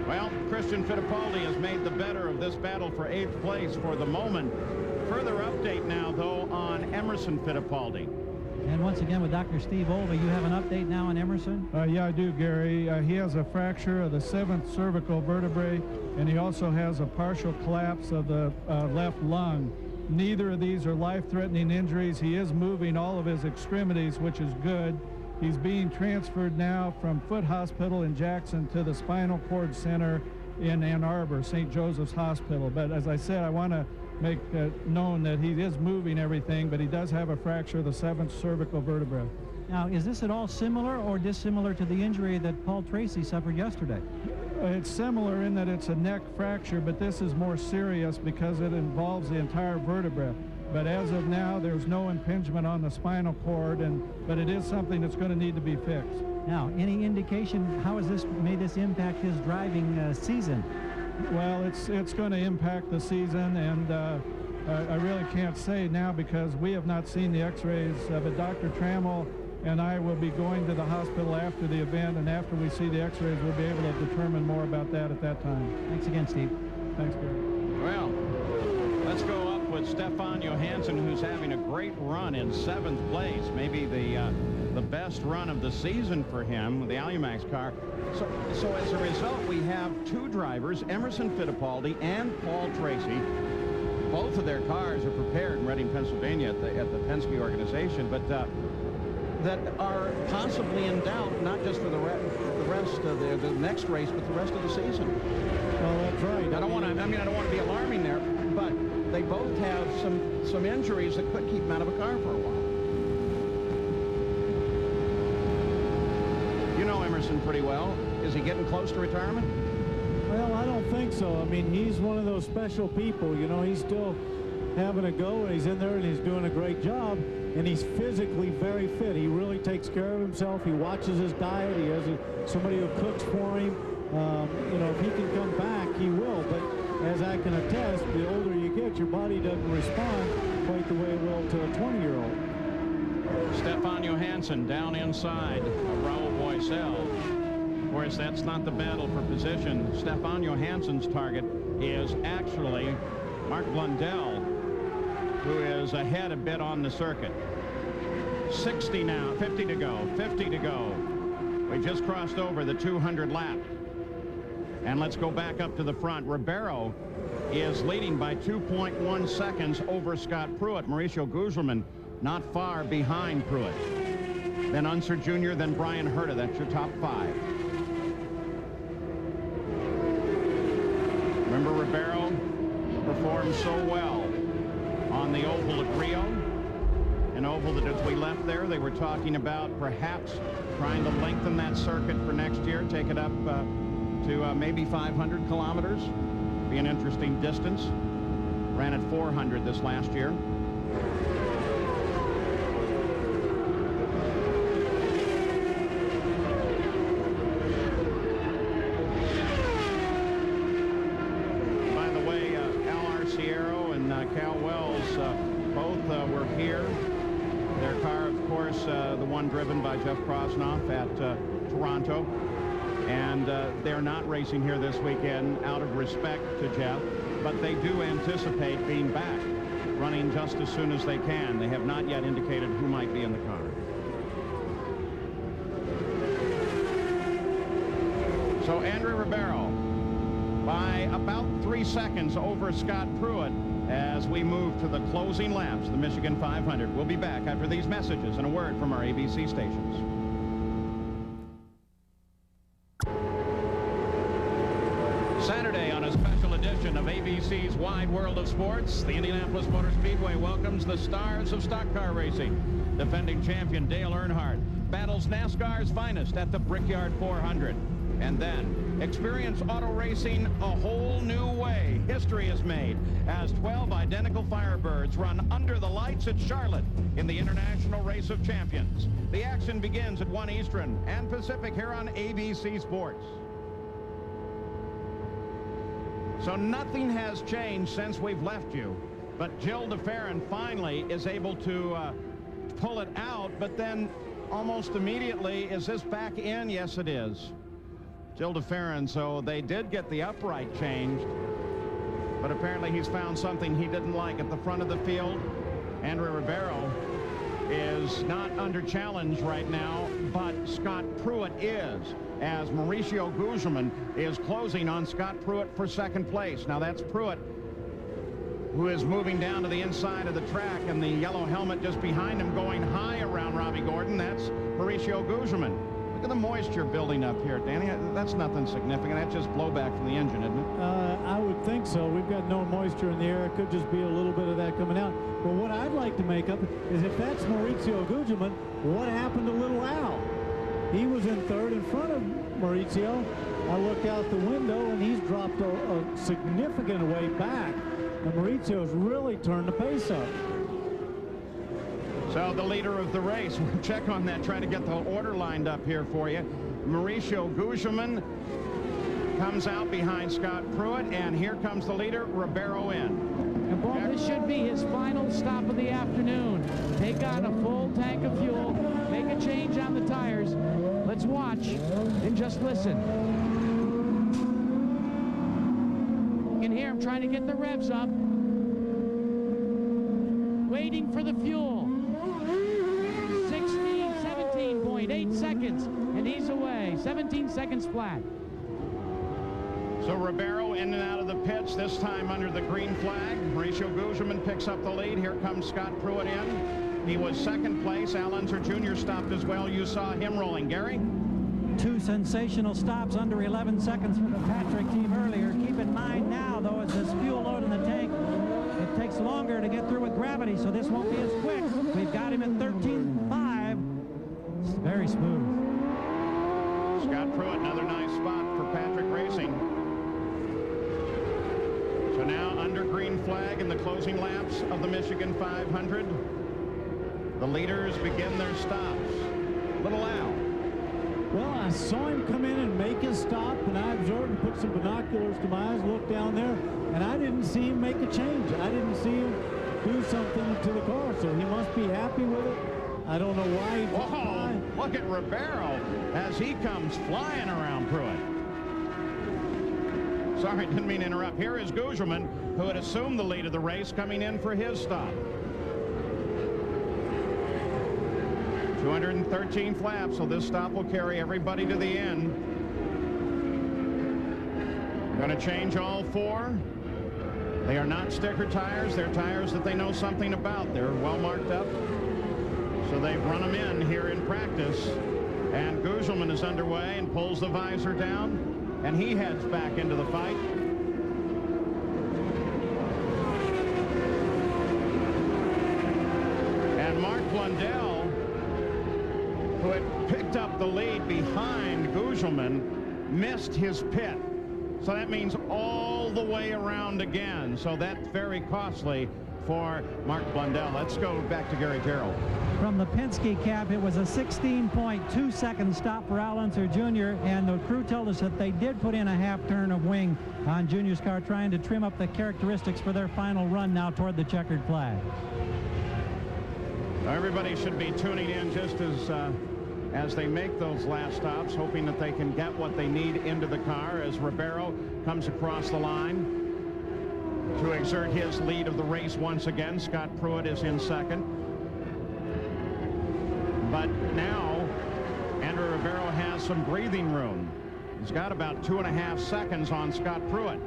Well, Christian Fittipaldi has made the better of this battle for 8th place for the moment. Further update now, though, on Emerson Fittipaldi. And once again with Dr. Steve Olva, you have an update now on Emerson? Yeah, I do, Gary. He has a fracture of the 7th cervical vertebrae, and he also has a partial collapse of the left lung. Neither of these are life-threatening injuries. He is moving all of his extremities, which is good. He's being transferred now from Foot Hospital in Jackson to the Spinal Cord Center in Ann Arbor, St. Joseph's Hospital. But as I said, I want to make known that he is moving everything, but he does have a fracture of the 7th cervical vertebra. Now, is this at all similar or dissimilar to the injury that Paul Tracy suffered yesterday? It's similar in that it's a neck fracture, but this is more serious because it involves the entire vertebra. But as of now, there's no impingement on the spinal cord, but it is something that's going to need to be fixed. Now, any indication how has this made this impact his driving season? Well, it's going to impact the season, and I really can't say now because we have not seen the x-rays, but Dr. Trammell and I will be going to the hospital after the event, and after we see the x-rays, we'll be able to determine more about that at that time. Thanks again, Steve. Thanks, Gary. Well, let's go up with Stefan Johansson, who's having a great run in 7th place, maybe the best run of the season for him with the Alumax car. So as a result, we have 2 drivers, Emerson Fittipaldi and Paul Tracy. Both of their cars are prepared in Reading, Pennsylvania at the Penske organization, but that are possibly in doubt, not just for the rest of the next race, but the rest of the season. Well, that's right. I don't want to be alarming there, but they both have some injuries that could keep them out of a car for a while. You know Emerson pretty well. Is he getting close to retirement? Well, I don't think so. I mean, he's one of those special people. You know, he's still having a go, and he's in there, and he's doing a great job. And he's physically very fit. He really takes care of himself. He watches his diet. He has somebody who cooks for him. You know, if he can come back, he will. But as I can attest, the older you get, your body doesn't respond quite the way it will to a 20-year-old. Stefan Johansson down inside of Raul Boisel. Of course, that's not the battle for position. Stefan Johansson's target is actually Mark Blundell, who is ahead a bit on the circuit. 60 now, 50 to go, 50 to go. We just crossed over the 200 lap. And let's go back up to the front. Ribeiro is leading by 2.1 seconds over Scott Pruitt. Mauricio Guzman not far behind Pruitt. Then Unser Jr., then Brian Herta. That's your top 5. Remember, Ribeiro performed so well on the oval at Rio, an oval that as we left there, they were talking about perhaps trying to lengthen that circuit for next year, take it up to maybe 500 kilometers. Be an interesting distance. Ran at 400 this last year. By the way, Al Arciero and Cal Wells both were here. Their car, of course, the one driven by Jeff Krosnoff at Toronto. And they're not racing here this weekend out of respect to Jeff, but they do anticipate being back, running just as soon as they can. They have not yet indicated who might be in the car. So Andrew Ribeiro by about 3 seconds over Scott Pruitt as we move to the closing laps, the Michigan 500. We'll be back after these messages and a word from our ABC stations. Saturday on a special edition of ABC's Wide World of Sports, the Indianapolis Motor Speedway welcomes the stars of stock car racing. Defending champion Dale Earnhardt battles NASCAR's finest at the Brickyard 400. And then experience auto racing a whole new way. History is made as 12 identical Firebirds run under the lights at Charlotte in the International Race of Champions. The action begins at 1 Eastern and Pacific here on ABC Sports. So nothing has changed since we've left you, but Jill DeFerrin finally is able to pull it out, but then almost immediately, is this back in? Yes, it is. Jill DeFerrin, so they did get the upright changed, but apparently he's found something he didn't like at the front of the field. Andrew Ribeiro is not under challenge right now, but Scott Pruitt is, as Mauricio Guzman is closing on Scott Pruitt for second place. Now that's Pruitt, who is moving down to the inside of the track, and the yellow helmet just behind him going high around Robbie Gordon. That's Mauricio Guzman. Look at the moisture building up here, Danny. That's nothing significant. That's just blowback from the engine, isn't it? I would think so. We've got no moisture in the air. It could just be a little bit of that coming out. But what I'd like to make up is if that's Mauricio Guzman, what happened to Little Al? He was in third in front of Maurizio. I look out the window, and he's dropped a significant way back. And Maurizio's really turned the pace up. So the leader of the race, we'll check on that, trying to get the order lined up here for you. Mauricio Gugelmin comes out behind Scott Pruitt, and here comes the leader, Ribeiro in. And Paul, this should be his final stop of the afternoon. Take on a full tank of fuel, make a change on the tires. Let's watch and just listen. You can hear him trying to get the revs up. Waiting for the fuel. 17.8 seconds, and he's away. 17 seconds flat. So Ribeiro in and out of the pits, this time under the green flag. Mauricio Gugelmin picks up the lead. Here comes Scott Pruitt in. He was second place. Al Unser Jr. stopped as well. You saw him rolling. Gary? 2 sensational stops under 11 seconds for the Patrick team earlier. Keep in mind now, though, as this fuel load in the tank, it takes longer to get through with gravity, so this won't be as quick. We've got him at 13.5. It's very smooth. Scott Pruitt, another nice spot for Patrick Racing. So now under green flag in the closing laps of the Michigan 500. The leaders begin their stops. Little Al. Well, I saw him come in and make his stop, and I observed and put some binoculars to my eyes, looked down there, and I didn't see him make a change. I didn't see him do something to the car, so he must be happy with it. I don't know why he took by. Look at Ribeiro as he comes flying around Pruitt. Sorry, didn't mean to interrupt. Here is Gugelmin, who had assumed the lead of the race, coming in for his stop. 213 flaps, so this stop will carry everybody to the end. Going to change all 4. They are not sticker tires. They're tires that they know something about. They're well marked up. So they've run them in here in practice. And Gugelmin is underway and pulls the visor down. And he heads back into the fight. And Mark Blundell, who had picked up the lead behind Gugelmin, missed his pit. So that means all the way around again. So that's very costly for Mark Blundell. Let's go back to Gary Gerald. From the Penske cab, it was a 16.2 second stop for Al Unser Jr., and the crew told us that they did put in a half turn of wing on Junior's car, trying to trim up the characteristics for their final run now toward the checkered flag. Everybody should be tuning in just as they make those last stops, hoping that they can get what they need into the car as Ribeiro comes across the line to exert his lead of the race once again. Scott Pruitt is in second. But now Andrew Ribeiro has some breathing room. He's got about 2.5 seconds on Scott Pruitt.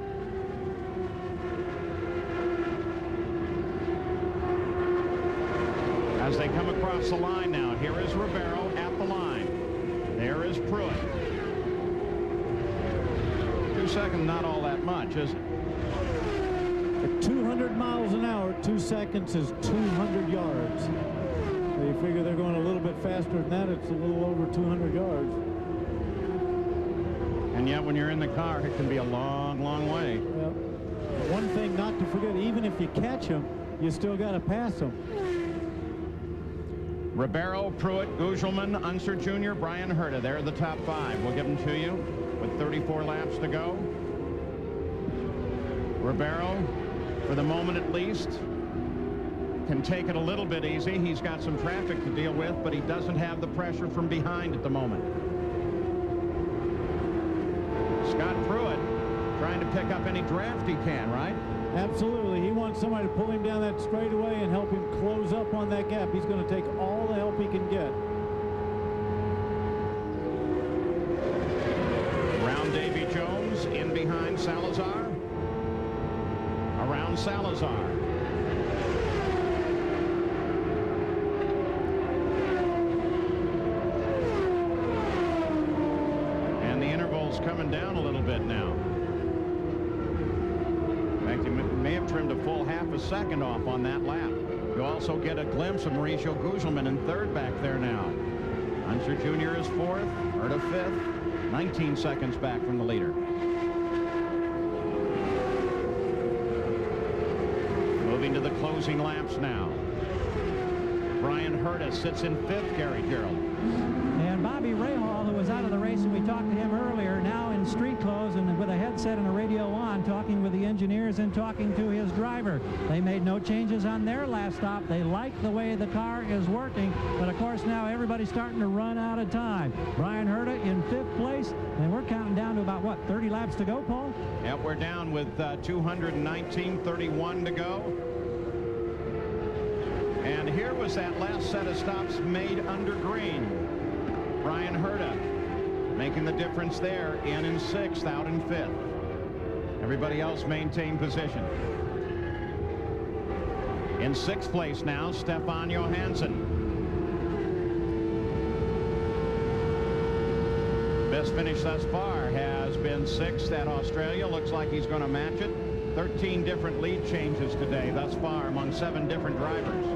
As they come across the line now, here is Ribeiro at the line. There is Pruitt. 2 seconds, not all that much, is it? At 200 miles an hour, 2 seconds is 200 yards. So you figure they're going a little bit faster than that, it's a little over 200 yards. And yet when you're in the car, it can be a long, long way. Yep. One thing not to forget, even if you catch them, you still got to pass them. Ribeiro, Pruitt, Gugelmin, Unser Jr., Brian Herta. They're the top 5. We'll give them to you with 34 laps to go. Ribeiro, for the moment at least, can take it a little bit easy. He's got some traffic to deal with, but he doesn't have the pressure from behind at the moment. Scott Pruitt trying to pick up any draft he can, right? Absolutely. He wants somebody to pull him down that straightaway and help him close up on that gap. He's going to take all the help he can get. Around Davy Jones, in behind Salazar. Around Salazar. And the interval's coming down a little bit now. In fact, he may have trimmed a full half a second off on that lap. You also get a glimpse of Mauricio Gugelmin in third back there now. Unser Jr. is fourth, Herta fifth, 19 seconds back from the leader. Moving to the closing laps now. Brian Herta sits in fifth, Gary Gerald. And Bobby Rahal, who was out of the race, and we talked to him earlier, now in street clothes and with a headset and a radio on, talking with the engineers and talking to his driver. They made no changes on their last stop. They like the way the car is working, but of course now everybody's starting to run out of time. Brian Herta in fifth place, and we're counting down to about, what, 30 laps to go, Paul? Yep, we're down with 219.31 to go. And here was that last set of stops made under green. Brian Herta making the difference there, in sixth, out in fifth. Everybody else maintained position. In sixth place now, Stefan Johansson. Best finish thus far has been sixth at Australia. Looks like he's going to match it. 13 different lead changes today thus far among 7 different drivers.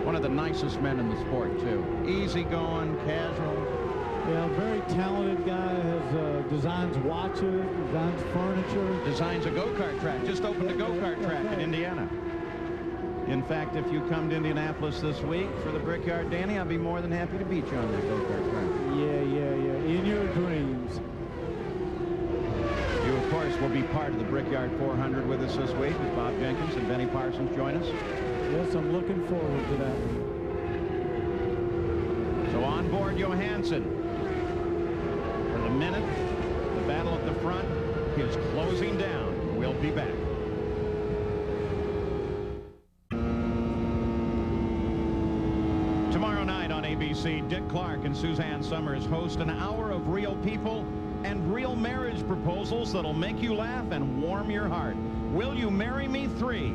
One of the nicest men in the sport, too. Easygoing, casual. Yeah, very talented guy. Has designs watches, designs furniture. Designs a go-kart track. Just opened a go-kart track in Indiana. In fact, if you come to Indianapolis this week for the Brickyard, Danny, I'll be more than happy to beat you on that go-kart track. Yeah. In your dreams. You, of course, will be part of the Brickyard 400 with us this week as Bob Jenkins and Benny Parsons join us. Yes, I'm looking forward to that. So on board Johansson. For the minute, the battle at the front is closing down. We'll be back. Tomorrow night on ABC, Dick Clark and Suzanne Summers host an hour of real people and real marriage proposals that'll make you laugh and warm your heart. Will You Marry Me 3?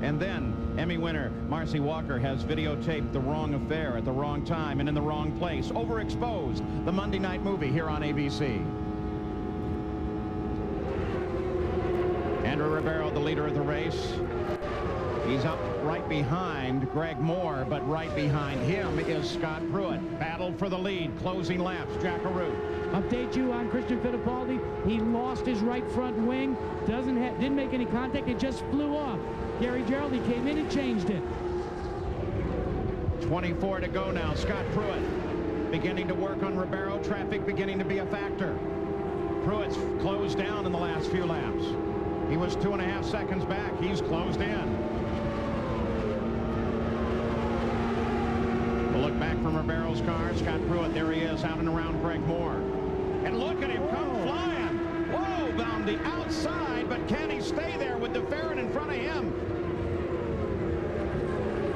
And then Emmy winner Marcy Walker has videotaped the wrong affair at the wrong time and in the wrong place. Overexposed, the Monday night movie here on ABC. Andrew Ribeiro, the leader of the race. He's up right behind Greg Moore, but right behind him is Scott Pruitt. Battle for the lead, closing laps, Jack Arute. Update you on Christian Fittipaldi. He lost his right front wing. Didn't make any contact. It just flew off. Gary Gerald, he came in and changed it. 24 to go now. Scott Pruitt beginning to work on Ribeiro. Traffic beginning to be a factor. Pruitt's closed down in the last few laps. He was 2.5 seconds back. He's closed in. We'll look back from Ribeiro's car. Scott Pruitt, there he is, out and around Greg Moore. And look at him come flying. Whoa, down the outside, but can he stay there with DeFerrin in front of him?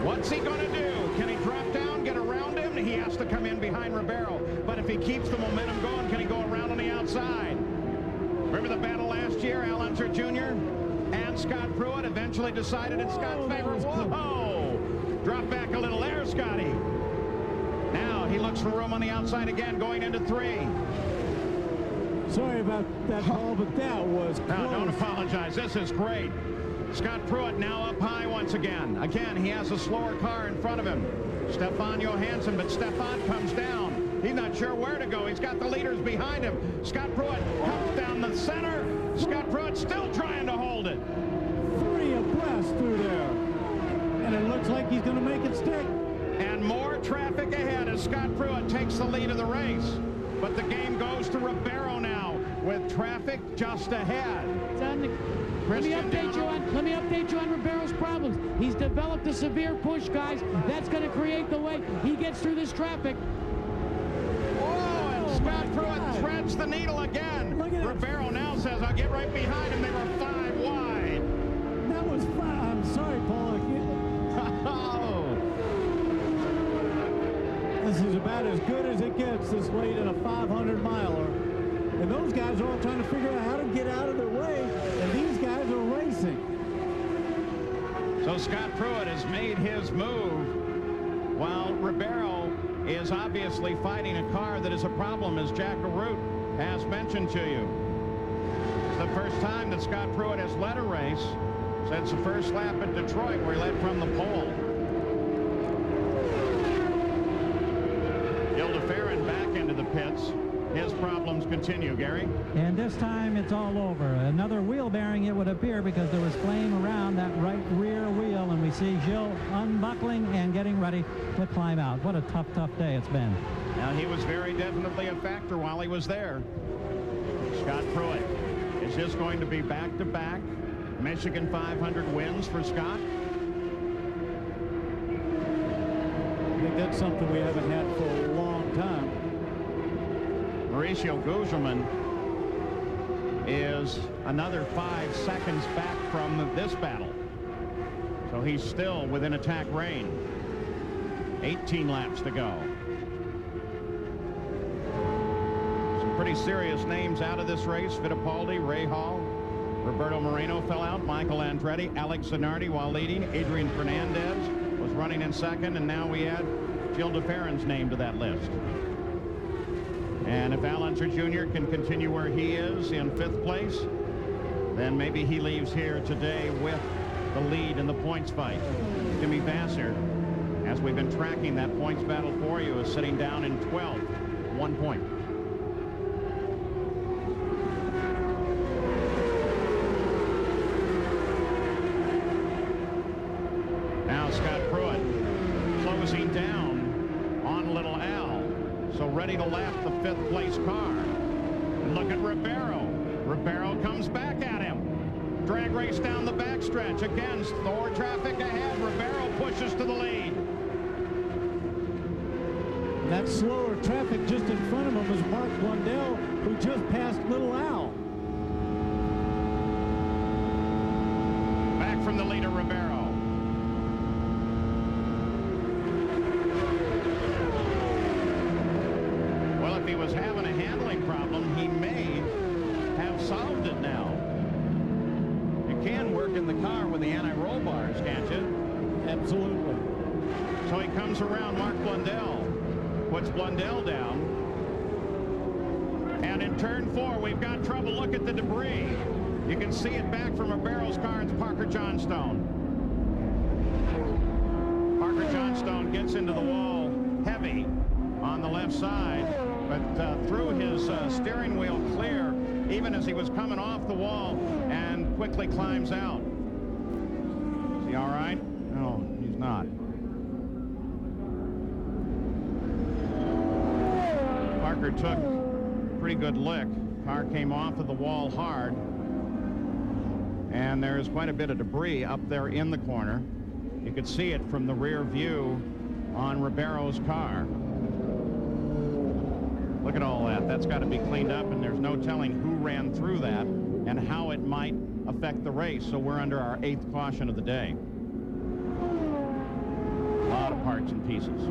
What's he going to do? Can he drop down, get around him? He has to come in behind Ribeiro. But if he keeps the momentum going, can he go around on the outside? Remember the battle last year? Al Unser Jr. and Scott Pruitt eventually decided in Scott's favor. Whoa! Drop back a little there, Scotty. Now he looks for room on the outside again, going into 3. Sorry about that, Paul, but that was close. No, don't apologize. This is great. Scott Pruitt now up high once again. Again, he has a slower car in front of him. Stefan Johansson, but Stefan comes down. He's not sure where to go. He's got the leaders behind him. Scott Pruitt comes down the center. Scott Pruitt still trying to hold it. 3 abreast through there. And it looks like he's going to make it stick. And more traffic ahead as Scott Pruitt takes the lead of the race. But the game goes to Ribeiro now with traffic just ahead. Let me update you on Ribeiro's problems. He's developed a severe push, guys. That's going to create the way he gets through this traffic. Oh, and Scott Pruitt threads the needle again. Ribeiro now says, I'll get right behind him. They were 5 wide. That was 5. I'm sorry, Paul. This is about as good as it gets this late in a 500-miler. And those guys are all trying to figure out how to get out of their way, and these guys are racing. So Scott Pruitt has made his move, while Ribeiro is obviously fighting a car that is a problem, as Jack Arute has mentioned to you. It's the first time that Scott Pruitt has led a race since the first lap at Detroit, where he led from the pole. pits, his problems continue, Gary. And this time it's all over. Another wheel bearing, it would appear, because there was flame around that right rear wheel, and we see Gilles unbuckling and getting ready to climb out. What a tough day it's been. Now, he was very definitely a factor while he was there. Scott Pruitt. Is this going to be back-to-back Michigan 500 wins for Scott? I think that's something we haven't had for a long time. Mauricio Gugelmin is another 5 seconds back from this battle. So he's still within attack range. 18 laps to go. Some pretty serious names out of this race. Fittipaldi, Ray Hall, Roberto Moreno fell out. Michael Andretti, Alex Zanardi while leading. Adrian Fernandez was running in second, and now we add Gilles de Ferran's name to that list. And if Al Unser Jr. can continue where he is in 5th place, then maybe he leaves here today with the lead in the points fight. Jimmy Vasser, as we've been tracking that points battle for you, is sitting down in 12th, 1 point. Now Scott Pruitt closing down on Little Al. So ready to lap the 5th place car. And look at Ribeiro. Ribeiro comes back at him. Drag race down the backstretch. Again, more traffic ahead. Ribeiro pushes to the lead. That slower traffic just in front of him is Mark Blundell, who just passed Little Al. Back from the leader, Ribeiro. Well, if he was having a handling problem, he may have solved it now. You can work in the car with the anti-roll bars, can't you? Absolutely. So he comes around Mark Blundell, puts Blundell down. And in turn 4, we've got trouble. Look at the debris. You can see it back from Ribeiro's car. It's Parker Johnstone. Parker Johnstone gets into the wall heavy on the left side, but threw his steering wheel clear even as he was coming off the wall and quickly climbs out. Is he all right? No, he's not. Parker took a pretty good lick. Car came off of the wall hard, and there's quite a bit of debris up there in the corner. You could see it from the rear view on Ribeiro's car. Look at all that. That's got to be cleaned up, and there's no telling who ran through that and how it might affect the race. So we're under our 8th caution of the day. A lot of parts and pieces.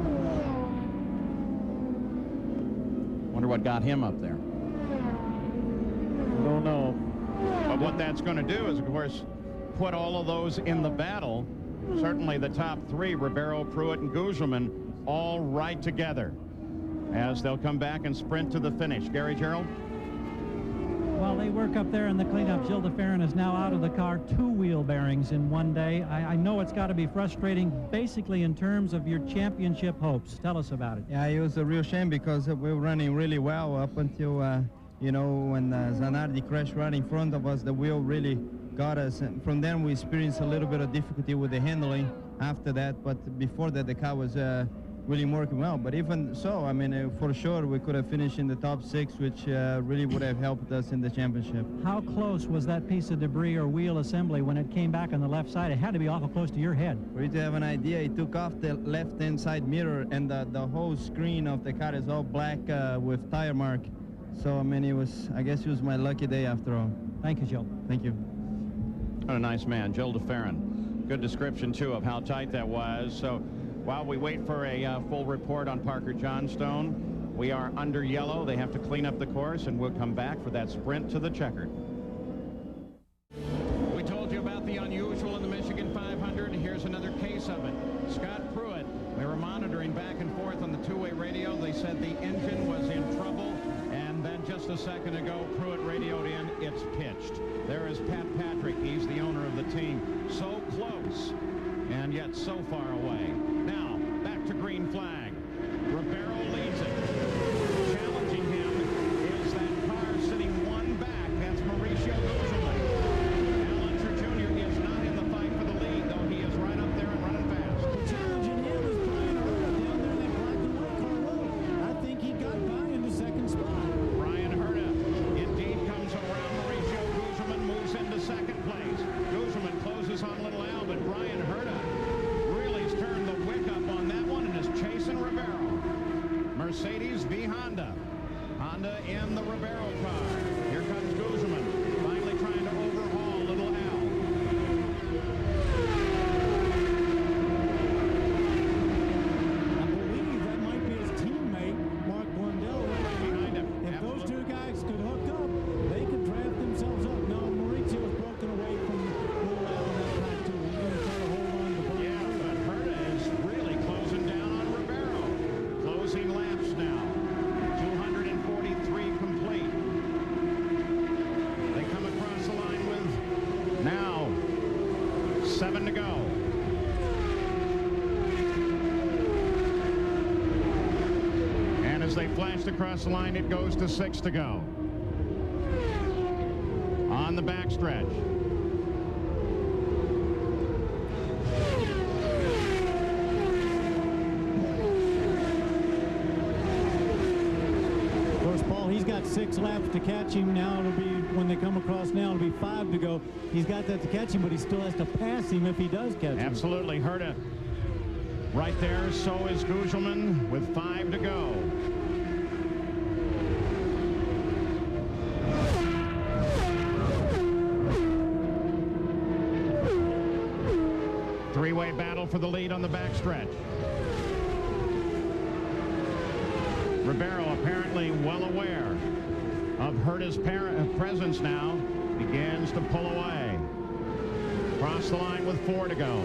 Wonder what got him up there. I don't know. But what that's going to do is, of course, put all of those in the battle. Certainly the top 3, Ribeiro, Pruitt, and Gugelmin, all right together as they'll come back and sprint to the finish. Gary Gerald? While they work up there in the cleanup, Gilles de Ferran is now out of the car, 2 wheel bearings in one day. I know it's got to be frustrating, basically in terms of your championship hopes. Tell us about it. Yeah, it was a real shame because we were running really well up until, you know, when Zanardi crashed right in front of us. The wheel really got us. And from then we experienced a little bit of difficulty with the handling after that. But before that, the car was really working well. But even so, I mean, for sure, we could have finished in the top 6, which really would have helped us in the championship. How close was that piece of debris or wheel assembly when it came back on the left side? It had to be awful close to your head. For you to have an idea, it took off the left-hand side mirror, and the whole screen of the car is all black with tire mark. So, I mean, I guess it was my lucky day after all. Thank you, Joe. Thank you. What a nice man, Gilles de Ferran. Good description, too, of how tight that was. So while we wait for a full report on Parker Johnstone, we are under yellow. They have to clean up the course, and we'll come back for that sprint to the checkered. We told you about the unusual in the Michigan 500. Here's another case of it. Scott Pruitt, they were monitoring back and forth on the two-way radio. They said the engine was in trouble, and then just a second ago, Pruitt radioed in, it's pitched. There is Pat Patrick. He's the owner of the team. So close, and yet so far away. Now, back to green flag. Ribeiro leads it. Challenging they flashed across the line, it goes to 6 to go. On the backstretch. Of course, Paul, he's got 6 laps to catch him. Now it'll be, when they come across now, it'll be 5 to go. He's got that to catch him, but he still has to pass him if he does catch him. Absolutely. Herta right there. So is Gugelman with 5 to go. Three-way battle for the lead on the backstretch. Ribeiro, apparently well aware of Herta's presence now, begins to pull away. Across the line with 4 to go.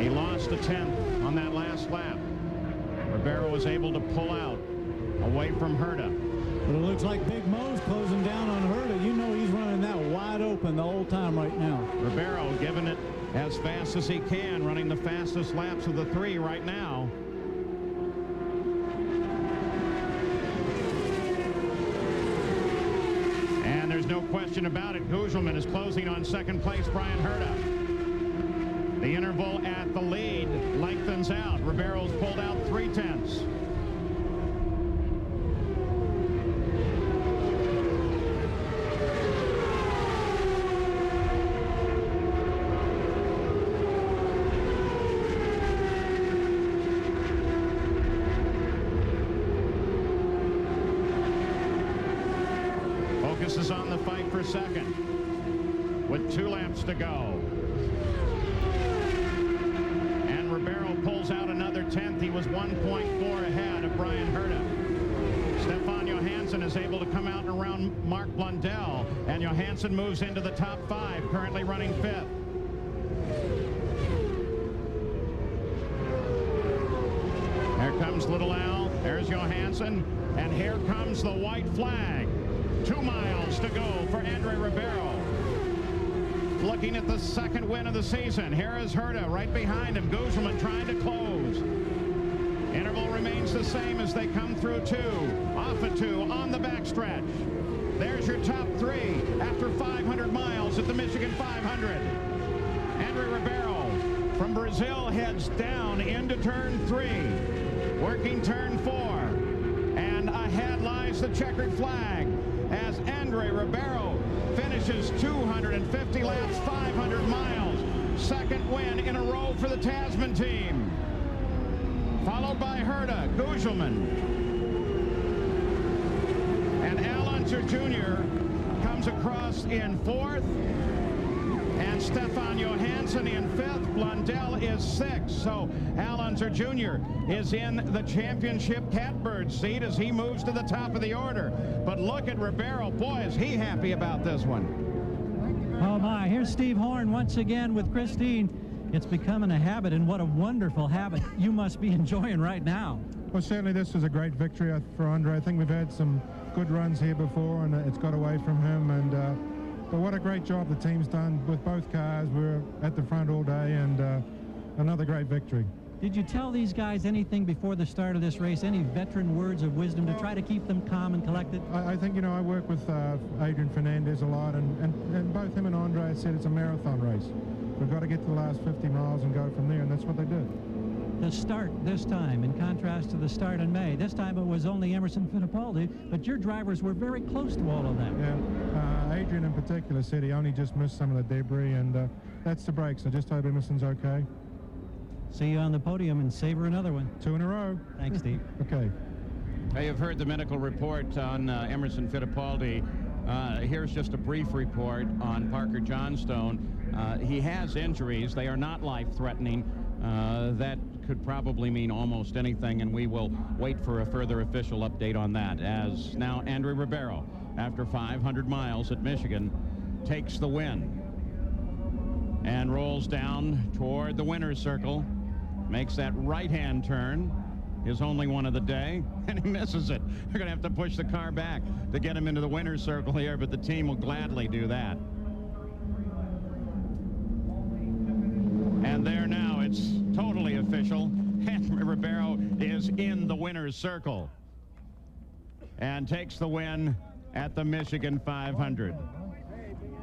He lost a 10th on that last lap. Ribeiro was able to pull out away from Herta. But it looks like Big Mo's closing down on Herta. You know he's running that wide open the whole time right now. Ribeiro giving it as fast as he can, running the fastest laps of the 3 right now. And there's no question about it. Gugelman is closing on second place, Brian Herta. The interval at the lead lengthens out. Ribeiro's pulled out 3/10. Is on the fight for second with 2 laps to go. And Ribeiro pulls out another 10th. He was 1.4 ahead of Brian Herta. Stefan Johansson is able to come out and around Mark Blundell, and Johansson moves into the top 5, currently running 5th. There comes Little Al. There's Johansson, and here comes the white flag. 2 miles to go for Andre Ribeiro. Looking at the second win of the season. Here is Herta right behind him. Gugelman trying to close. Interval remains the same as they come through 2. Off of 2 on the backstretch. There's your top 3 after 500 miles at the Michigan 500. Andre Ribeiro from Brazil heads down into turn 3. Working turn 4. And ahead lies the checkered flag as Andre Ribeiro finishes 250 laps, 500 miles. Second win in a row for the Tasman team. Followed by Herta, Gugelman. And Al Unser Jr. comes across in 4th. And Stefan Johansson in 5th. Blundell is 6th. So Al Unser Jr. is in the championship catbird seat as he moves to the top of the order. But look at Ribeiro. Boy, is he happy about this one. Oh, my. Here's Steve Horn once again with Christine. It's becoming a habit, and what a wonderful habit you must be enjoying right now. Well, certainly this was a great victory for Andre. I think we've had some good runs here before, and it's got away from him. And but what a great job the team's done with both cars. We were at the front all day, and another great victory. Did you tell these guys anything before the start of this race, any veteran words of wisdom to try to keep them calm and collected? I think, you know, I work with Adrian Fernandez a lot, and both him and Andre said it's a marathon race. We've got to get to the last 50 miles and go from there, and that's what they did. The start this time, in contrast to the start in May. This time it was only Emerson Fittipaldi, but your drivers were very close to all of that. Yeah, Adrian in particular said he only just missed some of the debris, and that's the brakes. I just hope Emerson's okay. See you on the podium and savor another one. 2 in a row. Thanks, Steve. Okay. Hey, you've heard the medical report on Emerson Fittipaldi. Here's just a brief report on Parker Johnstone. He has injuries. They are not life-threatening. That could probably mean almost anything, and we will wait for a further official update on that. As now Andre Ribeiro, after 500 miles at Michigan, takes the win and rolls down toward the winner's circle, makes that right-hand turn, his only one of the day, and he misses it. They're going to have to push the car back to get him into the winner's circle here, but the team will gladly do that. And there now, it's totally official. Andre Ribeiro is in the winner's circle and takes the win at the Michigan 500.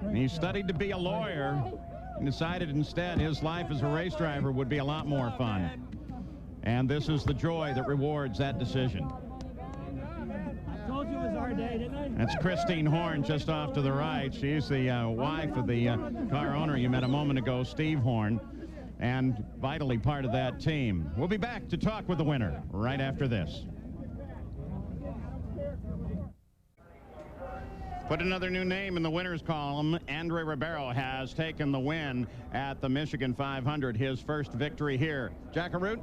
And he studied to be a lawyer and decided instead his life as a race driver would be a lot more fun. And this is the joy that rewards that decision. I told you it was our day, didn't I? That's Christine Horn just off to the right. She's the wife of the car owner you met a moment ago, Steve Horn, and vitally part of that team. We'll be back to talk with the winner right after this. Put another new name in the winners column. Andre Ribeiro has taken the win at the Michigan 500, his first victory here. Jack Arute?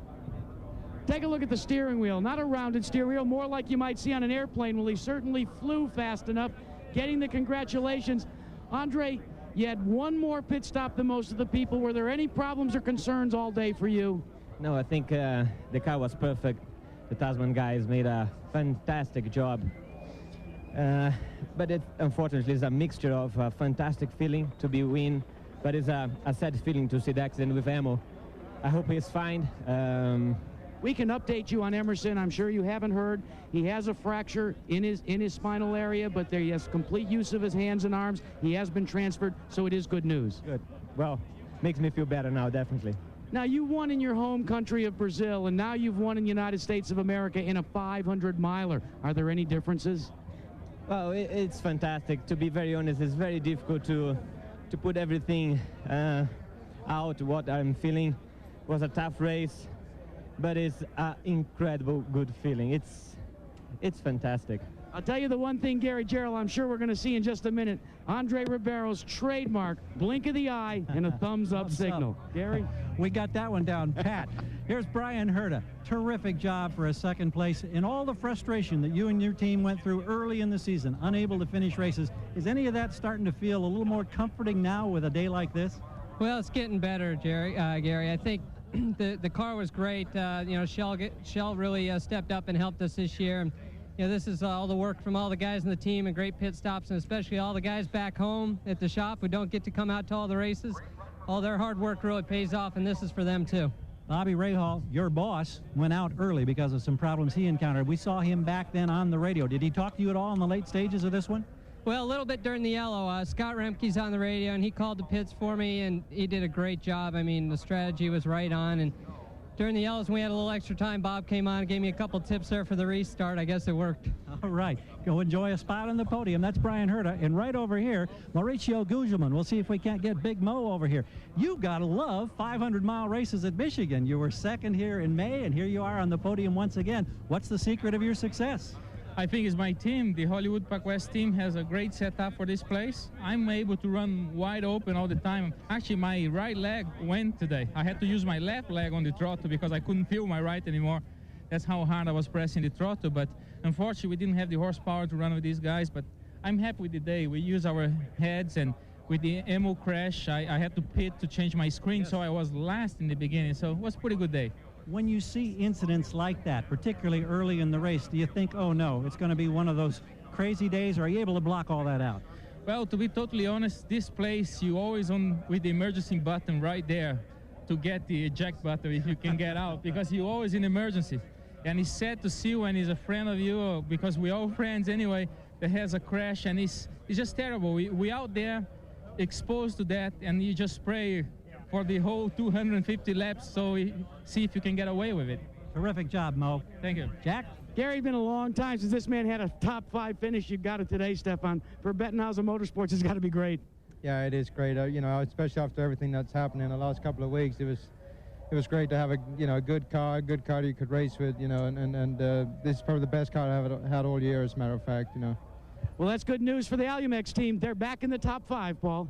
Take a look at the steering wheel. Not a rounded steering wheel, more like you might see on an airplane. Well, he certainly flew fast enough, getting the congratulations. Andre, you had one more pit stop than most of the people. Were there any problems or concerns all day for you? No, I think the car was perfect. The Tasman guys made a fantastic job. But it unfortunately is a mixture of a fantastic feeling to be win, but it's a sad feeling to see the accident with Emo. I hope he's fine. We can update you on Emerson. I'm sure you haven't heard. He has a fracture in his spinal area, but he has complete use of his hands and arms. He has been transferred, so it is good news. Good. Well, makes me feel better now, definitely. Now, you won in your home country of Brazil, and now you've won in the United States of America in a 500-miler. Are there any differences? Well, it's fantastic. To be very honest, it's very difficult to put everything out, what I'm feeling. It was a tough race, but it's an incredible good feeling. It's fantastic. I'll tell you the one thing, Gary Gerald, I'm sure we're going to see in just a minute. Andre Ribeiro's trademark blink of the eye and a thumbs-up signal. Gary? We got that one down pat. Here's Brian Herta. Terrific job for a second place. In all the frustration that you and your team went through early in the season, unable to finish races, is any of that starting to feel a little more comforting now with a day like this? Well, it's getting better, Gary. I think the car was great. You know, Shell really stepped up and helped us this year. And, you know, this is all the work from all the guys in the team and great pit stops, and especially all the guys back home at the shop who don't get to come out to all the races. All their hard work really pays off, and this is for them too. Bobby Rahal, your boss, went out early because of some problems he encountered. We saw him back then on the radio. Did he talk to you at all in the late stages of this one? Well, a little bit during the yellow. Scott Remke's on the radio, and he called the pits for me, and he did a great job. I mean, the strategy was right on, and during the yellows, when we had a little extra time, Bob came on and gave me a couple tips there for the restart. I guess it worked. All right. Go enjoy a spot on the podium. That's Brian Herta. And right over here, Mauricio Gugelmin. We'll see if we can't get Big Mo over here. You've got to love 500-mile races at Michigan. You were second here in May, and here you are on the podium once again. What's the secret of your success? I think it's my team. The Hollywood Pac West team has a great setup for this place. I'm able to run wide open all the time. Actually, my right leg went today. I had to use my left leg on the throttle because I couldn't feel my right anymore. That's how hard I was pressing the throttle. But unfortunately, we didn't have the horsepower to run with these guys. But I'm happy with the day. We use our heads, and with the Emo crash, I had to pit to change my screen, so I was last in the beginning. So it was a pretty good day. When you see incidents like that, particularly early in the race, do you think, oh no, it's going to be one of those crazy days, or are you able to block all that out? Well, to be totally honest, this place, you always on with the emergency button right there to get the eject button if you can get out, because you're always in emergency. And it's sad to see when he's a friend of you, because we're all friends anyway, that has a crash, and it's just terrible. We out there exposed to that, and you just pray for the whole 250 laps, so see if you can get away with it. Terrific job, Mo. Thank you. Jack? Gary, it's been a long time since this man had a top 5 finish. You got it today, Stefan. For Bettenhausen Motorsports, it's got to be great. Yeah, it is great. You know, especially after everything that's happened in the last couple of weeks, it was great to have a good car you could race with. You know, and this is probably the best car I've had all year, as a matter of fact. You know. Well, that's good news for the Alumex team. They're back in the top 5, Paul.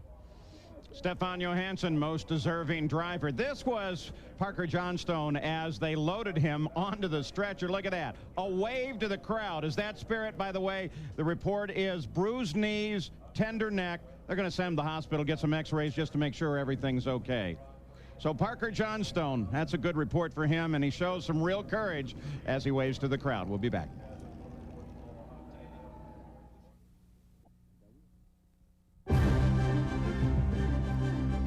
Stefan Johansson, most deserving driver. This was Parker Johnstone as they loaded him onto the stretcher. Look at that. A wave to the crowd. Is that Spirit, by the way? The report is bruised knees, tender neck. They're going to send him to the hospital, get some x-rays just to make sure everything's okay. So Parker Johnstone, that's a good report for him, and he shows some real courage as he waves to the crowd. We'll be back.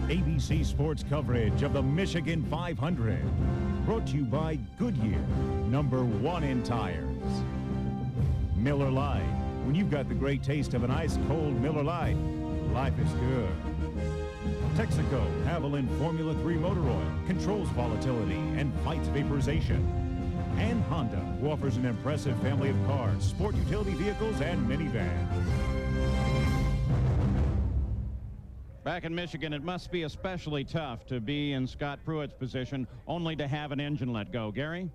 ABC Sports coverage of the Michigan 500. Brought to you by Goodyear, #1 in tires. Miller Lite. When you've got the great taste of an ice-cold Miller Lite, life is good. Texaco Haviland Formula 3 motor oil controls volatility and fights vaporization. And Honda, who offers an impressive family of cars, sport utility vehicles, and minivans. Back in Michigan, it must be especially tough to be in Scott Pruitt's position, only to have an engine let go. Gary?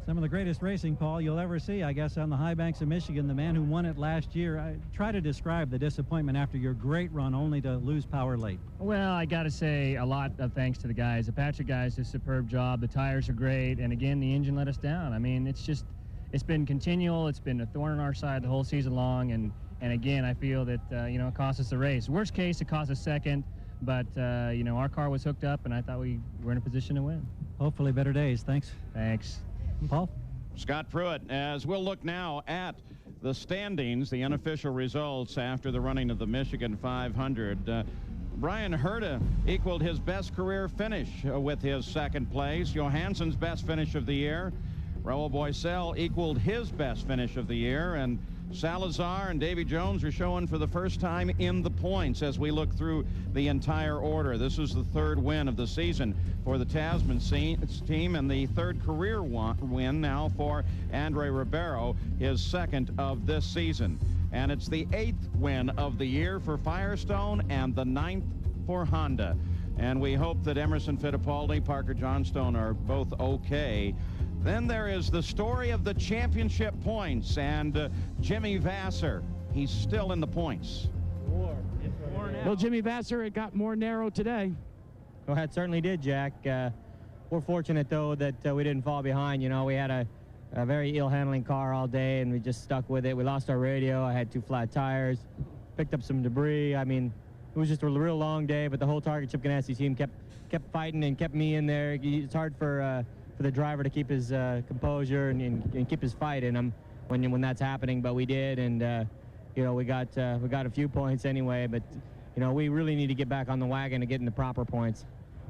Some of the greatest racing, Paul, you'll ever see, I guess, on the high banks of Michigan. The man who won it last year. I try to describe the disappointment after your great run only to lose power late. Well, I got to say a lot of thanks to the guys. The Patrick guys did a superb job. The tires are great. And again, the engine let us down. I mean, it's been continual. It's been a thorn in our side the whole season long. And again, I feel that, it cost us the race. Worst case, it cost us second. But, our car was hooked up, and I thought we were in a position to win. Hopefully better days. Thanks. Thanks. Paul? Scott Pruitt, as we'll look now at the standings, the unofficial results after the running of the Michigan 500. Brian Herta equaled his best career finish with his second place. Johansson's best finish of the year. Raul Boesel equaled his best finish of the year, and Salazar and Davy Jones are showing for the first time in the points as we look through the entire order. This is the third win of the season for the Tasman team, and the third career win now for Andre Ribeiro, his second of this season. And it's the 8th win of the year for Firestone and the 9th for Honda. And we hope that Emerson Fittipaldi, Parker Johnstone are both okay. Then there is the story of the championship points, and Jimmy Vasser, he's still in the points. Well, Jimmy Vasser, it got more narrow today. Well, it certainly did, Jack. We're fortunate, though, that we didn't fall behind. We had a very ill-handling car all day, and we just stuck with it. We lost our radio. I had 2 flat tires, picked up some debris. I mean, it was just a real long day, but the whole Target Chip Ganassi team kept fighting and kept me in there. It's hard for the driver to keep his composure and keep his fight in him when that's happening, but we did, and we got a few points anyway, but we really need to get back on the wagon to get in the proper points.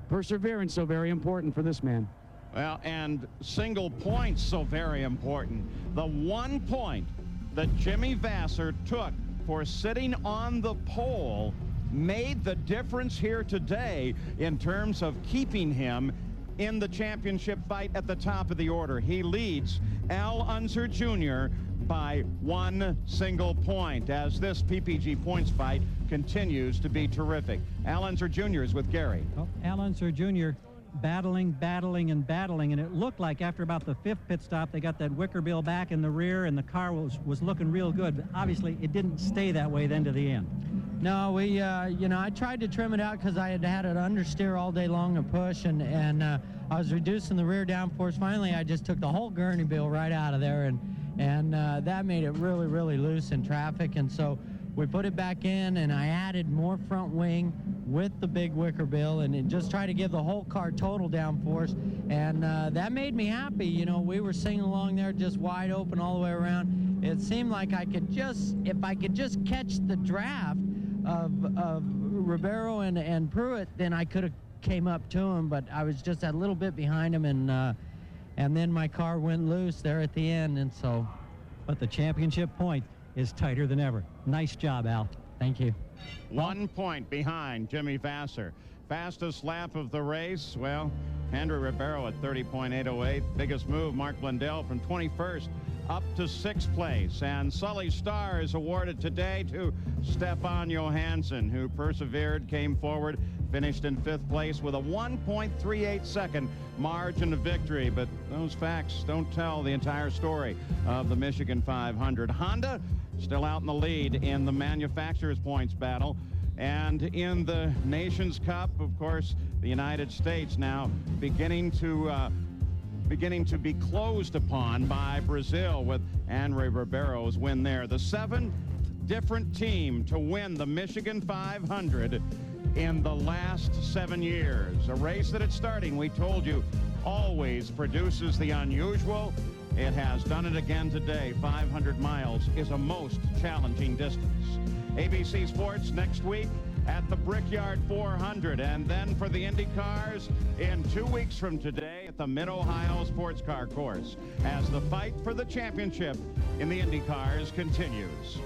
Perseverance so very important for this man. Well, and single points so very important. The 1 point that Jimmy Vasser took for sitting on the pole made the difference here today in terms of keeping him in the championship fight at the top of the order. He leads Al Unser Jr. by 1 single point as this PPG points fight continues to be terrific. Al Unser Jr. is with Gary. Well, Al Unser Jr. battling, and it looked like after about the 5th pit stop, they got that wicker bill back in the rear, and the car was looking real good. But obviously, it didn't stay that way then to the end. No, I tried to trim it out because I had it understeer all day long and push, and I was reducing the rear downforce. Finally, I just took the whole gurney bill right out of there, and that made it really, really loose in traffic. And so we put it back in, and I added more front wing with the big wicker bill, and just try to give the whole car total downforce, and that made me happy. We were singing along there just wide open all the way around. It seemed like if I could just catch the draft of Ribeiro and Pruitt, then I could have came up to him, but I was just a little bit behind him, and then my car went loose there at the end, and so. But the championship point is tighter than ever. Nice job, Al. Thank you. 1 point behind Jimmy Vasser. Fastest lap of the race, well, Andre Ribeiro at 30.808. Biggest move, Mark Blundell from 21st up to 6th place. And Sully Star is awarded today to Stefan Johansson, who persevered, came forward, finished in 5th place with a 1.38 second margin of victory. But those facts don't tell the entire story of the Michigan 500. Honda still out in the lead in the manufacturers' points battle. And in the Nations Cup, of course, the United States now beginning to be closed upon by Brazil with Andre Ribeiro's win there. The 7th different team to win the Michigan 500 in the last 7 years. A race that it's starting, we told you, always produces the unusual. It has done it again today. 500 miles is a most challenging distance. ABC Sports next week at the Brickyard 400, and then for the Indy cars in 2 weeks from today at the Mid-Ohio Sports Car Course as the fight for the championship in the Indy cars continues.